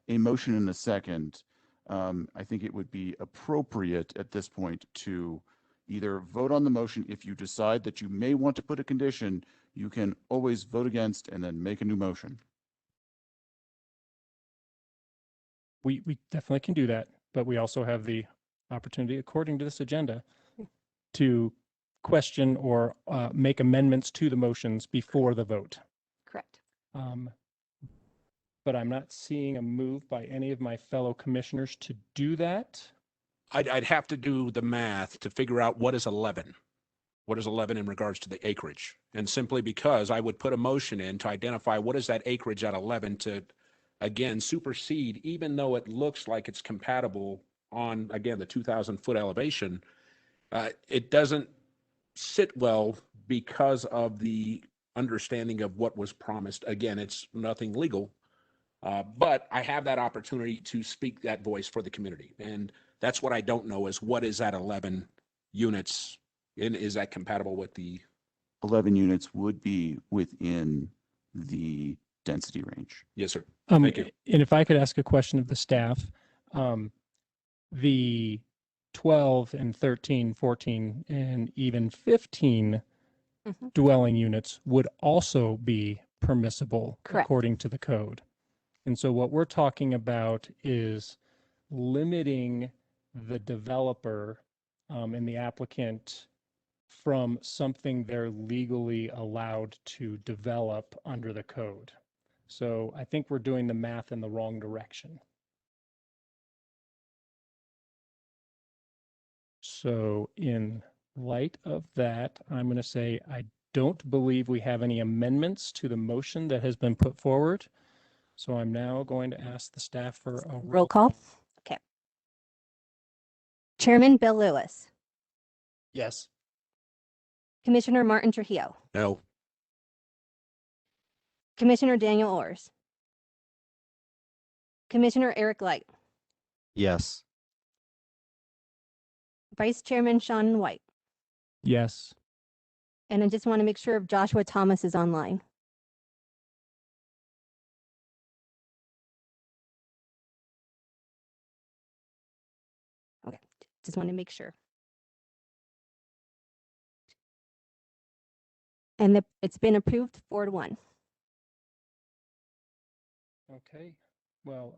a motion and a second. I think it would be appropriate at this point to either vote on the motion. If you decide that you may want to put a condition, you can always vote against and then make a new motion. We definitely can do that, but we also have the opportunity, according to this agenda, to question or make amendments to the motions before the vote. Correct. But I'm not seeing a move by any of my fellow commissioners to do that. I'd have to do the math to figure out what is 11. What is 11 in regards to the acreage? And simply because I would put a motion in to identify what is that acreage at 11 to, again, supersede, even though it looks like it's compatible on, again, the 2,000-foot elevation, it doesn't sit well because of the understanding of what was promised. Again, it's nothing legal, but I have that opportunity to speak that voice for the community. And that's what I don't know is what is that 11 units and is that compatible with the 11 units would be within the density range. Yes, sir. Thank you. And if I could ask a question of the staff, the 12 and 13, 14, and even 15 dwelling units would also be permissible Correct. according to the code. And so what we're talking about is limiting the developer and the applicant from something they're legally allowed to develop under the code. So I think we're doing the math in the wrong direction. So in light of that, I'm going to say I don't believe we have any amendments to the motion that has been put forward. So I'm now going to ask the staff for a Roll call. Okay. Chairman Bill Lewis. Yes. Commissioner Martin Trujillo. No. Commissioner Daniel Orrs. Commissioner Eric Light. Yes. Vice Chairman Sean White. Yes. And I just want to make sure if Joshua Thomas is online. Okay, just want to make sure. And it's been approved 4-1. Okay. Well,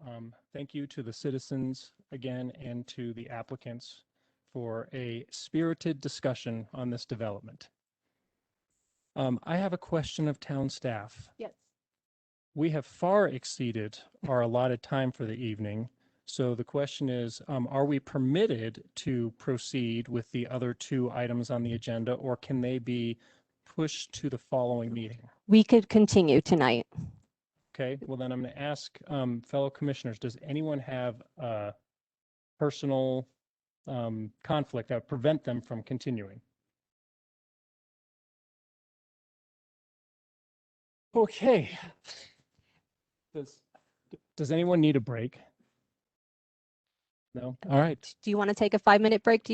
thank you to the citizens again and to the applicants for a spirited discussion on this development. I have a question of town staff. Yes. We have far exceeded our allotted time for the evening. So the question is, are we permitted to proceed with the other two items on the agenda, or can they be pushed to the following meeting? We could continue tonight. Okay, well then I'm going to ask fellow commissioners, does anyone have a personal conflict that would prevent them from continuing? Okay. Does anyone need a break? No? All right. Do you want to take a 5-minute break?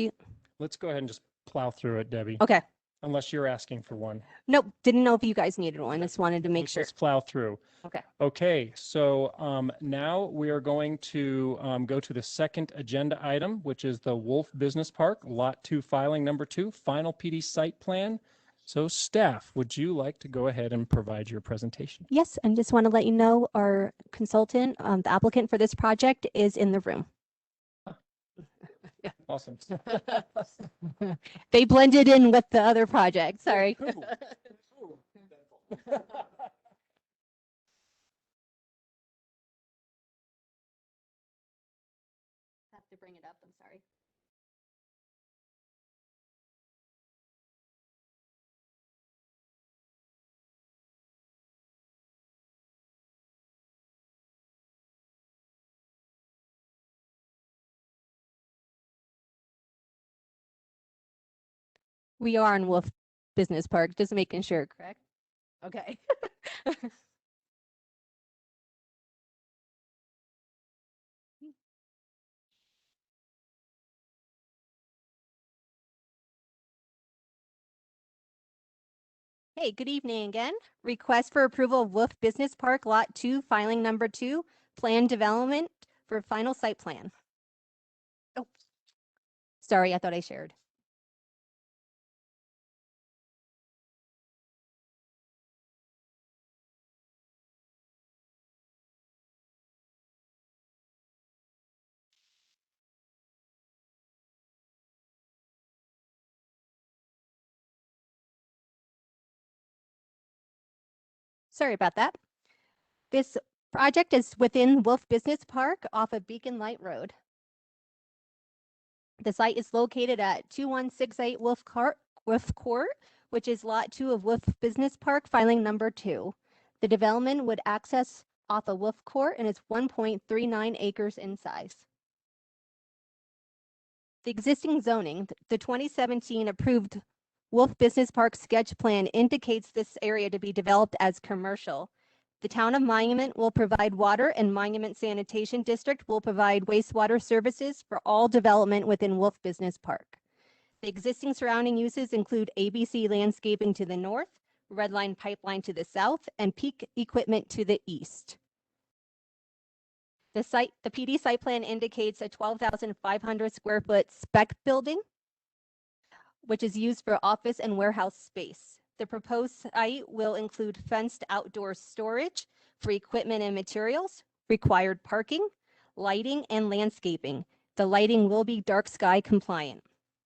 Let's go ahead and just plow through it, Debbie. Okay. Unless you're asking for one. Nope. Didn't know if you guys needed one. Just wanted to make sure. Let's plow through. Okay. Okay. So now we are going to go to the second agenda item, which is the Wolf Business Park, Lot 2 filing number 2, final PD site plan. So staff, would you like to go ahead and provide your presentation? Yes, and just want to let you know our consultant, the applicant for this project is in the room. Awesome. They blended in with the other project. Sorry. Have to bring it up. I'm sorry. We are in Wolf Business Park, just making sure, correct? Okay. Hey, good evening again. Request for approval of Wolf Business Park Lot 2, filing number 2, plan development for final site plan. Oh, sorry, I thought I shared. Sorry about that. This project is within Wolf Business Park off of Beacon Light Road. The site is located at 2168 Wolf Court, which is Lot 2 of Wolf Business Park, filing number 2. The development would access off of Wolf Court and it's 1.39 acres in size. The existing zoning, the 2017 approved Wolf Business Park sketch plan indicates this area to be developed as commercial. The town of Monument will provide water and Monument Sanitation District will provide wastewater services for all development within Wolf Business Park. The existing surrounding uses include ABC Landscaping to the north, Redline Pipeline to the south, and Peak Equipment to the east. The PD site plan indicates a 12,500 square foot spec building, which is used for office and warehouse space. The proposed site will include fenced outdoor storage for equipment and materials, required parking, lighting, and landscaping. The lighting will be dark sky compliant.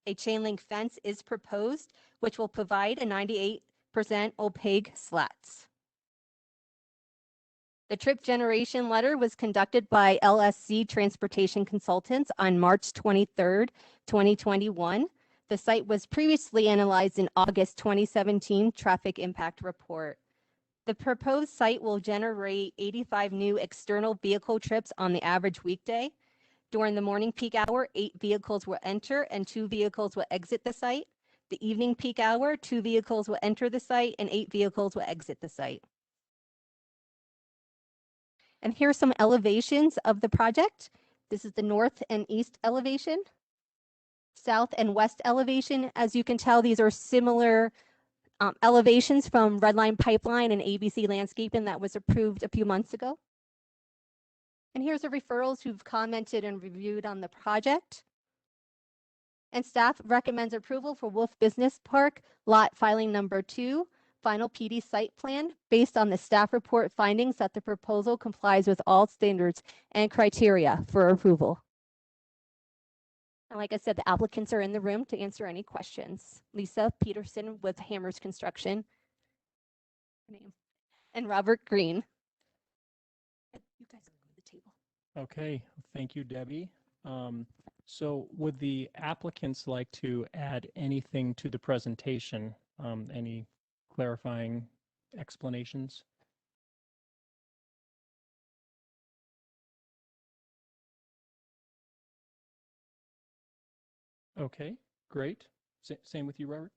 A chain link fence is proposed, which will provide a 98% opaque slats. The trip generation letter was conducted by LSC Transportation Consultants on March 23rd, 2021. The site was previously analyzed in August 2017 traffic impact report. The proposed site will generate 85 new external vehicle trips on the average weekday. During the morning peak hour, 8 vehicles will enter and 2 vehicles will exit the site. The evening peak hour, 2 vehicles will enter the site and 8 vehicles will exit the site. And here are some elevations of the project. This is the north and east elevation, south and west elevation. As you can tell, these are similar elevations from Redline Pipeline and ABC Landscaping that was approved a few months ago. And here's the referrals who've commented and reviewed on the project. And staff recommends approval for Wolf Business Park lot filing number 2, final PD site plan based on the staff report findings that the proposal complies with all standards and criteria for approval. And like I said, the applicants are in the room to answer any questions. Lisa Peterson with Hammers Construction and Robert Green. You guys go to the table. Okay, thank you, Debbie. So would the applicants like to add anything to the presentation? Any clarifying explanations? Okay, great. Same with you, Robert?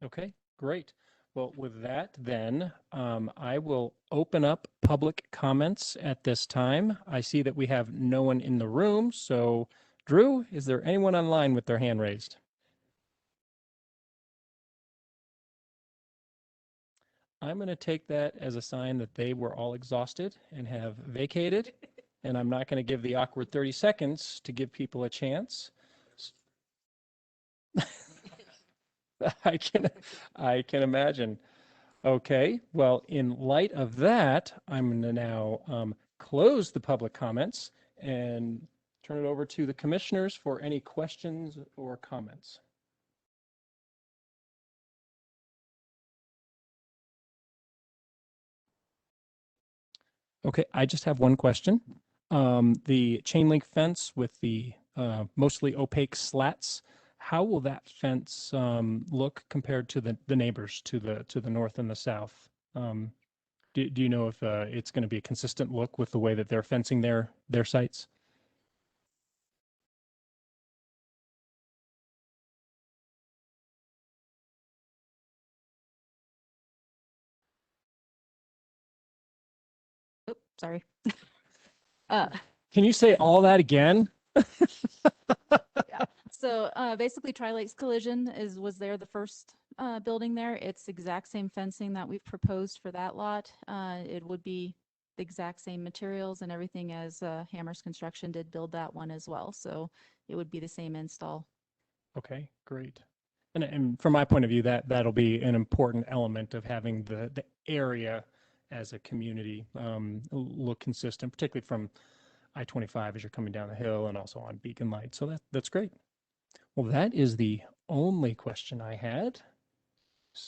Okay, great. Well, with that, then, I will open up public comments at this time. I see that we have no one in the room. So, Drew, is there anyone online with their hand raised? I'm going to take that as a sign that they were all exhausted and have vacated. And I'm not going to give the awkward 30 seconds to give people a chance. I can imagine. Okay, well, in light of that, I'm going to now close the public comments and turn it over to the commissioners for any questions or comments. Okay, I just have one question. The chain link fence with the mostly opaque slats, how will that fence look compared to the neighbors to the north and the south? Do you know if it's going to be a consistent look with the way that they're fencing their sites? Oops, sorry. Can you say all that again? Yeah. So basically, Tri-Lakes Collision was there the first building there. It's exact same fencing that we've proposed for that lot. It would be the exact same materials and everything as Hammers Construction did build that one as well. So it would be the same install. Okay, great. And from my point of view, that'll be an important element of having the area as a community look consistent, particularly from I-25 as you're coming down the hill and also on Beacon Light. So that's great. Well, that is the only question I had.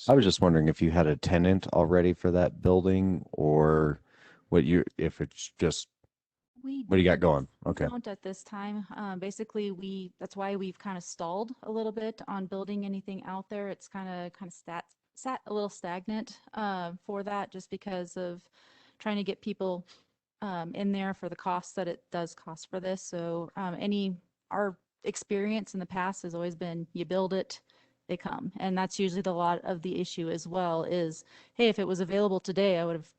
I was just wondering if you had a tenant already for that building or if it's just, what do you got going? Okay. Don't at this time. Basically, that's why we've kind of stalled a little bit on building anything out there. It's kind of sat a little stagnant for that, just because of trying to get people in there for the cost that it does cost for this. So our experience in the past has always been you build it, they come. And that's usually the lot of the issue as well is, hey, if it was available today, I would have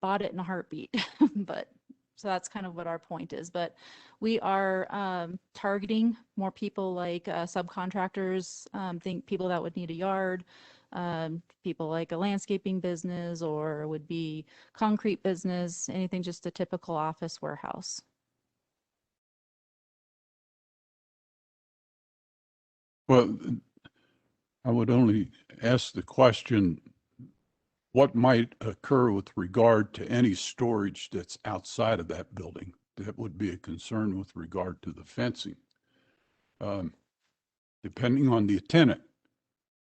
bought it in a heartbeat. But so that's kind of what our point is. But we are targeting more people like subcontractors, think people that would need a yard, people like a landscaping business or would be concrete business, anything just a typical office warehouse. Well, I would only ask the question, what might occur with regard to any storage that's outside of that building? That would be a concern with regard to the fencing. Depending on the tenant.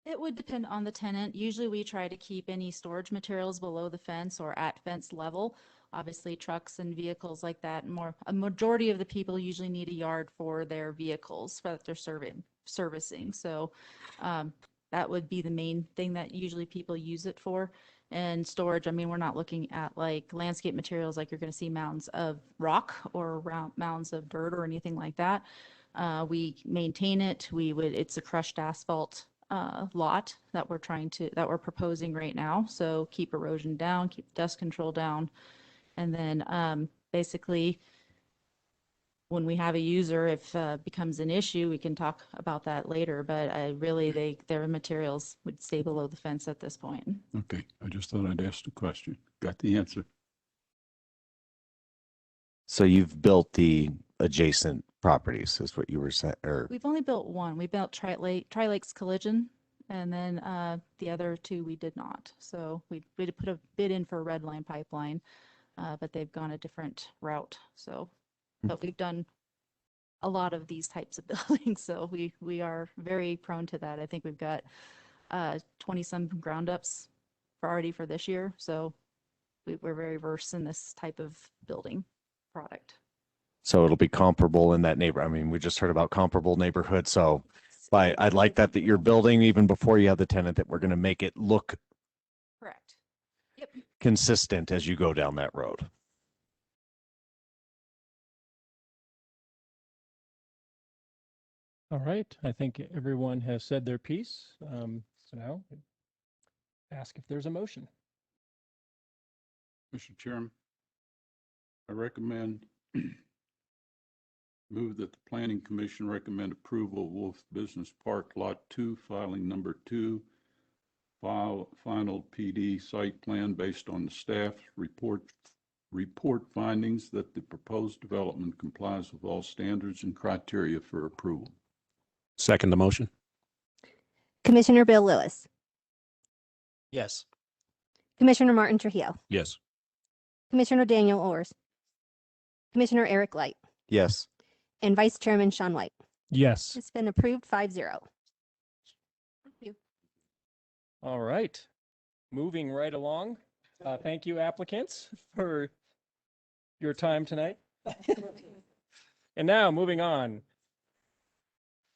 It would depend on the tenant. Usually we try to keep any storage materials below the fence or at fence level. Obviously trucks and vehicles like that, a majority of the people usually need a yard for their vehicles that they're servicing. So that would be the main thing that usually people use it for. And storage, I mean, we're not looking at like landscape materials like you're going to see mounds of rock or mounds of dirt or anything like that. We maintain it. It's a crushed asphalt lot that we're proposing right now. So keep erosion down, keep dust control down. And then basically when we have a user, if becomes an issue, we can talk about that later, but their materials would stay below the fence at this point. Okay, I just thought I'd ask the question. Got the answer. So you've built the adjacent properties is what you were saying, or We've only built one. We built Tri-Lakes Collision, and then the other two we did not. So we did put a bid in for Red Line Pipeline, but they've gone a different route. So, but we've done a lot of these types of buildings, so we are very prone to that. I think we've got 20 some ground ups already for this year, so we're very versed in this type of building product. so it'll be comparable in that neighborhood. I mean, we just heard about comparable neighborhood. So I'd like that you're building even before you have the tenant, that we're going to make it look Correct. Yep. consistent as you go down that road. All right, I think everyone has said their piece. So now ask if there's a motion. Mr. Chairman, I recommend move that the Planning Commission recommend approval of Wolf Business Park Lot 2, filing number 2, final PD site plan based on the staff's report findings that the proposed development complies with all standards and criteria for approval. Second the motion. Commissioner Bill Lewis, Yes. Commissioner Martin Trujillo, Yes. Commissioner Daniel Orrs, Commissioner Eric Light, Yes. and Vice Chairman Sean White. Yes. It's been approved 5-0. Thank you. All right. Moving right along. Thank you, applicants, for your time tonight. And now moving on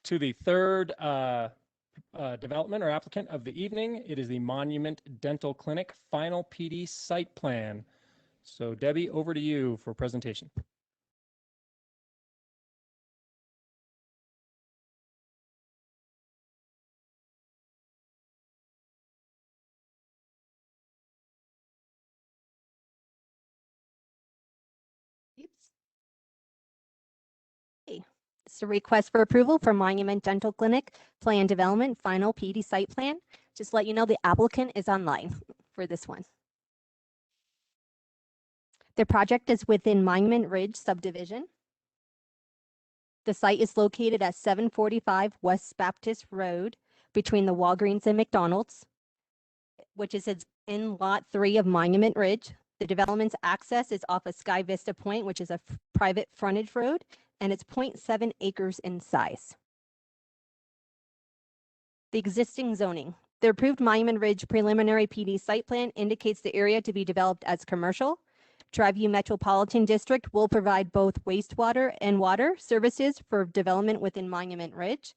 to the third development or applicant of the evening. It is the Monument Dental Clinic final PD site plan. So Debbie, over to you for presentation. It's a request for approval for Monument Dental Clinic Plan Development Final PD Site Plan. Just let you know the applicant is online for this one. The project is within Monument Ridge subdivision. The site is located at 745 West Baptist Road between the Walgreens and McDonald's, which is in Lot 3 of Monument Ridge. The development's access is off of Sky Vista Point, which is a private frontage road, and it's 0.7 acres in size. The existing zoning. The approved Monument Ridge preliminary PD site plan indicates the area to be developed as commercial. Triview Metropolitan District will provide both wastewater and water services for development within Monument Ridge.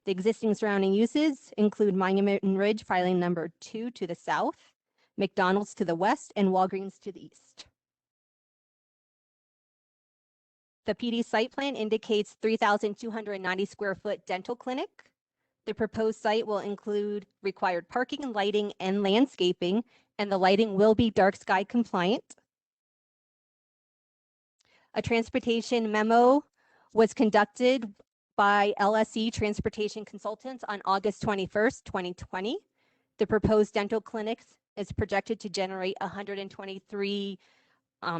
The existing surrounding uses include Monument Ridge filing number 2 to the south, McDonald's to the west, and Walgreens to the east. The PD site plan indicates 3,290 square foot dental clinic. The proposed site will include required parking, lighting, and landscaping, and the lighting will be dark sky compliant. A transportation memo was conducted by LSE Transportation Consultants on August 21st, 2020. The proposed dental clinic is projected to generate 123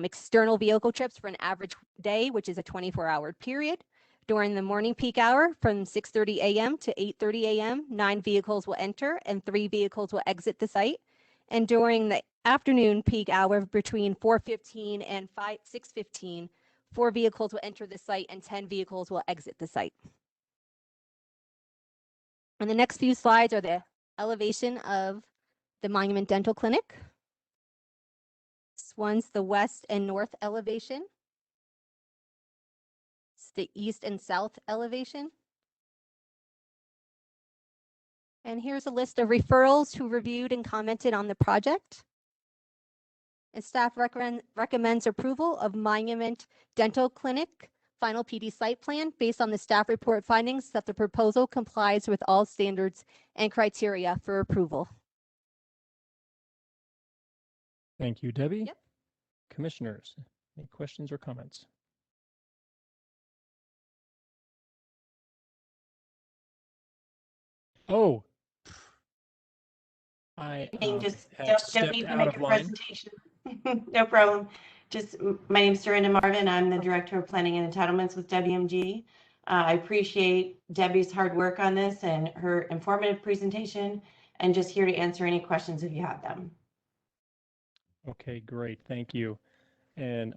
external vehicle trips for an average day, which is a 24-hour period. During the morning peak hour from 6:30 a.m. to 8:30 a.m., 9 vehicles will enter and 3 vehicles will exit the site. And during the afternoon peak hour between 4:15 and 6:15, 4 vehicles will enter the site and 10 vehicles will exit the site. And the next few slides are the elevation of the Monument Dental Clinic. This one's the west and north elevation. It's the east and south elevation. And here's a list of referrals who reviewed and commented on the project. And staff recommends approval of Monument Dental Clinic final PD site plan based on the staff report findings that the proposal complies with all standards and criteria for approval. Thank you, Debbie. Yep. Commissioners, any questions or comments? Oh, I just have don't stepped need to out make of a line. presentation. No problem. Just my name is Dorinda Marvin. I'm the Director of Planning and Entitlements with WMG. I appreciate Debbie's hard work on this and her informative presentation, and just here to answer any questions if you have them. Okay, great. Thank you. And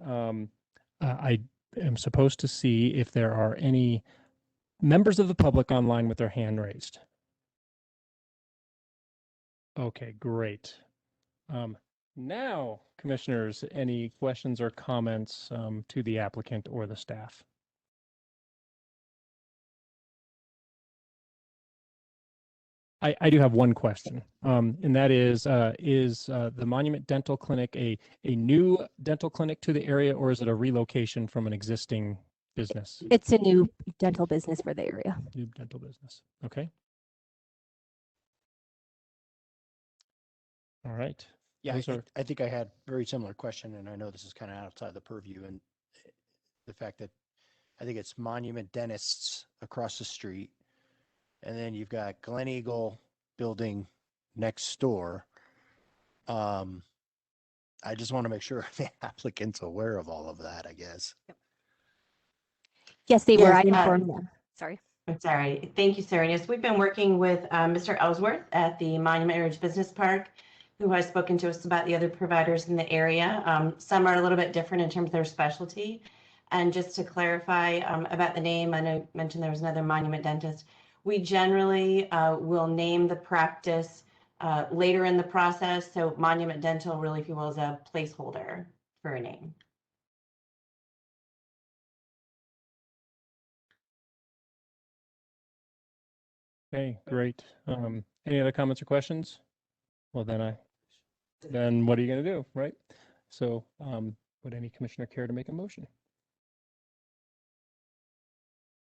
I am supposed to see if there are any members of the public online with their hand raised. Okay, great. Now, commissioners, any questions or comments to the applicant or the staff? I do have one question, and that is the Monument Dental Clinic a new dental clinic to the area, or is it a relocation from an existing business? It's a new dental business for the area. New dental business. Okay. All right. Yeah, Those are I think I had a very similar question, and I know this is kind of outside the purview, and the fact that I think it's Monument Dentists across the street, and then you've got Glen Eagle building next door. I just want to make sure the applicant's aware of all of that, I guess. Yep. Yes, they were. Yes, I informed them. Sorry. I'm sorry. Thank you, Sarah. Yes, we've been working with Mr. Ellsworth at the Monument Ridge Business Park, who has spoken to us about the other providers in the area. Some are a little bit different in terms of their specialty. And just to clarify about the name, I know you mentioned there was another Monument Dentist. We generally will name the practice later in the process. So Monument Dental really, if you will, is a placeholder for a name. okay. Great. Any other comments or questions? Well, then what are you going to do, right? So, would any commissioner care to make a motion?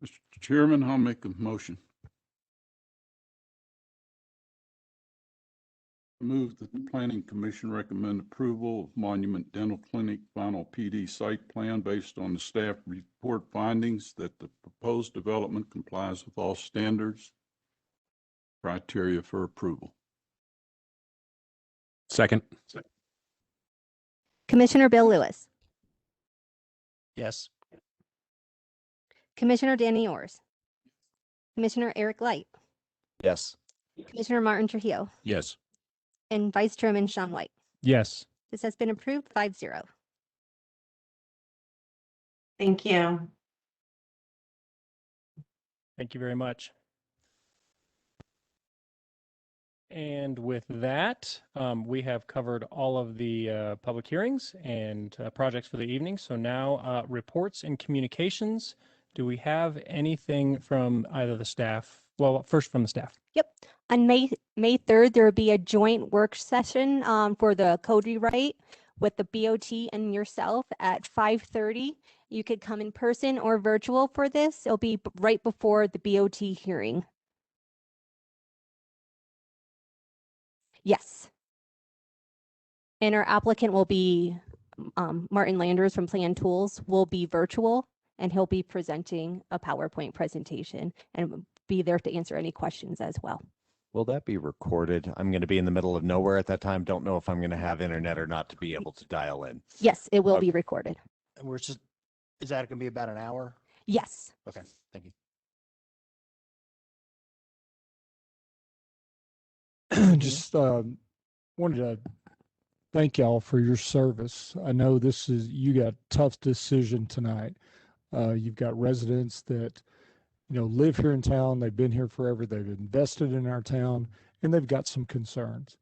Mr. Chairman, I'll make a motion. I move that the Planning Commission recommend approval of Monument Dental Clinic final PD site plan based on the staff report findings that the proposed development complies with all standards, criteria for approval. Second. Commissioner Bill Lewis. Yes. Commissioner Danny Orrs. Commissioner Eric Light. Yes. Commissioner Martin Trujillo. Yes. And Vice Chairman Sean White. Yes. This has been approved 5-0. Thank you. Thank you very much. And with that, we have covered all of the public hearings and projects for the evening. So now reports and communications. Do we have anything from either the staff? Well, first from the staff. Yep. On May 3rd, there will be a joint work session for the code rewrite with the BOT and yourself at 5:30. You could come in person or virtual for this. It'll be right before the BOT hearing. Yes. And our applicant will be Martin Landers from Plan Tools will be virtual, and he'll be presenting a PowerPoint presentation and be there to answer any questions as well. Will that be recorded? I'm going to be in the middle of nowhere at that time. Don't know if I'm going to have internet or not to be able to dial in. Yes, it will be recorded. And we're just, is that going to be about an hour? Yes. Okay, thank you. Just wanted to thank y'all for your service. I know you got a tough decision tonight. You've got residents that, live here in town. They've been here forever. They've invested in our town, and they've got some concerns.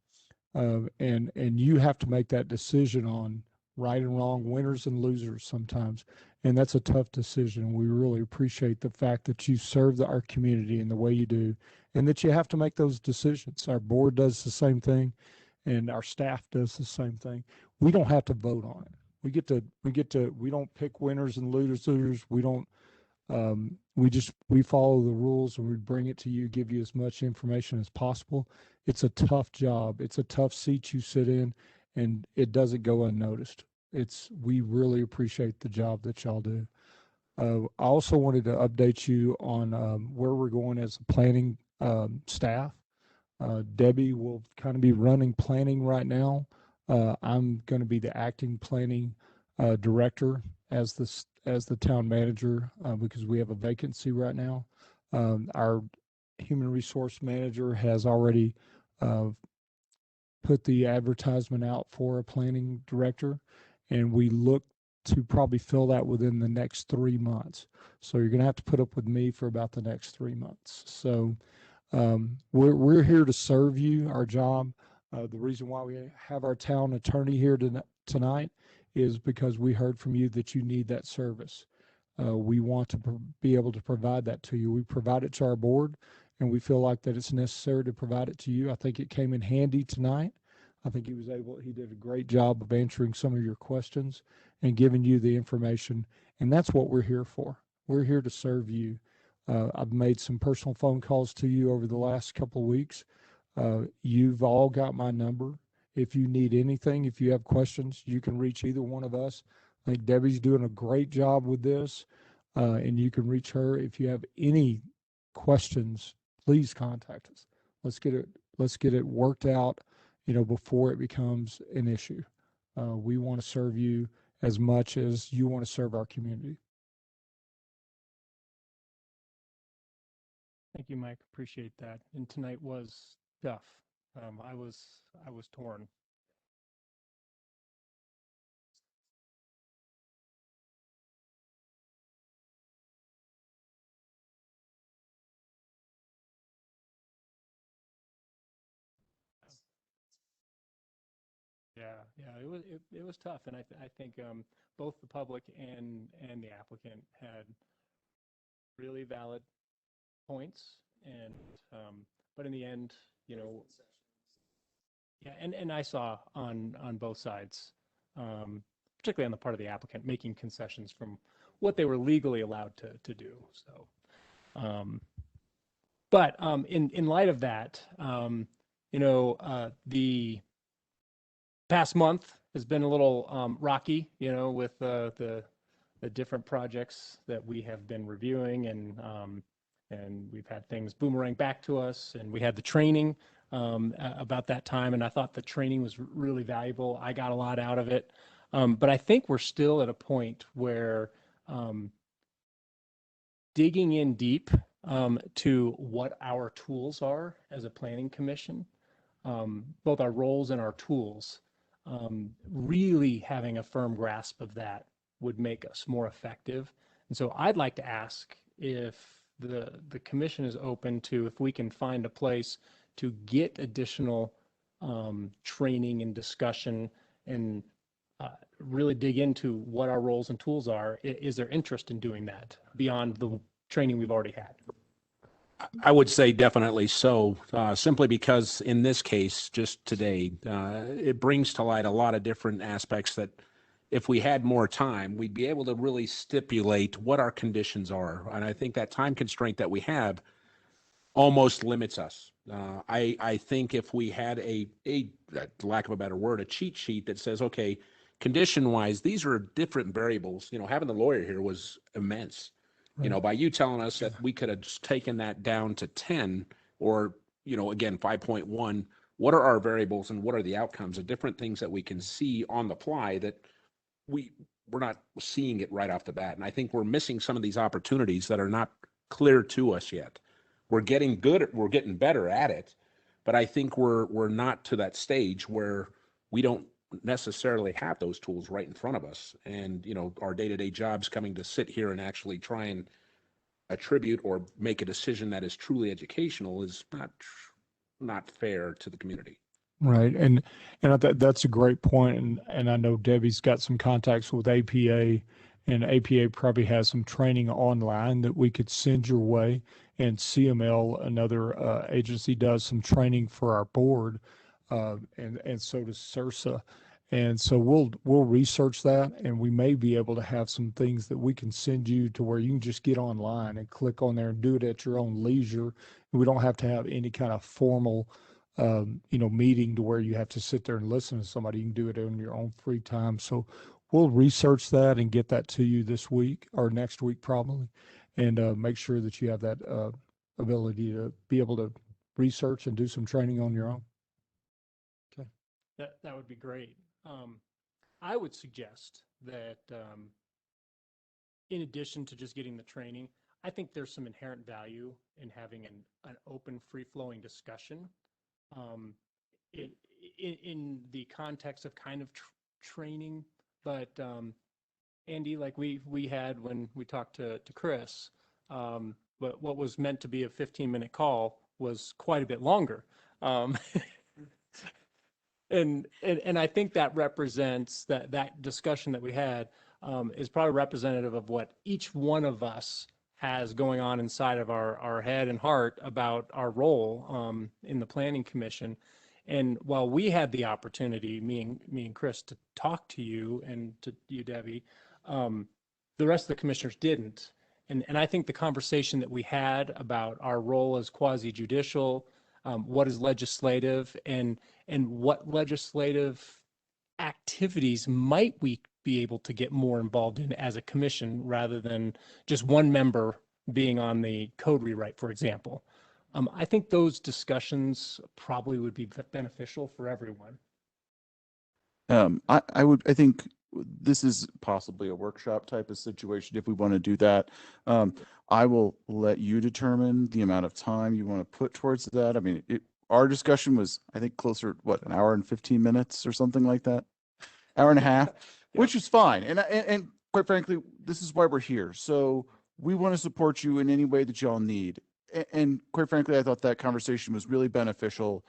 And you have to make that decision on right and wrong, winners and losers sometimes. And that's a tough decision. We really appreciate the fact that you serve our community in the way you do, and that you have to make those decisions. Our board does the same thing, and our staff does the same thing. We don't have to vote on it. We don't pick winners and losers. We don't, we follow the rules, and we bring it to you, give you as much information as possible. It's a tough job. It's a tough seat you sit in, and it doesn't go unnoticed. We really appreciate the job that y'all do. I also wanted to update you on where we're going as a planning staff. Debbie will kind of be running planning right now. I'm going to be the acting planning director as the town manager because we have a vacancy right now. Our human resource manager has already put the advertisement out for a planning director, and we look to probably fill that within the next 3 months. So you're going to have to put up with me for about the next 3 months. So we're here to serve you. Our job, the reason why we have our town attorney here tonight is because we heard from you that you need that service. We want to be able to provide that to you. We provide it to our board, and we feel like that it's necessary to provide it to you. I think it came in handy tonight. I think he did a great job of answering some of your questions and giving you the information. And that's what we're here for. We're here to serve you. I've made some personal phone calls to you over the last couple of weeks. You've all got my number. If you need anything, if you have questions, you can reach either one of us. I think Debbie's doing a great job with this, and you can reach her. If you have any questions, please contact us. Let's get it worked out, before it becomes an issue. We want to serve you as much as you want to serve our community. Thank you, Mike. Appreciate that. And tonight was tough. I was torn. Yeah, it was tough, and I think both the public and the applicant had really valid points, and but in the end, yeah, and I saw on both sides, particularly on the part of the applicant, making concessions from what they were legally allowed to do. So, but in light of that, the past month has been a little rocky, with the different projects that we have been reviewing, and we've had things boomerang back to us, and we had the training about that time, and I thought the training was really valuable. I got a lot out of it, but I think we're still at a point where digging in deep to what our tools are as a planning commission, both our roles and our tools, really having a firm grasp of that would make us more effective. And so I'd like to ask if the commission is open to, if we can find a place to get additional training and discussion and really dig into what our roles and tools are. Is there interest in doing that beyond the training we've already had? I would say definitely so, simply because in this case, just today, it brings to light a lot of different aspects that if we had more time, we'd be able to really stipulate what our conditions are. And I think that time constraint that we have almost limits us. I think if we had a lack of a better word, a cheat sheet that says, okay, condition wise, these are different variables. You know, having the lawyer here was immense. You know, by you telling us that we could have just taken that down to 10 or, you know, again, 5.1, what are our variables and what are the outcomes of different things that we can see on the fly that we're not seeing it right off the bat. And I think we're missing some of these opportunities that are not clear to us yet. We're getting better at it, but I think we're not to that stage where we don't necessarily have those tools right in front of us. And, you know, our day-to-day jobs coming to sit here and actually try and attribute or make a decision that is truly educational is not fair to the community. Right. And that's a great point. And I know Debbie's got some contacts with APA, and APA probably has some training online that we could send your way. And CML, another agency, does some training for our board, and so does CIRSA. And so we'll research that, and we may be able to have some things that we can send you to where you can just get online and click on there and do it at your own leisure. We don't have to have any kind of formal meeting to where you have to sit there and listen to somebody. You can do it in your own free time. So we'll research that and get that to you this week or next week probably, and make sure that you have that ability to be able to research and do some training on your own. Okay. That would be great. I would suggest that in addition to just getting the training, I think there's some inherent value in having an open, free-flowing discussion in the context of kind of training. But Andy, like we had when we talked to Chris, but what was meant to be a 15-minute call was quite a bit longer. And I think that represents that discussion that we had is probably representative of what each one of us has going on inside of our head and heart about our role in the Planning Commission. And while we had the opportunity, me and Chris, to talk to you and to you, Debbie, the rest of the commissioners didn't. And I think the conversation that we had about our role as quasi-judicial, what is legislative, and what legislative activities might we be able to get more involved in as a commission rather than just one member being on the code rewrite, for example. I think those discussions probably would be beneficial for everyone. I think this is possibly a workshop type of situation if we want to do that. I will let you determine the amount of time you want to put towards that. I mean, our discussion was, I think, closer, an hour and 15 minutes or something like that, hour and a half, which is fine. And quite frankly, this is why we're here. So we want to support you in any way that y'all need. And quite frankly, I thought that conversation was really beneficial,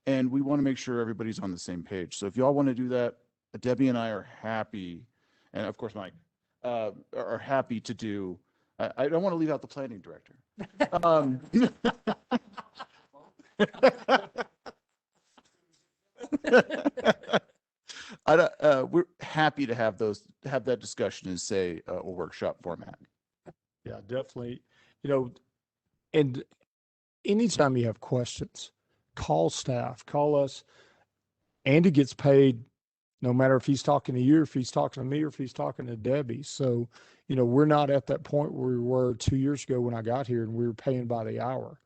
and we want to make sure everybody's on the same page. So if y'all want to do that, Debbie and I are happy, and of course Mike, are happy to do. I don't want to leave out the planning director. We're happy to have that discussion in, say, a workshop format. Yeah, definitely. And anytime you have questions, call staff, call us. Andy gets paid no matter if he's talking to you, or if he's talking to me, or if he's talking to Debbie. So, we're not at that point where we were 2 years ago when I got here and we were paying by the hour.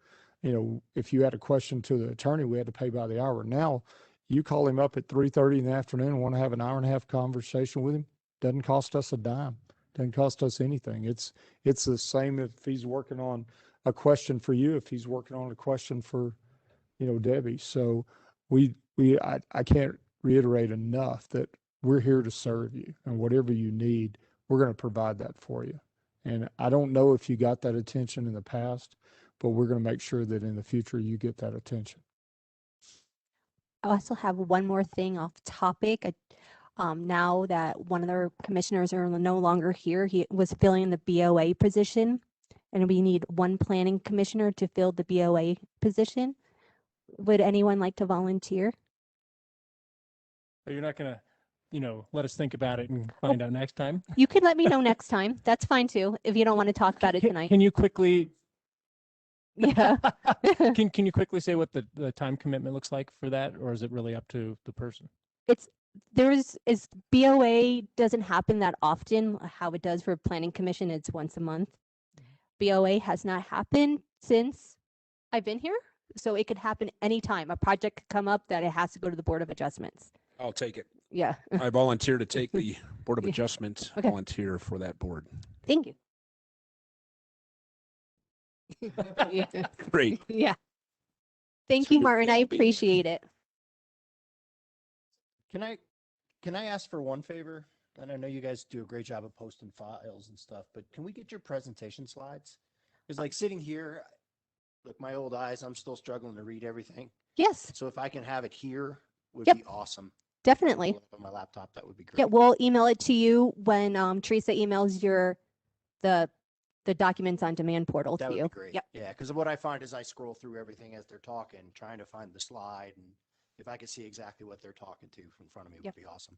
If you had a question to the attorney, we had to pay by the hour. Now, you call him up at 3:30 in the afternoon and want to have an hour and a half conversation with him, doesn't cost us a dime. Doesn't cost us anything. It's the same if he's working on a question for you, if he's working on a question for, Debbie. So I can't reiterate enough that we're here to serve you, and whatever you need, we're going to provide that for you. And I don't know if you got that attention in the past, but we're going to make sure that in the future you get that attention. I also have one more thing off topic. Now that one of the commissioners are no longer here, he was filling the BOA position. and we need one planning commissioner to fill the BOA position. Would anyone like to volunteer? So you're not gonna, let us think about it and find out next time? You can let me know next time. That's fine too, if you don't want to talk about it tonight. Can you quickly, Yeah. can you quickly say what the time commitment looks like for that, or is it really up to the person? Is BOA doesn't happen that often. How it does for planning commission, it's once a month. BOA has not happened since I've been here, so it could happen anytime. A project could come up that it has to go to the Board of Adjustments. I'll take it. Yeah. I volunteer to take the Board of Yeah. Adjustment, Okay. volunteer for that board. Thank you. Yeah. Great. Yeah. Thank you, Martin. I appreciate it. Can I ask for one favor? And I know you guys do a great job of posting files and stuff, but can we get your presentation slides? Because like sitting here, look, my old eyes, I'm still struggling to read everything. Yes. So if I can have it here, would Yep. be awesome. Definitely. Pull it up on my laptop, that would be great. Yeah, we'll email it to you when Teresa emails the documents on demand portal That to would you. be great. Yep. Yeah, because what I find is I scroll through everything as they're talking, trying to find the slide, and if I could see exactly what they're talking to in front of me, Yep. would be awesome.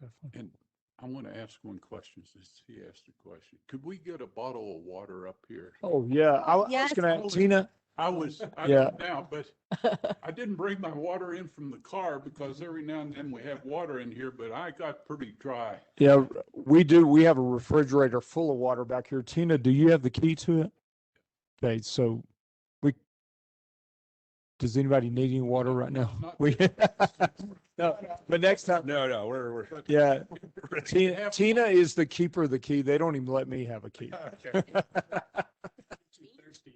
Definitely. And I want to ask one question since he asked a question. Could we get a bottle of water up here? Oh, yeah. I was Yes. gonna, Tina, I Yeah. come down, but I didn't bring my water in from the car because every now and then we have water in here, but I got pretty dry. yeah, we do. We have a refrigerator full of water back here. Tina, do you have the key to it? Okay, so does anybody need any water right now? Not We, no, but next time, No, we're yeah. Tina is the keeper of the key. They don't even let me have a key. Okay. Too thirsty.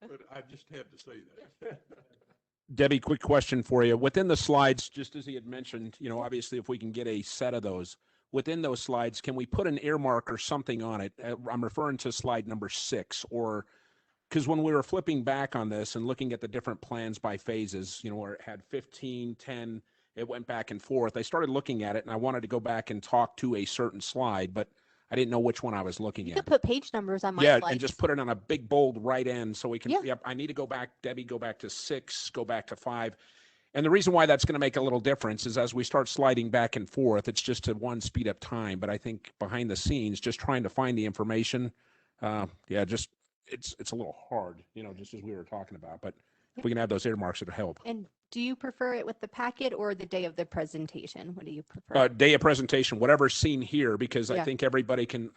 But I just had to say that. Debbie, quick question for you. Within the slides, just as he had mentioned, obviously if we can get a set of those, within those slides, can we put an earmark or something on it? I'm referring to slide number 6, or because when we were flipping back on this and looking at the different plans by phases, where it had 15, 10, it went back and forth. I started looking at it and I wanted to go back and talk to a certain slide, but I didn't know which one I was looking You at. could put page numbers on my Yeah, slides. and just put it on a big bold right end so we can, Yeah. yep, I need to go back, Debbie, go back to 6, go back to 5. And the reason why that's going to make a little difference is as we start sliding back and forth, it's just to one speed up time. But I think behind the scenes, just trying to find the information, it's a little hard, just as we were talking about. But if we can have those earmarks, it'll help. And do you prefer it with the packet or the day of the presentation? What do you prefer? Day of presentation, whatever's seen here, because I Yeah. think everybody can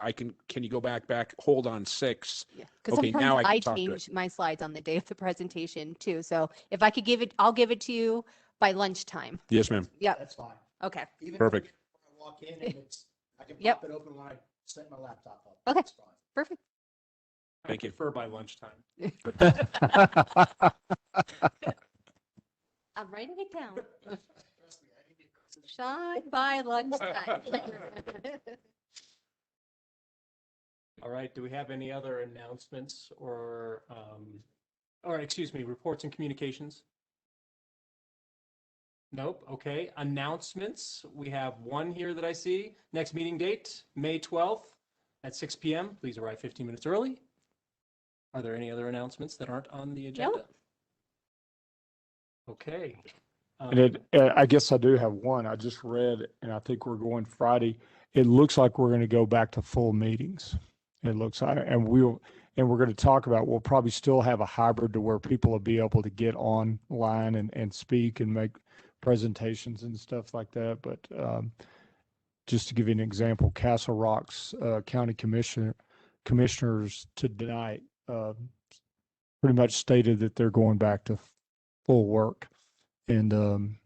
you go back, hold on 6. Yeah, because Okay, sometimes now I I can talk to it. change my slides on the day of the presentation too. So if I could I'll give it to you by lunchtime. Yes, ma'am. Yeah. That's fine. Okay. Even Perfect. When I walk in and I can Yep. pop it open when I set my laptop up. Okay. That's fine. Perfect. Thank you. Prefer by lunchtime. I'm writing it down. Shine by lunchtime. All right, do we have any other announcements or excuse me, reports and communications? Nope, okay. Announcements, we have one here that I see. Next meeting date, May 12th at 6 p.m. Please arrive 15 minutes early. Are there any other announcements that aren't on the agenda? Okay. And I guess I do have one. I just read, and I think we're going Friday. It looks like we're going to go back to full meetings. It looks like, and we're going to talk about, we'll probably still have a hybrid to where people will be able to get online and speak and make presentations and stuff like that. But just to give you an example, Castle Rock's county commissioners tonight pretty much stated that they're going back to full work, and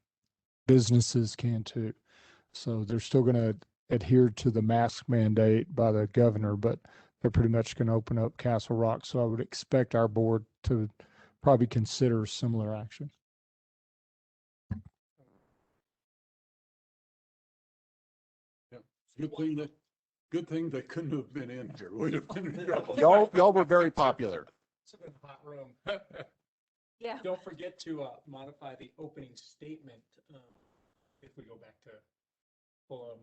businesses can too. So they're still going to adhere to the mask mandate by the governor, but they're pretty much going to open up Castle Rock. So I would expect our board to probably consider similar action. Good thing they couldn't have been in here. We'd have been in trouble. Y'all were very popular. It's a hot room. Yeah. Don't forget to modify the opening statement if we go back to full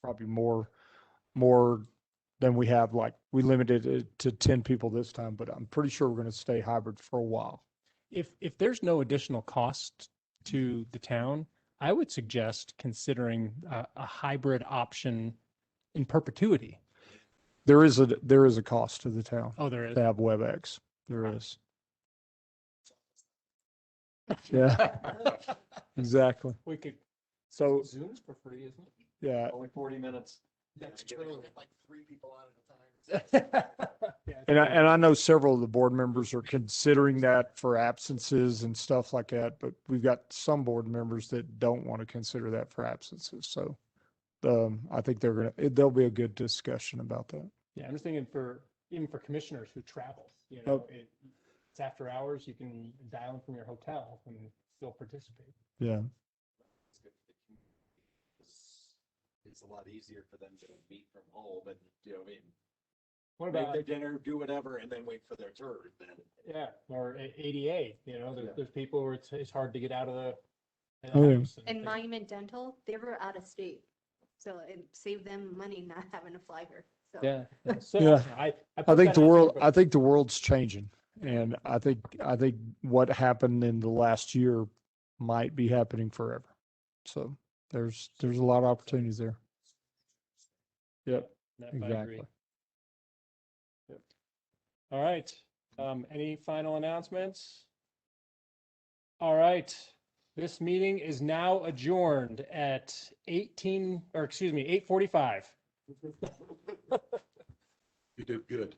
probably more than we have. Like, we limited it to 10 people this time, but I'm pretty sure we're going to stay hybrid for a while. If there's no additional cost to the town, I would suggest considering a hybrid option in perpetuity. There is a cost to the town. Oh, there is. To have WebEx. There is. Yeah. Exactly. We could. So Zoom's for free, isn't it? yeah. Only 40 minutes. That's true. Like 3 people on at a time. And I know several of the board members are considering that for absences and stuff like that, but we've got some board members that don't want to consider that for absences. So I think there'll be a good discussion about that. Yeah, I'm just thinking even for commissioners who travel, it's after hours, you can dial in from your hotel and still participate. Yeah. It's a lot easier for them to meet from home and, What make about their dinner, do whatever, and then wait for their turn. Then. Yeah, or ADA, there's people where it's hard to get out of the Oh, yeah. house. And Monument Dental, they were out of state. So it saved them money not having to fly here. So. Yeah. So Yeah. I I think the world. I think the world's changing, and I think what happened in the last year might be happening forever. So there's a lot of opportunities there. Yep. Exactly. Yep. All right. Any final announcements? All right. This meeting is now adjourned at 8:45. You did good.